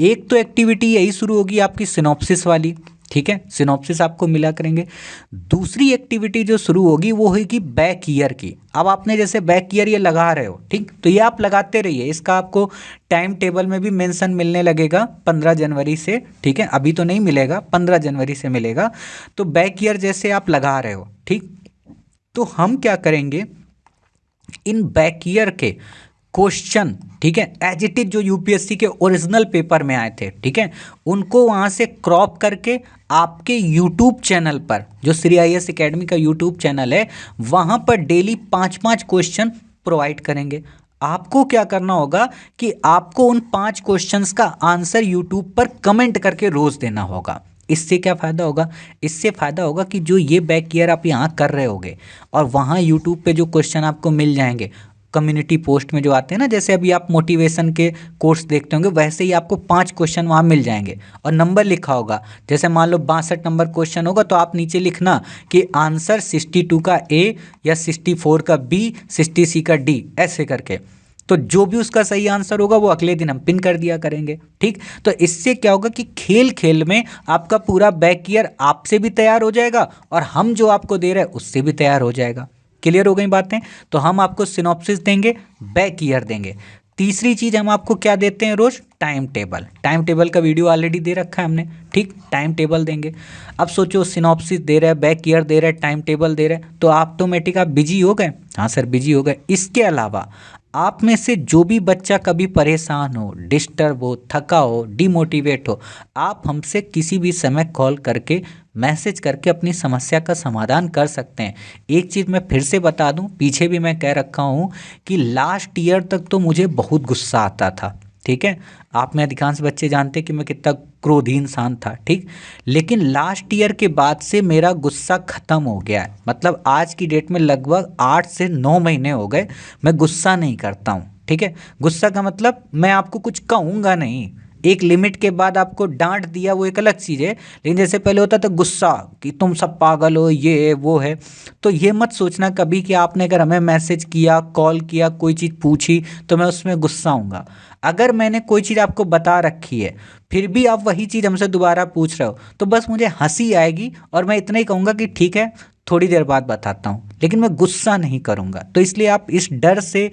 S1: एक तो एक्टिविटी यही शुरू होगी आपकी सिनॉप्सिस वाली, ठीक है, सिनॉप्सिस आपको मिला करेंगे। दूसरी एक्टिविटी जो शुरू होगी वो होगी बैक ईयर की। अब आपने जैसे बैक ईयर ये लगा रहे हो, ठीक, तो ये आप लगाते रहिए। इसका आपको टाइम टेबल में भी मेंशन मिलने लगेगा 15 जनवरी से, ठीक है, अभी तो नहीं मिलेगा, 15 जनवरी से मिलेगा। तो बैक ईयर जैसे आप लगा रहे हो, ठीक, तो हम क्या करेंगे, इन बैक ईयर के क्वेश्चन, ठीक है, एज इट इज जो यूपीएससी के ओरिजिनल पेपर में आए थे, ठीक है, उनको वहाँ से क्रॉप करके आपके यूट्यूब चैनल पर, जो श्री आईएएस एकेडमी का यूट्यूब चैनल है, वहाँ पर डेली 5-5 क्वेश्चन प्रोवाइड करेंगे। आपको क्या करना होगा कि आपको उन 5 क्वेश्चंस का आंसर यूट्यूब पर कमेंट करके रोज़ देना होगा। इससे क्या फ़ायदा होगा? इससे फ़ायदा होगा कि जो ये बैक ईयर आप यहाँ कर रहे होगे और वहाँ यूट्यूब पे जो क्वेश्चन आपको मिल जाएंगे कम्युनिटी पोस्ट में जो आते हैं ना, जैसे अभी आप मोटिवेशन के कोर्स देखते होंगे, वैसे ही आपको 5 क्वेश्चन वहाँ मिल जाएंगे और नंबर लिखा होगा। जैसे मान लो 62 नंबर क्वेश्चन होगा तो आप नीचे लिखना कि आंसर 62 का ए या 64 का बी, 60 का डी, ऐसे करके। तो जो भी उसका सही आंसर होगा वो अगले दिन हम पिन कर दिया करेंगे, ठीक। तो इससे क्या होगा कि खेल खेल में आपका पूरा बैक ईयर आपसे भी तैयार हो जाएगा और हम जो आपको दे रहे हैं उससे भी तैयार हो जाएगा। क्लियर हो गई बातें? तो हम आपको सिनॉप्सिस देंगे, बैक ईयर देंगे। तीसरी चीज हम आपको क्या देते हैं रोज? Time table. टाइम टेबल का वीडियो ऑलरेडी दे रखा है हमने, ठीक, टाइम टेबल देंगे। अब सोचो सिनॉप्सिस दे रहे हैं, बैक ईयर दे रहे हैं, टाइम टेबल दे रहे हैं, तो ऑटोमेटिक आप बिजी हो गए। हाँ सर बिजी हो गए। इसके अलावा आप में से जो भी बच्चा कभी परेशान हो, डिस्टर्ब हो, थका हो, डिमोटिवेट हो, आप हमसे किसी भी समय कॉल करके, मैसेज करके अपनी समस्या का समाधान कर सकते हैं। एक चीज़ मैं फिर से बता दूं, पीछे भी मैं कह रखा हूं कि लास्ट ईयर तक तो मुझे बहुत गुस्सा आता था, ठीक है, आप में अधिकांश बच्चे जानते हैं कि मैं कितना क्रोधी इंसान था, ठीक, लेकिन लास्ट ईयर के बाद से मेरा गुस्सा ख़त्म हो गया है। मतलब आज की डेट में लगभग 8 से 9 महीने हो गए मैं गुस्सा नहीं करता हूँ, ठीक है। गुस्सा का मतलब मैं आपको कुछ कहूँगा नहीं, एक लिमिट के बाद आपको डांट दिया वो एक अलग चीज़ है, लेकिन जैसे पहले होता था गुस्सा कि तुम सब पागल हो, ये है वो है, तो ये मत सोचना कभी कि आपने अगर हमें मैसेज किया, कॉल किया, कोई चीज़ पूछी तो मैं उसमें गुस्सा हूँगा। अगर मैंने कोई चीज़ आपको बता रखी है फिर भी आप वही चीज़ हमसे दोबारा पूछ रहे हो तो बस मुझे हंसी आएगी और मैं इतना ही कहूँगा कि ठीक है थोड़ी देर बाद बताता हूँ, लेकिन मैं गुस्सा नहीं करूँगा। तो इसलिए आप इस डर से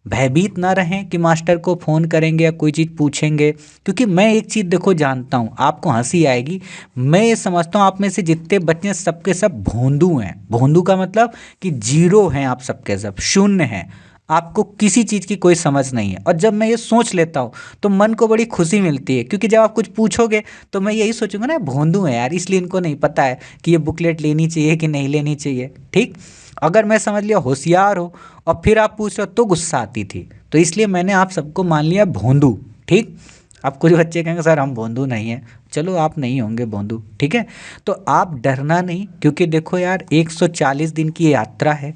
S1: भयभीत ना रहें कि मास्टर को फ़ोन करेंगे या कोई चीज़ पूछेंगे, क्योंकि मैं एक चीज़ देखो जानता हूँ, आपको हंसी आएगी, मैं ये समझता हूँ आप में से जितने बच्चे हैं सबके सब भोंदू हैं। भोंदू का मतलब कि जीरो हैं, आप सबके सब शून्य हैं, आपको किसी चीज़ की कोई समझ नहीं है। और जब मैं ये सोच लेता हूँ तो मन को बड़ी खुशी मिलती है, क्योंकि जब आप कुछ पूछोगे तो मैं यही सोचूंगा ना भोंदू है यार, इसलिए इनको नहीं पता है कि ये बुकलेट लेनी चाहिए कि नहीं लेनी चाहिए, ठीक। अगर मैं समझ लिया होशियार हो और फिर आप पूछ रहे हो तो गुस्सा आती थी, तो इसलिए मैंने आप सबको मान लिया भोंदू, ठीक। अब कुछ बच्चे कहेंगे सर हम भोंदू नहीं हैं, चलो आप नहीं होंगे भोंदू, ठीक है। तो आप डरना नहीं, क्योंकि देखो यार 140 दिन की यात्रा है,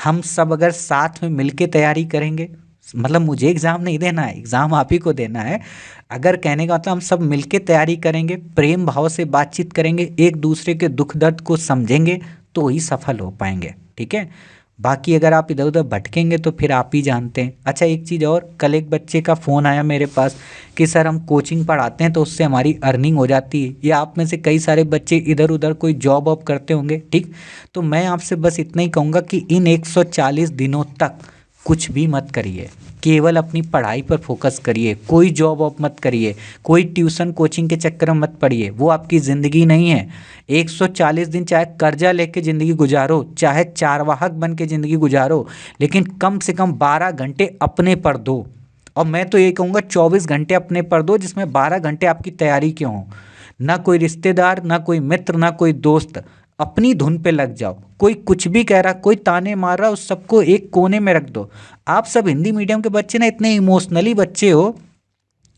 S1: हम सब अगर साथ में मिलके तैयारी करेंगे, मतलब मुझे एग्ज़ाम नहीं देना है, एग्ज़ाम आप ही को देना है। अगर कहने का मतलब हम सब मिलके तैयारी करेंगे, प्रेम भाव से बातचीत करेंगे, एक दूसरे के दुख दर्द को समझेंगे तो ही सफल हो पाएंगे, ठीक है। बाकी अगर आप इधर उधर भटकेंगे तो फिर आप ही जानते हैं। अच्छा एक चीज़ और, कल एक बच्चे का फ़ोन आया मेरे पास कि सर हम कोचिंग पढ़ाते हैं तो उससे हमारी अर्निंग हो जाती है। ये आप में से कई सारे बच्चे इधर उधर कोई जॉब वॉब करते होंगे, ठीक। तो मैं आपसे बस इतना ही कहूँगा कि इन 140 दिनों तक कुछ भी मत करिए, केवल अपनी पढ़ाई पर फोकस करिए, कोई जॉब वॉब मत करिए, कोई ट्यूशन कोचिंग के चक्कर में मत पड़िए, वो आपकी ज़िंदगी नहीं है। 140 दिन चाहे कर्जा लेके ज़िंदगी गुजारो, चाहे चारवाहक बन के ज़िंदगी गुजारो, लेकिन कम से कम 12 घंटे अपने पर दो। और मैं तो ये कहूँगा 24 घंटे अपने पर दो, जिसमें 12 घंटे आपकी तैयारी के हों। ना कोई रिश्तेदार, ना कोई मित्र, ना कोई दोस्त, अपनी धुन पे लग जाओ। कोई कुछ भी कह रहा, कोई ताने मार रहा, उस सबको एक कोने में रख दो। आप सब हिंदी मीडियम के बच्चे ना इतने इमोशनली बच्चे हो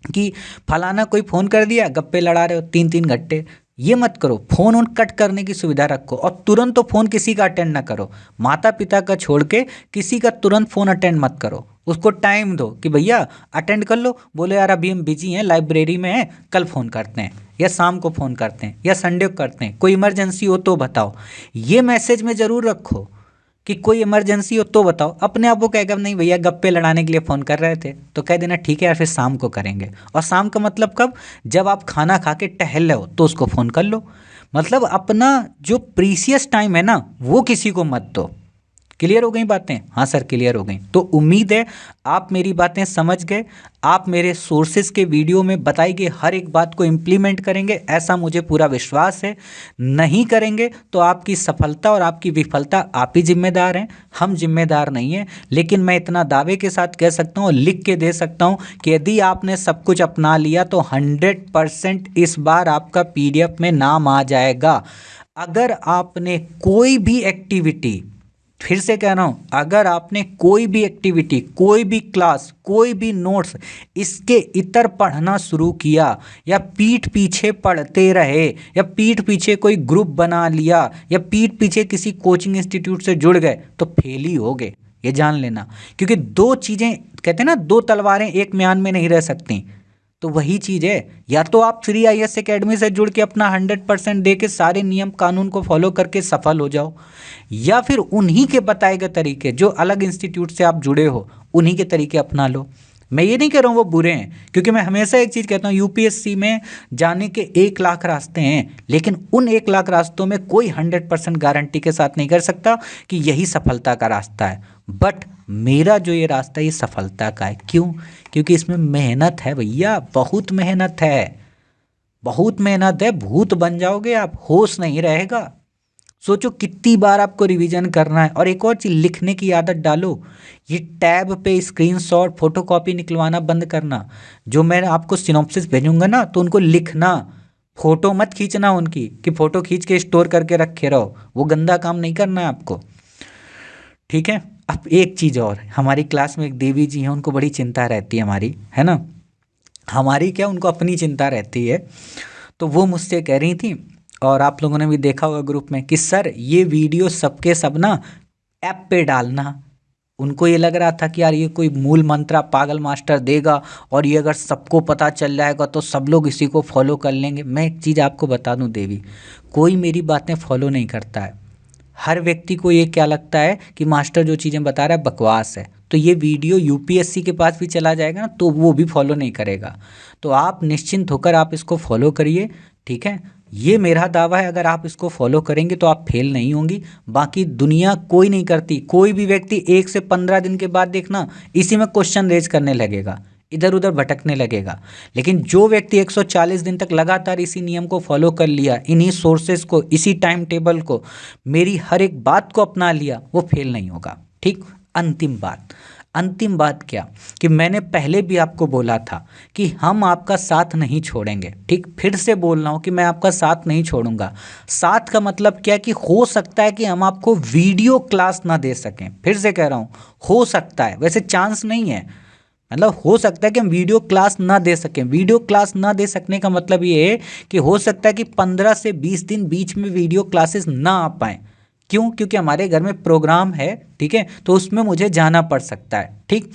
S1: कि फलाना कोई फ़ोन कर दिया, गप्पे लड़ा रहे हो 3-3 घंटे। ये मत करो, फ़ोन ऑन कट करने की सुविधा रखो और तुरंत तो फ़ोन किसी का अटेंड ना करो। माता पिता का छोड़ के किसी का तुरंत फ़ोन अटेंड मत करो। उसको टाइम दो कि भैया अटेंड कर लो, बोले यार अभी हम बिजी हैं, लाइब्रेरी में हैं, कल फ़ोन करते हैं या शाम को फ़ोन करते हैं या संडे को करते हैं, कोई इमरजेंसी हो तो बताओ। ये मैसेज में ज़रूर रखो कि कोई इमरजेंसी हो तो बताओ। अपने आप वो कहेगा नहीं भैया गप्पे लड़ाने के लिए फ़ोन कर रहे थे, तो कह देना ठीक है यार फिर शाम को करेंगे। और शाम का मतलब कब? जब आप खाना खा के टहल रहे हो तो उसको फ़ोन कर लो। मतलब अपना जो प्रीसियस टाइम है ना वो किसी को मत दो। क्लियर हो गई बातें? हाँ सर क्लियर हो गई। तो उम्मीद है आप मेरी बातें समझ गए, आप मेरे सोर्सेज के वीडियो में बताई गई हर एक बात को इम्प्लीमेंट करेंगे, ऐसा मुझे पूरा विश्वास है। नहीं करेंगे तो आपकी सफलता और आपकी विफलता आप ही जिम्मेदार हैं, हम जिम्मेदार नहीं हैं। लेकिन मैं इतना दावे के साथ कह सकता हूँ और लिख के दे सकता हूँ कि यदि आपने सब कुछ अपना लिया तो 100% इस बार आपका PDF में नाम आ जाएगा। अगर आपने कोई भी एक्टिविटी, फिर से कह रहा हूँ, अगर आपने कोई भी एक्टिविटी, कोई भी क्लास, कोई भी नोट्स इसके इतर पढ़ना शुरू किया या पीठ पीछे पढ़ते रहे या पीठ पीछे कोई ग्रुप बना लिया या पीठ पीछे किसी कोचिंग इंस्टीट्यूट से जुड़ गए तो फेल ही होगे, ये जान लेना। क्योंकि दो चीज़ें कहते हैं ना, दो तलवारें एक म्यान में नहीं रह सकती। तो वही चीज़ है, या तो आप श्री IAS एकेडमी से जुड़ के अपना 100% दे के सारे नियम कानून को फॉलो करके सफल हो जाओ, या फिर उन्हीं के बताए गए तरीके जो अलग इंस्टीट्यूट से आप जुड़े हो उन्हीं के तरीके अपना लो। मैं ये नहीं कह रहा हूँ वो बुरे हैं, क्योंकि मैं हमेशा एक चीज़ कहता हूँ UPSC में जाने के 1 लाख रास्ते हैं, लेकिन उन 1 लाख रास्तों में कोई 100% गारंटी के साथ नहीं कर सकता कि यही सफलता का रास्ता है। बट मेरा जो ये रास्ता है ये सफलता का है। क्यों? क्योंकि इसमें मेहनत है भैया, बहुत मेहनत है, बहुत मेहनत है। भूत बन जाओगे आप, होश नहीं रहेगा। सोचो कितनी बार आपको रिवीजन करना है। और एक और चीज़, लिखने की आदत डालो। ये टैब पे स्क्रीनशॉट फोटोकॉपी निकलवाना बंद करना। जो मैं आपको सिनॉप्सिस भेजूंगा ना तो उनको लिखना, फोटो मत खींचना उनकी कि फ़ोटो खींच के स्टोर करके रखे रहो, वो गंदा काम नहीं करना है आपको, ठीक है। अब एक चीज़ और, हमारी क्लास में एक देवी जी हैं, उनको बड़ी चिंता रहती है हमारी, है ना, हमारी क्या उनको अपनी चिंता रहती है। तो वो मुझसे कह रही थी, और आप लोगों ने भी देखा होगा ग्रुप में, कि सर ये वीडियो सबके सब ना ऐप पे डालना। उनको ये लग रहा था कि यार ये कोई मूल मंत्र पागल मास्टर देगा और ये अगर सबको पता चल जाएगा तो सब लोग इसी को फॉलो कर लेंगे। मैं एक चीज़ आपको बता दूं देवी, कोई मेरी बातें फॉलो नहीं करता है। हर व्यक्ति को ये क्या लगता है कि मास्टर जो चीज़ें बता रहा है बकवास है, तो ये वीडियो UPSC के पास भी चला जाएगा ना तो वो भी फॉलो नहीं करेगा। तो आप निश्चिंत होकर आप इसको फॉलो करिए, ठीक है। ये मेरा दावा है, अगर आप इसको फॉलो करेंगे तो आप फेल नहीं होंगी। बाकी दुनिया कोई नहीं करती, कोई भी व्यक्ति 1 से 15 दिन के बाद देखना इसी में क्वेश्चन रेज करने लगेगा, इधर उधर भटकने लगेगा। लेकिन जो व्यक्ति 140 दिन तक लगातार इसी नियम को फॉलो कर लिया, इन्हीं सोर्सेज को, इसी टाइम टेबल को, मेरी हर एक बात को अपना लिया, वो फेल नहीं होगा, ठीक। अंतिम बात क्या, कि मैंने पहले भी आपको बोला था कि हम आपका साथ नहीं छोड़ेंगे, ठीक। फिर से बोल रहा हूँ कि मैं आपका साथ नहीं छोड़ूंगा। साथ का मतलब क्या, कि हो सकता है कि हम आपको वीडियो क्लास ना दे सकें। फिर से कह रहा हूँ, हो सकता है, वैसे चांस नहीं है, मतलब हो सकता है कि हम वीडियो क्लास ना दे सकें। वीडियो क्लास ना दे सकने का मतलब ये है कि हो सकता है कि 15 से 20 दिन बीच में वीडियो क्लासेस ना आ पाएँ। क्यों? क्योंकि हमारे घर में प्रोग्राम है, ठीक है, तो उसमें मुझे जाना पड़ सकता है, ठीक।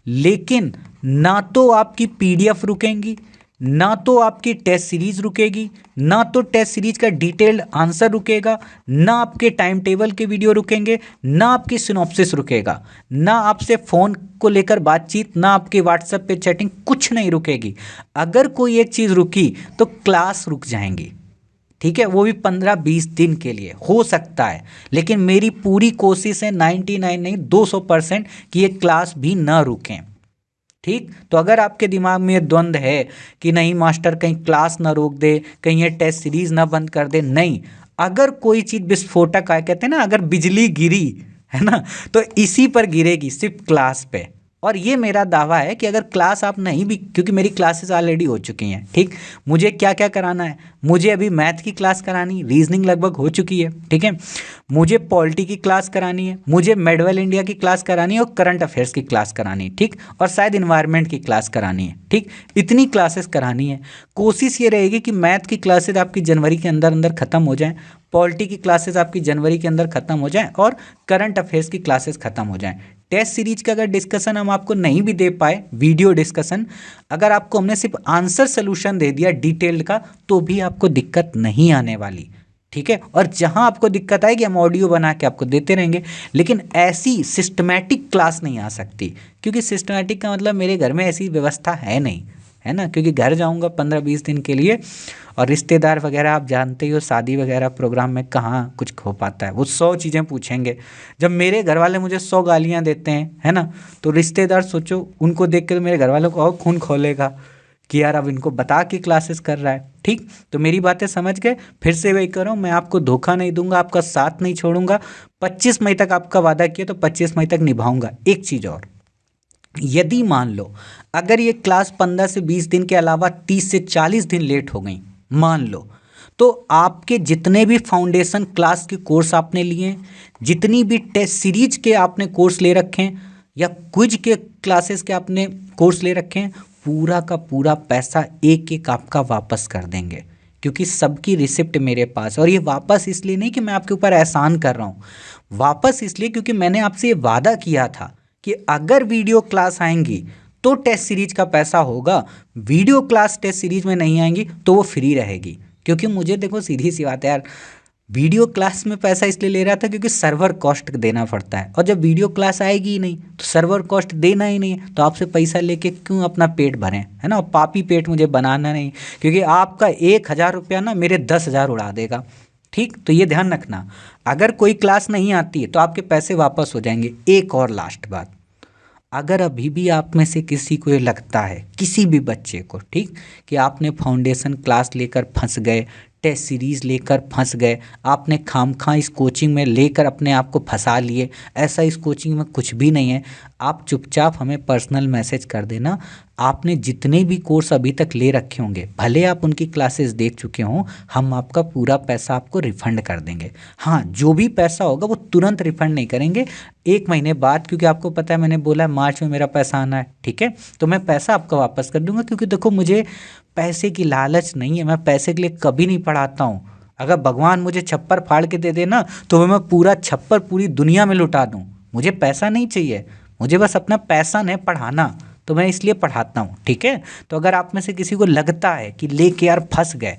S1: लेकिन ना तो आपकी PDF रुकेंगी, ना तो आपकी टेस्ट सीरीज रुकेगी, ना तो टेस्ट सीरीज का डिटेल्ड आंसर रुकेगा, ना आपके टाइम टेबल के वीडियो रुकेंगे, ना आपकी सिनॉप्सिस रुकेगा, ना आपसे फ़ोन को लेकर बातचीत, ना आपके व्हाट्सएप पे चैटिंग, कुछ नहीं रुकेगी। अगर कोई एक चीज़ रुकी तो क्लास रुक जाएंगी, ठीक है, वो भी 15-20 दिन के लिए हो सकता है। लेकिन मेरी पूरी कोशिश है 99 नहीं 200% कि ये क्लास भी ना रुकें, ठीक। तो अगर आपके दिमाग में ये द्वंद्व है कि नहीं मास्टर कहीं क्लास ना रोक दे, कहीं ये टेस्ट सीरीज ना बंद कर दे, नहीं। अगर कोई चीज़ विस्फोटक है, कहते हैं ना, अगर बिजली गिरी है ना तो इसी पर गिरेगी, सिर्फ क्लास पे, और ये मेरा दावा है कि अगर क्लास आप नहीं भी, क्योंकि मेरी क्लासेस ऑलरेडी हो चुकी हैं, ठीक, मुझे क्या क्या कराना है, मुझे अभी मैथ की क्लास करानी, रीजनिंग लगभग हो चुकी है, ठीक है, मुझे पॉलिटी की क्लास करानी है, मुझे मेडवेल इंडिया की क्लास करानी है और करंट अफेयर्स की क्लास करानी है, ठीक, और शायद इन्वायरमेंट की क्लास करानी है, ठीक, इतनी क्लासेस करानी है। कोशिश ये रहेगी कि मैथ की क्लासेस आपकी जनवरी के अंदर अंदर खत्म हो जाएं, पॉलिटी की क्लासेस आपकी जनवरी के अंदर खत्म हो जाएं और करंट अफेयर्स की क्लासेस खत्म हो जाएं। टेस्ट सीरीज का अगर डिस्कशन हम आपको नहीं भी दे पाए, वीडियो डिस्कशन, अगर आपको हमने सिर्फ आंसर सोल्यूशन दे दिया डिटेल्ड का, तो भी आपको दिक्कत नहीं आने वाली, ठीक है। और जहां आपको दिक्कत आएगी हम ऑडियो बना के आपको देते रहेंगे, लेकिन ऐसी सिस्टमैटिक क्लास नहीं आ सकती, क्योंकि सिस्टमैटिक का मतलब मेरे घर में ऐसी व्यवस्था है नहीं, है ना, क्योंकि घर जाऊंगा 15-20 दिन के लिए और रिश्तेदार वगैरह आप जानते ही हो, शादी वगैरह प्रोग्राम में कहाँ कुछ हो पाता है, वो 100 चीज़ें पूछेंगे। जब मेरे घर वाले मुझे 100 गालियाँ देते हैं, है ना, तो रिश्तेदार सोचो, उनको देख कर मेरे घर वालों को और खून खोलेगा कि यार अब इनको बता के क्लासेस कर रहा है, ठीक। तो मेरी बातें समझ गए, फिर से वही करो, मैं आपको धोखा नहीं दूंगा, आपका साथ नहीं छोड़ूंगा। 25 मई तक आपका वादा किया तो 25 मई तक निभाऊंगा। एक चीज़ और, यदि मान लो अगर ये क्लास 15 से 20 दिन के अलावा 30 से 40 दिन लेट हो गई, मान लो, तो आपके जितने भी फाउंडेशन क्लास के कोर्स आपने लिए हैं, जितनी भी टेस्ट सीरीज के आपने कोर्स ले रखे हैं या क्विज के क्लासेस के आपने कोर्स ले रखे हैं, पूरा का पूरा पैसा एक एक आपका वापस कर देंगे, क्योंकि सबकी रिसिप्ट मेरे पास है। और ये वापस इसलिए नहीं कि मैं आपके ऊपर एहसान कर रहा हूँ, वापस इसलिए क्योंकि मैंने आपसे ये वादा किया था कि अगर वीडियो क्लास आएंगी तो टेस्ट सीरीज का पैसा होगा, वीडियो क्लास टेस्ट सीरीज में नहीं आएंगी तो वो फ्री रहेगी। क्योंकि मुझे देखो सीधी सी बात है यार, वीडियो क्लास में पैसा इसलिए ले रहा था क्योंकि सर्वर कॉस्ट देना पड़ता है, और जब वीडियो क्लास आएगी ही नहीं तो सर्वर कॉस्ट देना ही नहीं है, तो आपसे पैसा लेके क्यों अपना पेट भरें, है ना। और पापी पेट मुझे बनाना नहीं, क्योंकि आपका 1,000 रुपया ना मेरे 10,000 उड़ा देगा, ठीक। तो ये ध्यान रखना, अगर कोई क्लास नहीं आती है तो आपके पैसे वापस हो जाएंगे। एक और लास्ट बात, अगर अभी भी आप में से किसी को ये लगता है, किसी भी बच्चे को, ठीक, कि आपने फाउंडेशन क्लास लेकर फंस गए, टेस्ट सीरीज लेकर फंस गए, आपने खामखा इस कोचिंग में लेकर अपने आप को फंसा लिए, ऐसा इस कोचिंग में कुछ भी नहीं है, आप चुपचाप हमें पर्सनल मैसेज कर देना। आपने जितने भी कोर्स अभी तक ले रखे होंगे, भले आप उनकी क्लासेस देख चुके हों, हम आपका पूरा पैसा आपको रिफ़ंड कर देंगे। हाँ, जो भी पैसा होगा वो तुरंत रिफ़ंड नहीं करेंगे, 1 महीने बाद, क्योंकि आपको पता है मैंने बोला मार्च में मेरा पैसा आना है, ठीक है। तो मैं पैसा आपका वापस कर दूंगा, क्योंकि देखो मुझे पैसे की लालच नहीं है, मैं पैसे के लिए कभी नहीं पढ़ाता हूँ। अगर भगवान मुझे छप्पर फाड़ के दे देना तो मैं पूरा छप्पर पूरी दुनिया में लुटा दूँ, मुझे पैसा नहीं चाहिए, मुझे बस अपना पैसा है पढ़ाना, तो मैं इसलिए पढ़ाता हूँ, ठीक है। तो अगर आप में से किसी को लगता है कि लेके यार फंस गए,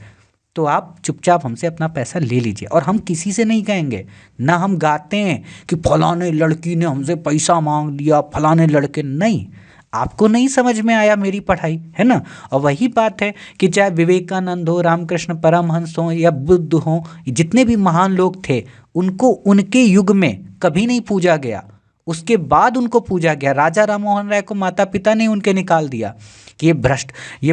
S1: तो आप चुपचाप हमसे अपना पैसा ले लीजिए। और हम किसी से नहीं कहेंगे, ना हम गाते हैं कि फलाने लड़की ने हमसे पैसा मांग लिया, फलाने लड़के, नहीं, आपको नहीं समझ में आया मेरी पढ़ाई, है ना। और वही बात है कि चाहे विवेकानंद हो, रामकृष्ण परमहंस हो या बुद्ध हो, जितने भी महान लोग थे, उनको उनके युग में कभी नहीं पूजा गया, उसके बाद उनको पूजा गया। राजा राममोहन राय को माता पिता ने उनके निकाल दिया कि ये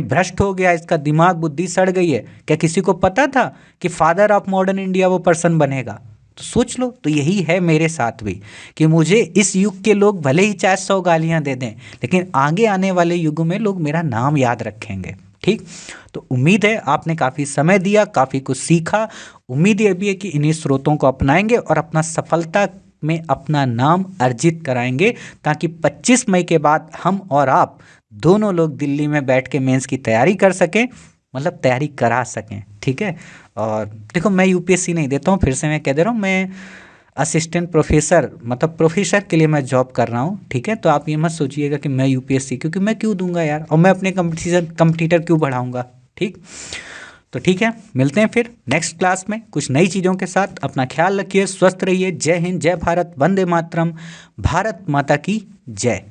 S1: भ्रष्ट हो गया, इसका दिमाग बुद्धि सड़ गई है। क्या किसी को पता था कि फादर ऑफ मॉडर्न इंडिया वो पर्सन बनेगा? तो सोच लो। तो यही है मेरे साथ भी, कि मुझे इस युग के लोग भले ही चाहे 100 गालियां दे दें, लेकिन आगे आने वाले युगों में लोग मेरा नाम याद रखेंगे, ठीक। तो उम्मीद है आपने काफ़ी समय दिया, काफ़ी कुछ सीखा। उम्मीद ये भी है कि इन्हीं स्रोतों को अपनाएंगे और अपना सफलता में अपना नाम अर्जित कराएंगे, ताकि 25 मई के बाद हम और आप दोनों लोग दिल्ली में बैठ के मेंस की तैयारी कर सकें, मतलब तैयारी करा सकें, ठीक है। और देखो मैं यूपीएससी नहीं देता हूँ, फिर से मैं कह दे रहा हूँ, मैं असिस्टेंट प्रोफेसर, मतलब प्रोफेसर के लिए मैं जॉब कर रहा हूँ, ठीक है। तो आप ये मत सोचिएगा कि मैं यूपीएससी, क्योंकि मैं क्यों दूंगा यार, और मैं अपने कंपटीटर क्यों बढ़ाऊंगा, ठीक। तो ठीक है, मिलते हैं फिर नेक्स्ट क्लास में कुछ नई चीज़ों के साथ। अपना ख्याल रखिए, स्वस्थ रहिए। जय हिंद, जय भारत, वंदे मातरम, भारत माता की जय।